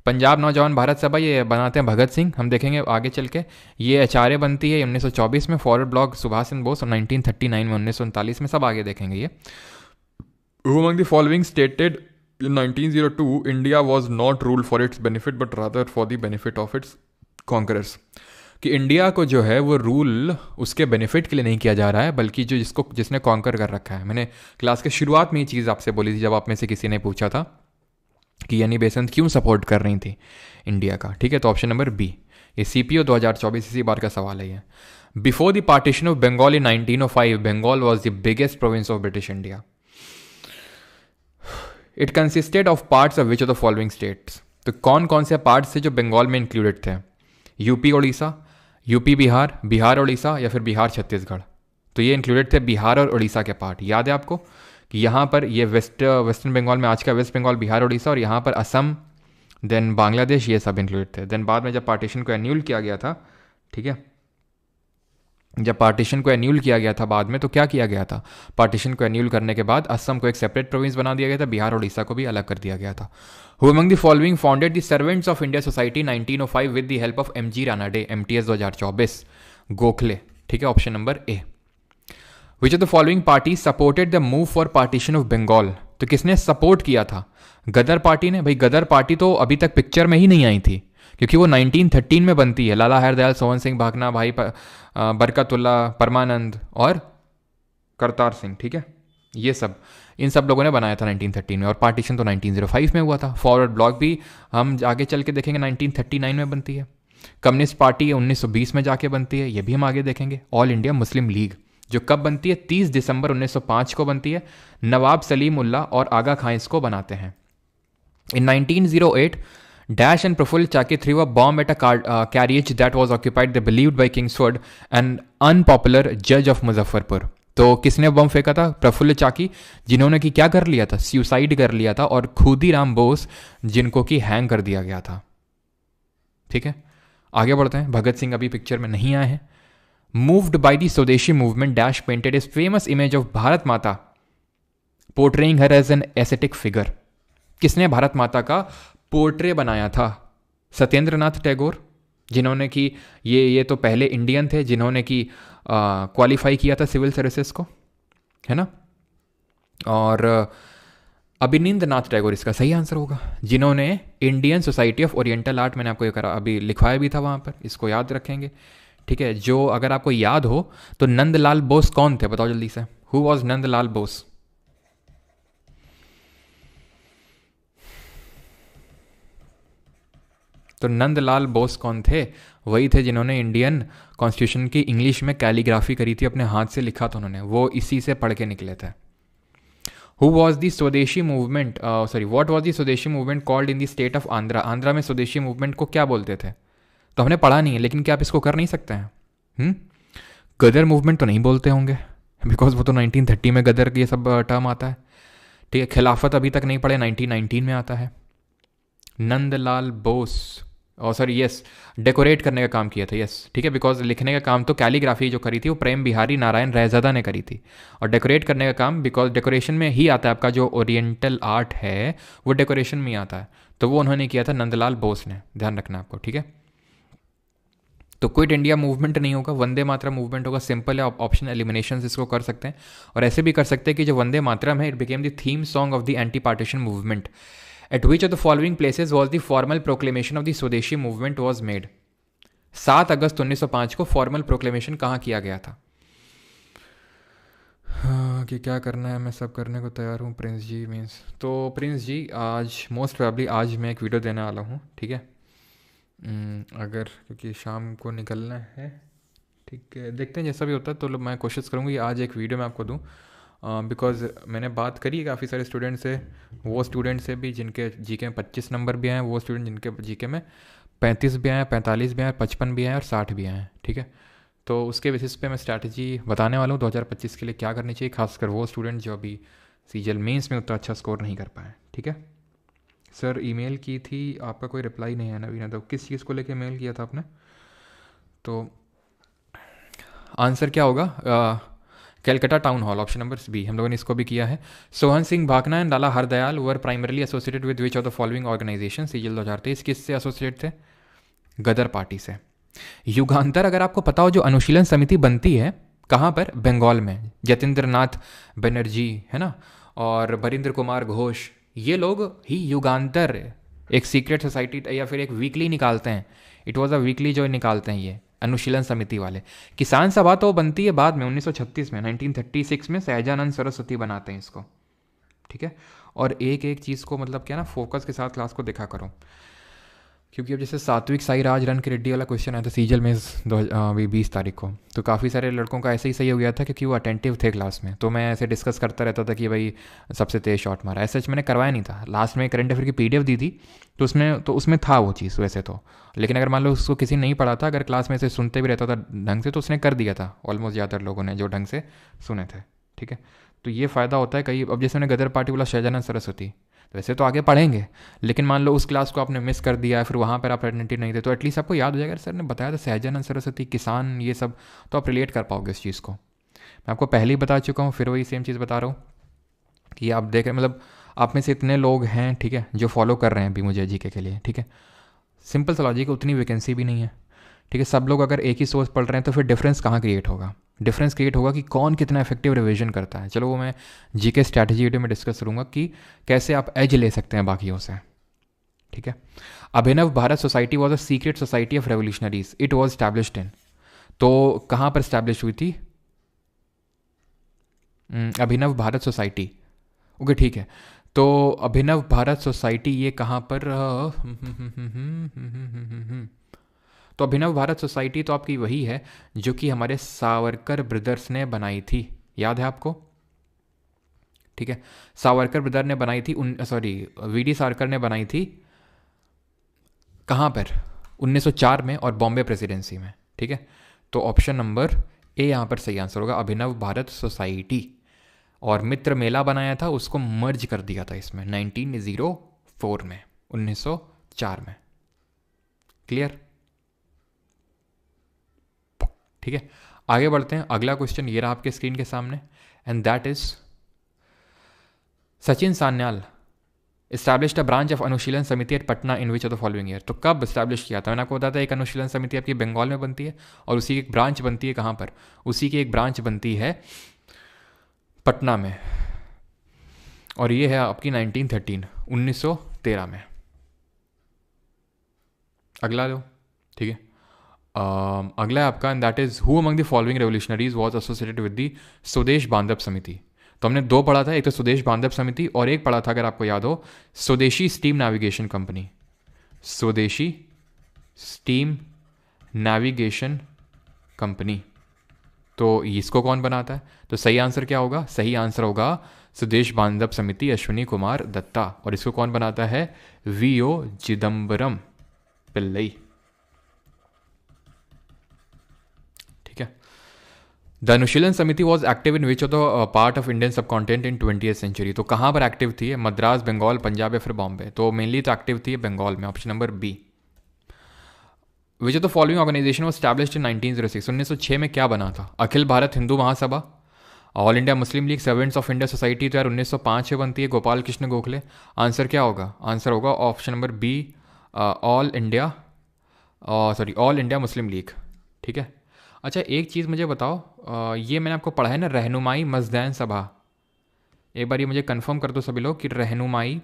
पंजाब नौजवान भारत सभा ये बनाते हैं भगत सिंह, हम देखेंगे आगे चल के। ये एचआरए बनती है 1924 में। फॉरवर्ड ब्लॉक सुभाष चंद्र बोस 1939 में। 1939 में, सब आगे देखेंगे ये। Who among the following stated in 1902 India was not ruled for its benefit but rather for the benefit of its conquerors? कि इंडिया को जो है वो रूल उसके बेनिफिट के लिए नहीं किया जा रहा है, बल्कि जो जिसने कॉन्कर कर रखा है। मैंने क्लास के शुरुआत में ये चीज़ आपसे बोली थी जब आप में से किसी ने पूछा था कि यानी बेसेंट क्यों सपोर्ट कर रही थी इंडिया का, ठीक है। तो ऑप्शन नंबर बी, ये CPO 2024 इसी बार का सवाल है ये। Before the partition of Bengal in 1905 Bengal was the biggest province of British India. It consisted of parts of which of the following states? तो कौन कौन से पार्ट्स थे जो बंगाल में इंक्लूडेड थे? यूपी उड़ीसा, यूपी बिहार, बिहार उड़ीसा, या फिर बिहार छत्तीसगढ़? तो ये इंक्लूडेड थे बिहार और उड़ीसा के पार्ट। याद है आपको कि यहाँ पर ये वेस्टर्न बंगाल में आज का वेस्ट बंगाल, बिहार, उड़ीसा, और यहाँ पर असम, देन बांग्लादेश, ये सब इंक्लूडेड थे। देन बाद में जब पार्टीशन को एन्यूल किया गया था, ठीक है, जब पार्टीशन को एन्यूल किया गया था बाद में, तो क्या किया गया था? पार्टीशन को एन्यूल करने के बाद असम को एक सेपरेट प्रोविंस बना दिया गया था, बिहार और उड़ीसा को भी अलग कर दिया गया था। Who among the following founded the Servants of India Society 1905 with the help of MG Ranade? MTS 2024, Gokhale, ठीक है, option number A. Which of the following party supported the move for partition of Bengal? तो किसने सपोर्ट किया था? गदर party ने। भाई गदर पार्टी तो अभी तक पिक्चर में ही नहीं आई थी, क्योंकि वो 1913 में बनती है। लाला हरदयाल, सोहन सिंह भाखना, भाई बरकतुल्ला, परमानंद और करतार सिंह, ठीक है, ये सब, इन सब लोगों ने बनाया था 1913 में। और पार्टीशन तो 1905 में हुआ था। फॉरवर्ड ब्लॉक भी हम आगे चल के देखेंगे 1939 में बनती है। कम्युनिस्ट पार्टी 1920 में जाके बनती है, ये भी हम आगे देखेंगे। ऑल इंडिया मुस्लिम लीग जो कब बनती है? 30 दिसंबर 1905 को बनती है। नवाब सलीम उल्ला और आगा खां इसको बनाते हैं। इन 1908 Dash and Praful Chaki threw a bomb at a carriage that was occupied, they believed, by Kingsford, an unpopular judge of Muzaffarpur. तो किसने बम फेंका था? प्रफुल्ल चाकी, जिन्होंने कि क्या कर लिया था? सुसाइड कर लिया था। और खुदीराम बोस, जिनको कि हैंग कर दिया गया था, ठीक है। आगे बढ़ते हैं। भगत सिंह अभी पिक्चर में नहीं आए हैं। Moved by the swadeshi movement, dash painted is famous image of Bharat Mata portraying her as an aesthetic figure. किसने भारत माता का पोर्ट्रे बनाया था? सत्येंद्र नाथ टैगोर, जिन्होंने कि ये तो पहले इंडियन थे जिन्होंने कि क्वालिफाई किया था सिविल सर्विसेज को, है ना। और अभिनिंद नाथ टैगोर इसका सही आंसर होगा, जिन्होंने Indian society of oriental art, मैंने आपको ये करा अभी लिखवाया भी था वहाँ पर, इसको याद रखेंगे, ठीक है। जो अगर आपको याद हो तो नंदलाल बोस कौन थे? बताओ जल्दी से। Who was Nandlal Bose? तो नंदलाल बोस कौन थे? वही थे जिन्होंने इंडियन कॉन्स्टिट्यूशन की इंग्लिश में कैलीग्राफी करी थी, अपने हाथ से लिखा था उन्होंने, वो इसी से पढ़ के निकले थे। Who was the swadeshi movement, sorry what was the swadeshi movement called in the state of Andhra? Andhra में स्वदेशी मूवमेंट को क्या बोलते थे? तो हमने पढ़ा नहीं है, लेकिन क्या आप इसको कर नहीं सकते हैं? गदर मूवमेंट तो नहीं बोलते होंगे, बिकॉज वो तो 1930 में गदर ये सब टर्म आता है। ठीक है, खिलाफत अभी तक नहीं पढ़े, 1919 में आता है। नंदलाल बोस, और सॉरी यस, डेकोरेट करने का काम किया था, यस ठीक है, बिकॉज लिखने का काम तो कैलीग्राफी जो करी थी वो प्रेम बिहारी नारायण रहज़दा ने करी थी, और डेकोरेट करने का काम बिकॉज डेकोरेशन में ही आता है, आपका जो ओरिएंटल आर्ट है वो डेकोरेशन में ही आता है, तो वो उन्होंने किया था नंदलाल बोस ने, ध्यान रखना आपको, ठीक है। तो क्विट इंडिया मूवमेंट नहीं होगा, वंदे मातरम मूवमेंट होगा। सिंपल है, ऑप्शन एलिमिनेशन इसको कर सकते हैं, और ऐसे भी कर सकते हैं कि जो वंदे मातरम है, it became the theme song of the anti partition movement. Eight which of the following places was the formal proclamation of the swadeshi movement was made? 7 अगस्त 1905 को फॉर्मल प्रोक्लेमेशन कहाँ किया गया था? हाँ, कि क्या करना है, मैं सब करने को तैयार हूँ प्रिंस जी मीन्स। तो प्रिंस जी आज मोस्ट प्रोबेबली आज मैं एक वीडियो देने वाला हूँ, ठीक है, अगर क्योंकि शाम को निकलना है, ठीक है, देखते हैं जैसा भी होता है, तो मैं कोशिश करूँगी आज एक वीडियो मैं आपको दूँ, बिकॉज मैंने बात करी है काफ़ी सारे स्टूडेंट से, वो स्टूडेंट से भी जिनके जीके में 25 नंबर भी आए हैं, वो स्टूडेंट जिनके जीके में 35 भी आए हैं, 45 भी आए हैं, 55 भी आए हैं और 60 भी आए हैं, ठीक है। तो उसके बेसिस पे मैं स्ट्रैटेजी बताने वाला हूँ 2025 के लिए क्या करनी चाहिए, खासकर वो स्टूडेंट जो अभी सीजीएल मेंस में उतना अच्छा स्कोर नहीं कर पाए, ठीक है। सर ईमेल की थी, आपका कोई रिप्लाई नहीं है नवीन, तो किस चीज़ को लेके मेल किया था आपने? तो आंसर क्या होगा? Calcutta town hall, option number B, हम लोगों ने इसको भी किया है। Sohan Singh Bhakna and Lala Hardayal were primarily associated with which of the following organisation? CGL 2023 किससे एसोसिएट थे? गदर पार्टी से। युगांतर अगर आपको पता हो, जो अनुशीलन समिति बनती है कहाँ पर? बंगाल में, जतेंद्र नाथ बनर्जी है ना, और बरिंद्र कुमार घोष, ये लोग ही युगांतर एक सीक्रेट सोसाइटी या फिर एक वीकली निकालते हैं, इट वॉज अ वीकली जो निकालते हैं ये अनुशीलन समिति वाले। किसान सभा तो बनती है बाद में 1936 में, 1936 में सहजानंद सरस्वती बनाते हैं इसको, ठीक है। और एक एक चीज़ को मतलब क्या ना फोकस के साथ क्लास को देखा करो, क्योंकि अब जैसे सात्विक साईराज रन के रेड्डी वाला क्वेश्चन आया था सीजीएल में 20 तारीख को, तो काफ़ी सारे लड़कों का ऐसे ही सही हो गया था क्योंकि वो अटेंटिव थे क्लास में, तो मैं ऐसे डिस्कस करता रहता था कि भाई सबसे तेज शॉट मारा, ऐसा मैंने करवाया नहीं था। लास्ट में करंट अफेयर की पीडीएफ दी थी, तो उसमें था वो चीज़ वैसे तो, लेकिन अगर मान लो उसको किसी नहीं पढ़ा था, अगर क्लास में से सुनते भी रहता था ढंग से, तो उसने कर दिया था ऑलमोस्ट ज़्यादातर लोगों ने जो ढंग से सुने थे, ठीक है। तो ये फ़ायदा होता है कई, अब जैसे मैंने गदर पार्टी बोला सहजानंद सरस्वती, वैसे तो आगे पढ़ेंगे, लेकिन मान लो उस क्लास को आपने मिस कर दिया है, फिर वहाँ पर आप अटेंटिव नहीं थे, तो एटलीस्ट आपको याद हो जाएगा सर ने बताया था सहजानंद सरस्वती, किसान, ये सब, तो आप रिलेट कर पाओगे इस चीज़ को। मैं आपको पहले ही बता चुका हूँ, फिर वही सेम चीज़ बता रहा हूँ कि आप देख रहे मतलब आप में से इतने लोग हैं, ठीक है, जो फॉलो कर रहे हैं अभी मुझे जीके के लिए, ठीक है। सिंपल सा लॉजिक, उतनी वैकेंसी भी नहीं है, ठीक है। सब लोग अगर एक ही सोर्स पढ़ रहे हैं तो फिर डिफरेंस कहाँ क्रिएट होगा? डिफरेंस क्रिएट होगा कि कौन कितना इफेक्टिव रिवीजन करता है। चलो वो मैं जीके स्ट्रैटेजी वीडियो में डिस्कस करूँगा कि कैसे आप एज ले सकते हैं बाकियों से, ठीक है। Abhinav Bharat society was a secret society of revolutionaries, it was established in, तो कहाँ पर स्टैब्लिश हुई थी? अभिनव भारत सोसाइटी, ओके ठीक है। तो अभिनव भारत सोसाइटी ये कहाँ पर तो अभिनव भारत सोसाइटी तो आपकी वही है जो कि हमारे सावरकर ब्रदर्स ने बनाई थी, याद है आपको, ठीक है। सावरकर ब्रदर ने बनाई थी, वीडी सावरकर ने बनाई थी कहाँ पर? 1904 में, और बॉम्बे प्रेसिडेंसी में, ठीक है। तो ऑप्शन नंबर ए यहाँ पर सही आंसर होगा, अभिनव भारत सोसाइटी। और मित्र मेला बनाया था, उसको मर्ज कर दिया था इसमें 1904 में, 1904 में, क्लियर, ठीक है। आगे बढ़ते हैं, अगला क्वेश्चन ये रहा आपके स्क्रीन के सामने, and that is Sachin Sanyal established a branch of Anushilan Samiti at Patna in which of the following year? तो कब एस्टैब्लिश किया था? मैंने आपको बताया था एक अनुशीलन समिति आपकी बंगाल में बनती है, और उसी की एक ब्रांच बनती है कहाँ पर? उसी की एक ब्रांच बनती है पटना में, और ये है आपकी 1913 में। अगला लो, ठीक है। अगला है आपका, and that is who among the following revolutionaries was associated with the स्वदेश बांधव समिति? तो हमने दो पढ़ा था, एक तो स्वदेश बांधव समिति, और एक पढ़ा था अगर आपको याद हो स्वदेशी स्टीम नेविगेशन कंपनी, स्वदेशी स्टीम नेविगेशन कंपनी। तो इसको कौन बनाता है? तो सही आंसर क्या होगा? सही आंसर होगा स्वदेश बांधव समिति, अश्विनी कुमार दत्ता। और इसको कौन बनाता है? वीओ चिदम्बरम पिल्लई। ठीक है। द अनुशीलन समिति was active in which of the part of Indian सब कॉन्टिनेंट इन 20th सेंचुरी। तो कहाँ पर एक्टिव थी? मद्रास, बंगाल, पंजाब या फिर बॉम्बे? तो मेनली तो एक्टिव थी बंगाल में, option number B. Which of the following organisation was established in 1906। 1906 में क्या बना था? Akhil Bharat Hindu Mahasabha, all India Muslim league, servants of India society. तो यार 1905 में बनती है, गोपाल कृष्ण गोखले। आंसर क्या होगा? आंसर होगा option number B, All India, sorry All India Muslim League. ठीक है। अच्छा एक चीज़ मुझे बताओ, ये मैंने आपको पढ़ा है ना, रहनुमाई मस्दैन सभा। एक बार ये मुझे कंफर्म कर दो सभी लोग कि रहनुमाई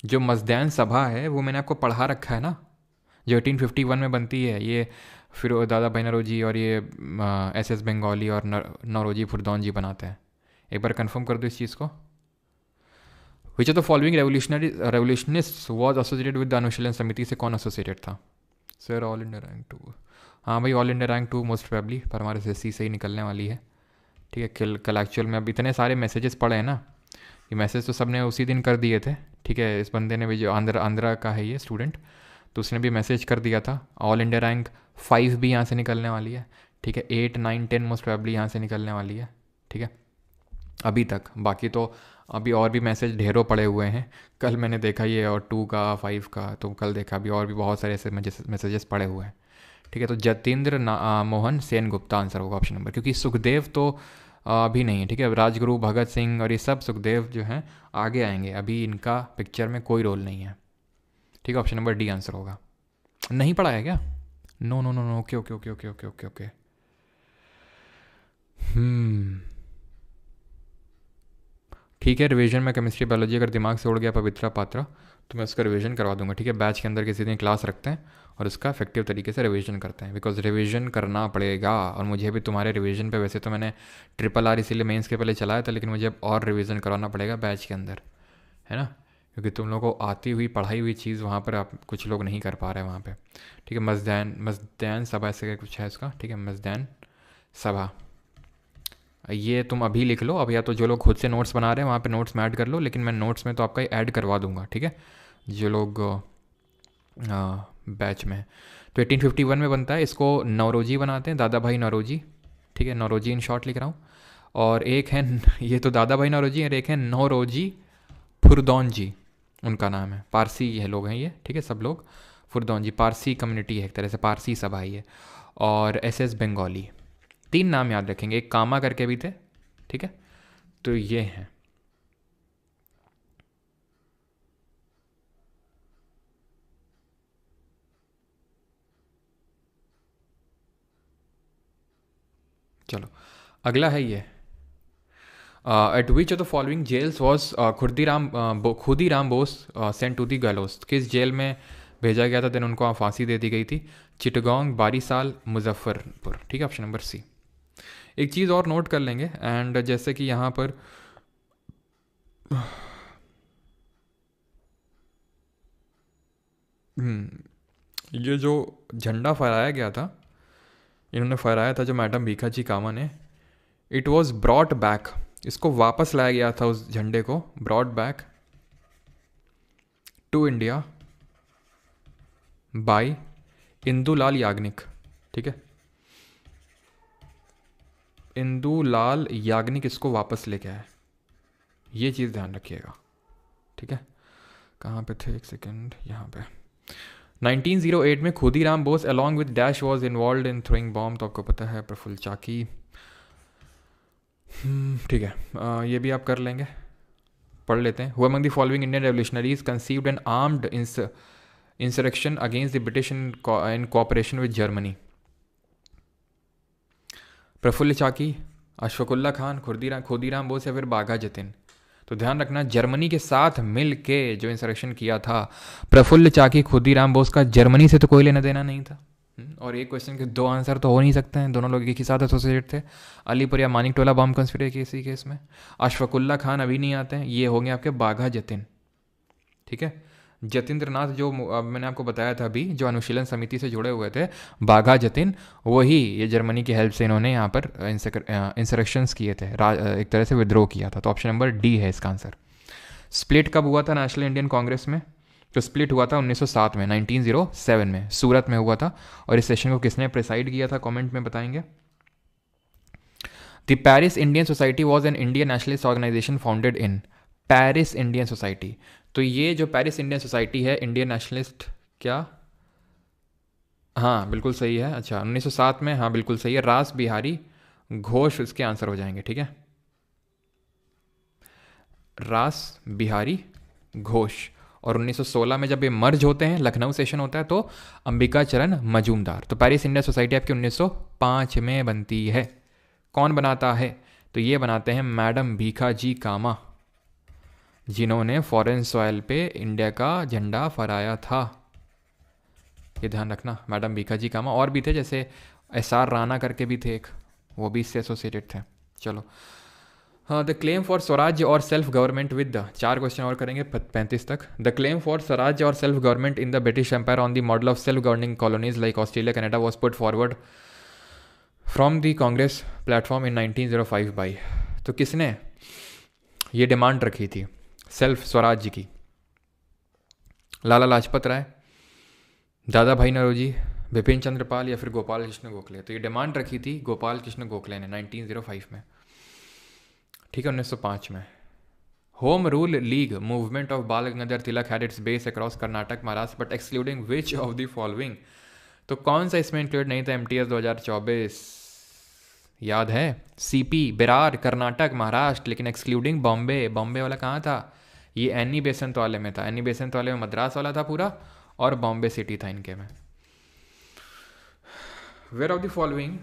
जो मस्दैन सभा है वो मैंने आपको पढ़ा रखा है ना, जो 1851 में बनती है। ये फिर दादा भाई नौरोजी और ये एस बंगाली और नौरोजी फुरदौन जी बनाते हैं। एक बार कंफर्म कर दो इस चीज़ को। Which of the following revolutionist was associated with the Anushilan Samiti से कौन एसोसिएटेड था? Sir all India rank 2। हाँ भाई all India rank 2 most probably, पर हमारे SSC से ही निकलने वाली है। ठीक है। कल एक्चुअल में अब इतने सारे मैसेजेस पड़े हैं ना, ये मैसेज तो सबने उसी दिन कर दिए थे। ठीक है। इस बंदे ने भी, जो आंध्रा का है ये स्टूडेंट, तो उसने भी मैसेज कर दिया था। ऑल इंडिया रैंक 5 भी यहाँ से निकलने वाली है। ठीक है। 8, 9, 10 मोस्ट प्रोबेबली यहाँ से निकलने वाली है। ठीक है अभी तक। बाकी तो अभी और भी मैसेज ढेरों पड़े हुए हैं। कल मैंने देखा ये, और 2 का 5 का, तो कल देखा अभी और भी बहुत सारे ऐसे मैसेजेस पड़े हुए हैं। ठीक है। तो जतेंद्र मोहन सेन गुप्ता आंसर होगा ऑप्शन नंबर, क्योंकि सुखदेव तो अभी नहीं है। ठीक है। राजगुरु, भगत सिंह और ये सब सुखदेव जो हैं आगे आएंगे, अभी इनका पिक्चर में कोई रोल नहीं है। ठीक है। ऑप्शन नंबर डी आंसर होगा। नहीं पढ़ा है क्या? No no no no, okay okay okay okay okay okay okay. ठीक है। रिवीजन में केमिस्ट्री बायोलॉजी अगर दिमाग से उड़ गया पवित्रा पात्रा, तो मैं उसका रिवीजन करवा दूंगा। ठीक है। बैच के अंदर किसी दिन क्लास रखते हैं और उसका इफेक्टिव तरीके से रिवीजन करते हैं, बिकॉज रिवीजन करना पड़ेगा। और मुझे भी तुम्हारे रिवीजन पे, वैसे तो मैंने RRR इसीलिए मेंस के पहले चलाया था, लेकिन मुझे अब और रिवीजन करवाना पड़ेगा बैच के अंदर, है ना, क्योंकि तुम लोगों को आती हुई पढ़ाई हुई चीज़ वहाँ पर आप कुछ लोग नहीं कर पा रहे हैं वहाँ पे। ठीक है। मस्दैन सभा ऐसे कुछ है इसका। ठीक है। मस्दैन सभा, ये तुम अभी लिख लो। अब या तो जो लोग खुद से नोट्स बना रहे हैं वहाँ पे नोट्स में ऐड कर लो, लेकिन मैं नोट्स में तो आपका ऐड करवा दूंगा। ठीक है। जो लोग बैच में। तो 1851 में बनता है। इसको नौरोजी बनाते हैं, दादा भाई नौरोजी। ठीक है। नौरोजी इन शॉर्ट लिख रहा हूँ। और एक है ये तो दादा भाई नौरोजी, और एक है नौरोजी फुरदौन जी, उनका नाम है। पारसी है लोग हैं ये। ठीक है। सब लोग फुरदौन जी, पारसी कम्युनिटी है एक तरह से, पारसी सभा है ये। और SS बंगाली। 3 नाम याद रखेंगे। एक कामा करके भी थे। ठीक है। तो ये हैं। चलो अगला है ये, at which of the following jails was Khudiram Bose sent to the gallows. किस जेल में भेजा गया था, देन उनको फांसी दे दी गई थी? चिटगांव, बारीसाल, मुजफ्फरपुर। ठीक है। Option number C. एक चीज़ और नोट कर लेंगे, एंड जैसे कि यहाँ पर ये जो झंडा फहराया गया था, इन्होंने फहराया था जो मैडम भीखाजी कामा ने, इट वॉज ब्रॉट बैक। इसको वापस लाया गया था, उस झंडे को brought back to India by Indulal Yagnik. ठीक है। इंदुलाल याग्निक इसको वापस लेके आए, ये चीज़ ध्यान रखिएगा। ठीक है। कहाँ पे थे, एक सेकेंड, यहाँ पे। 1908 में Khudiram Bose along with dash was involve in throwing bomb. तो आपको पता है प्रफुल्ल चाकी। ठीक है। ये भी आप कर लेंगे, पढ़ लेते हैं। Who among the following Indian revolutionaries conceived an armed insurrection against the British in cooperation with Germany? Prafulla Chaki, Ashfaqulla Khan, Khudiram Bose या फिर बाघा जतिन? तो ध्यान रखना, जर्मनी के साथ मिल के जो इंसरेक्शन किया था प्रफुल्ल चाकी, खुदीराम बोस का जर्मनी से तो कोई लेना देना नहीं था। और एक क्वेश्चन के 2 आंसर तो हो नहीं सकते हैं, दोनों लोग एक ही साथ एसोसिएट थे। अलीपुर या मानिक टोला बम कंस्पिरेसी केस में अशफाकुल्ला खान अभी नहीं आते हैं, ये होंगे आपके बाघा जतिन। ठीक है। जतिंद्रनाथ जो मैंने आपको बताया था अभी, जो अनुशीलन समिति से जुड़े हुए थे, बाघा जतिन, वही ये जर्मनी की हेल्प से इन्होंने यहाँ पर इंसरेक्शंस किए थे, एक तरह से विद्रोह किया था। तो ऑप्शन नंबर डी है इसका आंसर। स्प्लिट कब हुआ था नेशनल इंडियन कांग्रेस में? तो स्प्लिट हुआ था 1907 में, 1907 में सूरत में हुआ था। और इस सेशन को किसने प्रिसाइड किया था, कमेंट में बताएंगे। The Paris Indian Society was an Indian nationalist organisation founded in Paris Indian Society. तो ये जो पेरिस इंडियन सोसाइटी है, इंडियन नेशनलिस्ट, क्या, हाँ बिल्कुल सही है। अच्छा 1907 में, हाँ बिल्कुल सही है। रास बिहारी घोष इसके आंसर हो जाएंगे, ठीक है। रास बिहारी घोष। और 1916 में जब ये मर्ज होते हैं, लखनऊ सेशन होता है, तो अंबिका चरण मजूमदार। तो पेरिस इंडियन सोसाइटी आपकी 1905 में बनती है। कौन बनाता है? तो ये बनाते हैं मैडम भीखाजी कामा, जिन्होंने फॉरेन सॉइल पे इंडिया का झंडा फहराया था। ये ध्यान रखना, मैडम भीखाजी कामा। और भी थे, जैसे एस.आर. राणा करके भी थे एक, वो भी इससे एसोसिएटेड थे। चलो, हाँ, द क्लेम फॉर स्वराज्य और self government with the, 4 question और करेंगे 35 तक। द क्लेम फॉर स्वराज्य और self government in the British Empire on the model of self governing colonies like Australia Canada was put forward from the Congress platform in 1905 by. तो किसने ये demand रखी थी self स्वराज्य की? लाला लाजपत राय, दादा भाई नौरोजी, बिपिन चंद्र पाल, या फिर गोपाल कृष्ण गोखले? तो ये डिमांड रखी थी गोपाल कृष्ण गोखले ने 1905 में, ठीक है, 1905 में। Home rule league movement of Bal Gangadhar Tilak had its base across Karnataka Maharashtra but excluding which of the following. तो कौन सा इसमें इंक्लूड नहीं था? MTS 2024 याद है? CP बिरार कर्नाटक महाराष्ट्र, लेकिन एक्सक्लूडिंग बॉम्बे। बॉम्बे वाला कहाँ था? ये एनी बेसेंट वाले में था। एनी बेसेंट वाले में मद्रास वाला था पूरा, और बॉम्बे सिटी था इनके में। वेयर ऑफ द फॉलोइंग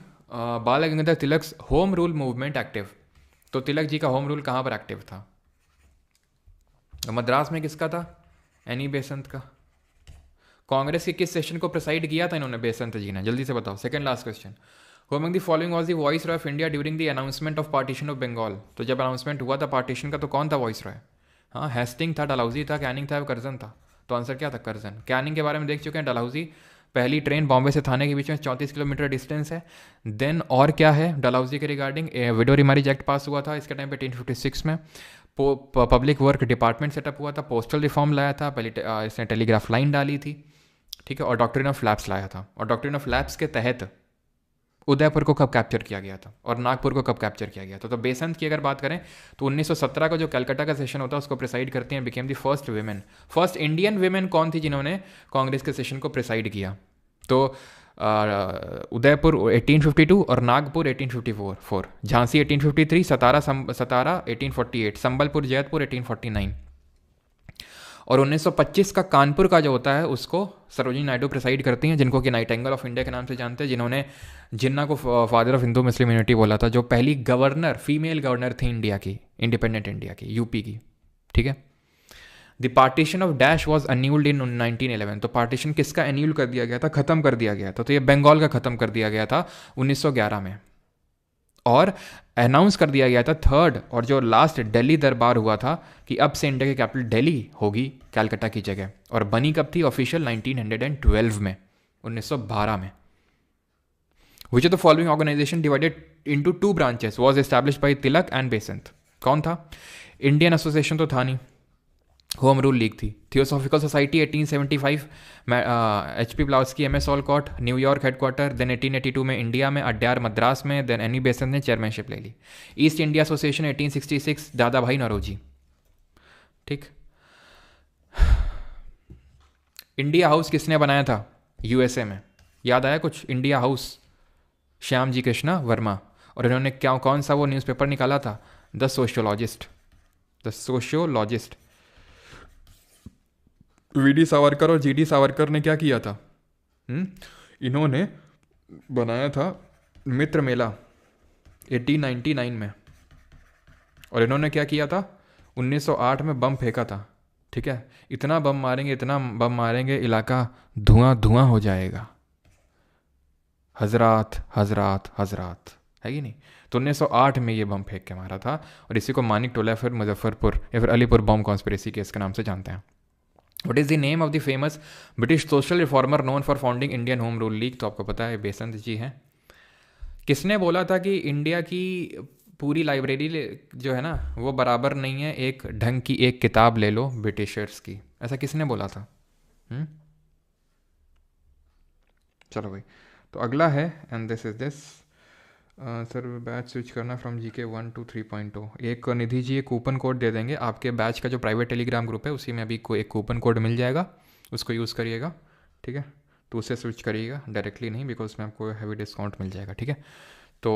बाल Gangadhar Tilak's home rule movement active? तो तिलक जी का होम रूल कहाँ पर एक्टिव था? मद्रास में किसका था? एनी बेसंत का। कांग्रेस के किस सेशन को प्रिसाइड किया था इन्होंने, बेसंत जी ने? जल्दी से बताओ। Second last question. Who among the following was the viceroy of India during the announcement of partition of Bengal? तो जब अनाउंसमेंट हुआ था पार्टीशन का, तो कौन था वॉइस रॉय? हाँ, हेस्टिंग था, डलहौजी था, कैनिंग था, कर्जन था? तो आंसर क्या था? कर्जन। कैनिंग के बारे में देख चुके हैं। डलहौजी पहली ट्रेन बॉम्बे से थाने के बीच में 34 किलोमीटर डिस्टेंस है। देन और क्या है डलहौजी के रिगार्डिंग? विडो रिमारिज एक्ट पास हुआ था इसके टाइम पे 1856 में। पब्लिक वर्क डिपार्टमेंट सेटअप हुआ था। पोस्टल रिफॉर्म लाया था, पहले इसने टेलीग्राफ लाइन डाली थी, ठीक है। और डॉक्ट्रिन ऑफ लैप्स लाया था। और डॉक्ट्रिन ऑफ लैप्स के तहत उदयपुर को कब कैप्चर किया गया था और नागपुर को कब कैप्चर किया गया था? तो बेसंत की अगर बात करें तो 1917 का जो कलकत्ता का सेशन होता है उसको प्रिसाइड करती हैं, became the first women, first Indian women कौन थी जिन्होंने कांग्रेस के सेशन को प्रिसाइड किया? तो उदयपुर 1852 और नागपुर 1854, झांसी 1853, सतारा 1848, संबलपुर जयपुर 1849। और 1925 का कानपुर का जो होता है उसको सरोजिनी नायडू प्रिसाइड करती हैं, जिनको कि नाइटेंगल ऑफ इंडिया के नाम से जानते हैं, जिन्होंने जिन्ना को father of Hindu Muslim unity बोला था, जो पहली गवर्नर, फीमेल गवर्नर थी इंडिया की, इंडिपेंडेंट इंडिया की, यूपी की, ठीक है। The partition of dash was annulled in 1911। तो पार्टीशन किसका अन्यूल कर दिया गया था, खत्म कर दिया गया था? तो ये बंगाल का खत्म कर दिया गया था 1911 में। और अनाउंस कर दिया गया था थर्ड और जो लास्ट दिल्ली दरबार हुआ था कि अब से इंडिया की कैपिटल दिल्ली होगी कलकत्ता की जगह। और बनी कब थी ऑफिशियल? 1912 में, 1912 में। Which of the following organisation divided into 2 branches was established by Tilak and Besant? कौन था? इंडियन एसोसिएशन तो था नहीं, होम रूल लीग थी। Theosophical Society 1875, HP Blavatsky, MS Olcott, New York headquarter. Then 1882 में इंडिया में, अड्यार मद्रास में। देन एनी बेसेंट ने चेयरमैनशिप ले ली। ईस्ट इंडिया एसोसिएशन 1866, दादा भाई नौरोजी, ठीक। इंडिया हाउस किसने बनाया था USA में? याद आया कुछ? India house Shyam ji Krishna Verma. और इन्होंने क्या, कौन सा वो न्यूज़पेपर निकाला था? The sociologist, the sociologist. VD Savarkar और GD सावरकर ने क्या किया था? इन्होंने बनाया था मित्र मेला 1899 में। और इन्होंने क्या किया था? 1908 में बम फेंका था, ठीक है। इतना बम मारेंगे, इतना बम मारेंगे, इलाका धुआं धुआं हो जाएगा। हजरात हजरात हजरात, है कि नहीं? तो 1908 में ये बम फेंक के मारा था। और इसी को मानिक टोला, फिर मुजफ्फरपुर या फिर अलीपुर बम कॉन्स्पिरेसी केस के नाम से जानते हैं। What is the name of the famous British social reformer known for founding Indian home rule league? तो आपको पता है बेसंत जी हैं। किसने बोला था कि इंडिया की पूरी लाइब्रेरी जो है ना वो बराबर नहीं है, एक ढंग की एक किताब ले लो ब्रिटिशर्स की? ऐसा किसने बोला था? चलो भाई, तो अगला है and this is this. Sir batch switch करना फ्रॉम जी के 1 to 3.0। एक निधि जी एक कूपन कोड दे देंगे, आपके बैच का जो प्राइवेट टेलीग्राम ग्रुप है उसी में अभी एक कूपन कोड मिल जाएगा, उसको यूज़ करिएगा, ठीक है? तो उसे स्विच करिएगा, डायरेक्टली नहीं, बिकॉज उसमें आपको हैवी डिस्काउंट मिल जाएगा, ठीक है? तो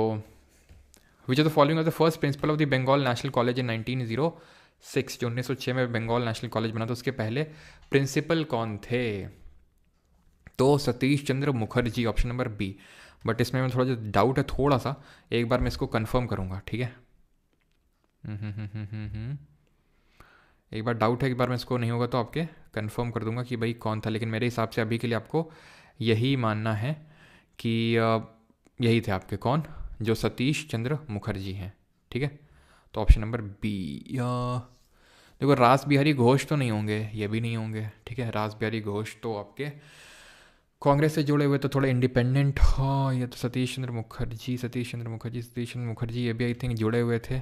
which are the following of the first principal of the Bengal National College in 1906? जो 1906 में बंगाल नेशनल कॉलेज बना था उसके पहले प्रिंसिपल कौन थे? तो Satish Chandra Mukherjee, option number B. But इसमें मैं थोड़ा जो डाउट है थोड़ा सा, एक बार मैं इसको कंफर्म करूँगा, ठीक है? एक बार डाउट है, एक बार मैं इसको नहीं होगा तो आपके कंफर्म कर दूंगा कि भाई कौन था, लेकिन मेरे हिसाब से अभी के लिए आपको यही मानना है कि यही थे आपके, कौन? जो सतीश चंद्र मुखर्जी हैं, ठीक है? तो ऑप्शन नंबर बी। देखो रास बिहारी घोष तो नहीं होंगे, ये भी नहीं होंगे, ठीक है? रास बिहारी घोष तो आपके कांग्रेस से जुड़े हुए, तो थोड़े इंडिपेंडेंट। हाँ, ये तो सतीश चंद्र मुखर्जी, सतीश चंद्र मुखर्जी, सतीश चंद्र मुखर्जी, ये भी आई थिंक जुड़े हुए थे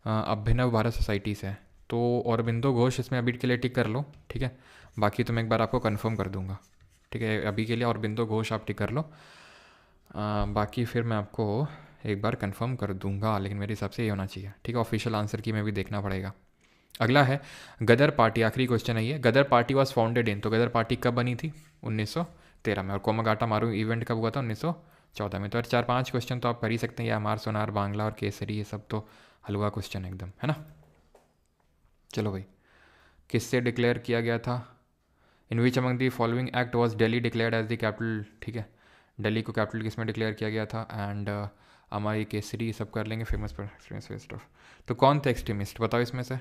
अभिनव भारत सोसाइटी से। तो अरबिंदो घोष इसमें अभी के लिए टिक कर लो, ठीक है? बाकी तो मैं एक बार आपको कंफर्म कर दूंगा, ठीक है? अभी के लिए अरबिंदो घोष आप टिक कर लो, बाकी फिर मैं आपको एक बार कंफर्म कर दूंगा, लेकिन मेरे हिसाब से ये होना चाहिए, ठीक है? ऑफिशियल आंसर की में भी देखना पड़ेगा। अगला है गदर पार्टी, आखिरी क्वेश्चन है ये। गदर पार्टी वॉज फाउंडेड इन, तो गदर पार्टी कब बनी थी? 1913 में। और कोमागाटा मारू इवेंट कब हुआ था? 1914 में। तो 4-5 क्वेश्चन तो आप कर ही सकते हैं, या मार सोनार बांग्ला और केसरी, ये सब तो हलवा क्वेश्चन एकदम, है ना? चलो भाई, किससे डिक्लेयर किया गया था? In which among the following act was Delhi declared as the capital, ठीक है? दिल्ली को कैपिटल किस में डिक्लेयर किया गया था? एंड हमारी केसरी सब कर लेंगे, फेमस फेस्ट ऑफ। तो कौन थे एक्सट्रीमिस्ट, बताओ इसमें से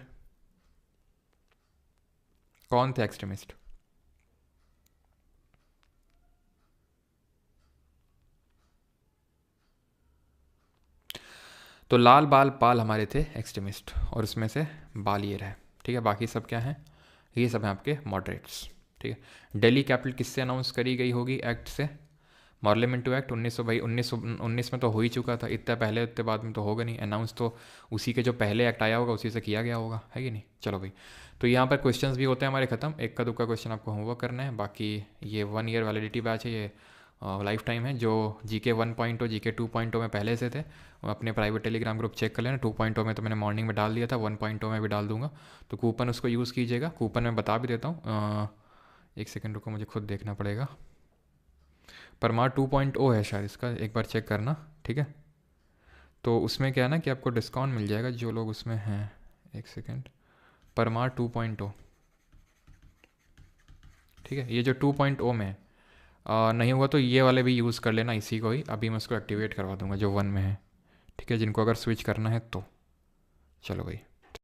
कौन थे एक्सट्रीमिस्ट? तो लाल बाल पाल हमारे थे एक्सट्रीमिस्ट, और उसमें से बाल ये रहे, ठीक है? बाकी सब क्या हैं? ये सब हैं आपके मॉडरेट्स, ठीक है? दिल्ली कैपिटल किससे अनाउंस करी गई होगी एक्ट से? पार्लियामेंट एक्ट 1900, भाई 1919 में तो हो ही चुका था, इतने पहले इतने बाद में तो होगा नहीं अनाउंस, तो उसी के जो पहले एक्ट आया होगा उसी से किया गया होगा, है कि नहीं? चलो भाई, तो यहाँ पर क्वेश्चंस भी होते हैं हमारे ख़त्म। एक का दुक्का क्वेश्चन आपको होमवर्क करना है, बाकी ये 1 ईयर वैलिडिटी बैच है, ये लाइफ टाइम है। जो जीके 1.0 जीके 2.0 में पहले से थे अपने प्राइवेट टेलीग्राम ग्रुप चेक कर लेना। 2.0 में तो मैंने मॉर्निंग में डाल दिया था, 1.0 में भी डाल दूंगा, तो कूपन उसको यूज़ कीजिएगा। कूपन मैं बता भी देता हूँ, एक सेकेंड रुको, मुझे खुद देखना पड़ेगा। परमार 2.0 है शायद इसका, एक बार चेक करना, ठीक है? तो उसमें क्या है ना कि आपको डिस्काउंट मिल जाएगा जो लोग उसमें हैं। एक सेकेंड, परमार 2.0, ठीक है? ये जो 2.0 में नहीं हुआ तो ये वाले भी यूज़ कर लेना, इसी को ही अभी मैं उसको एक्टिवेट करवा दूंगा जो 1 में है, ठीक है? जिनको अगर स्विच करना है तो। चलो भाई।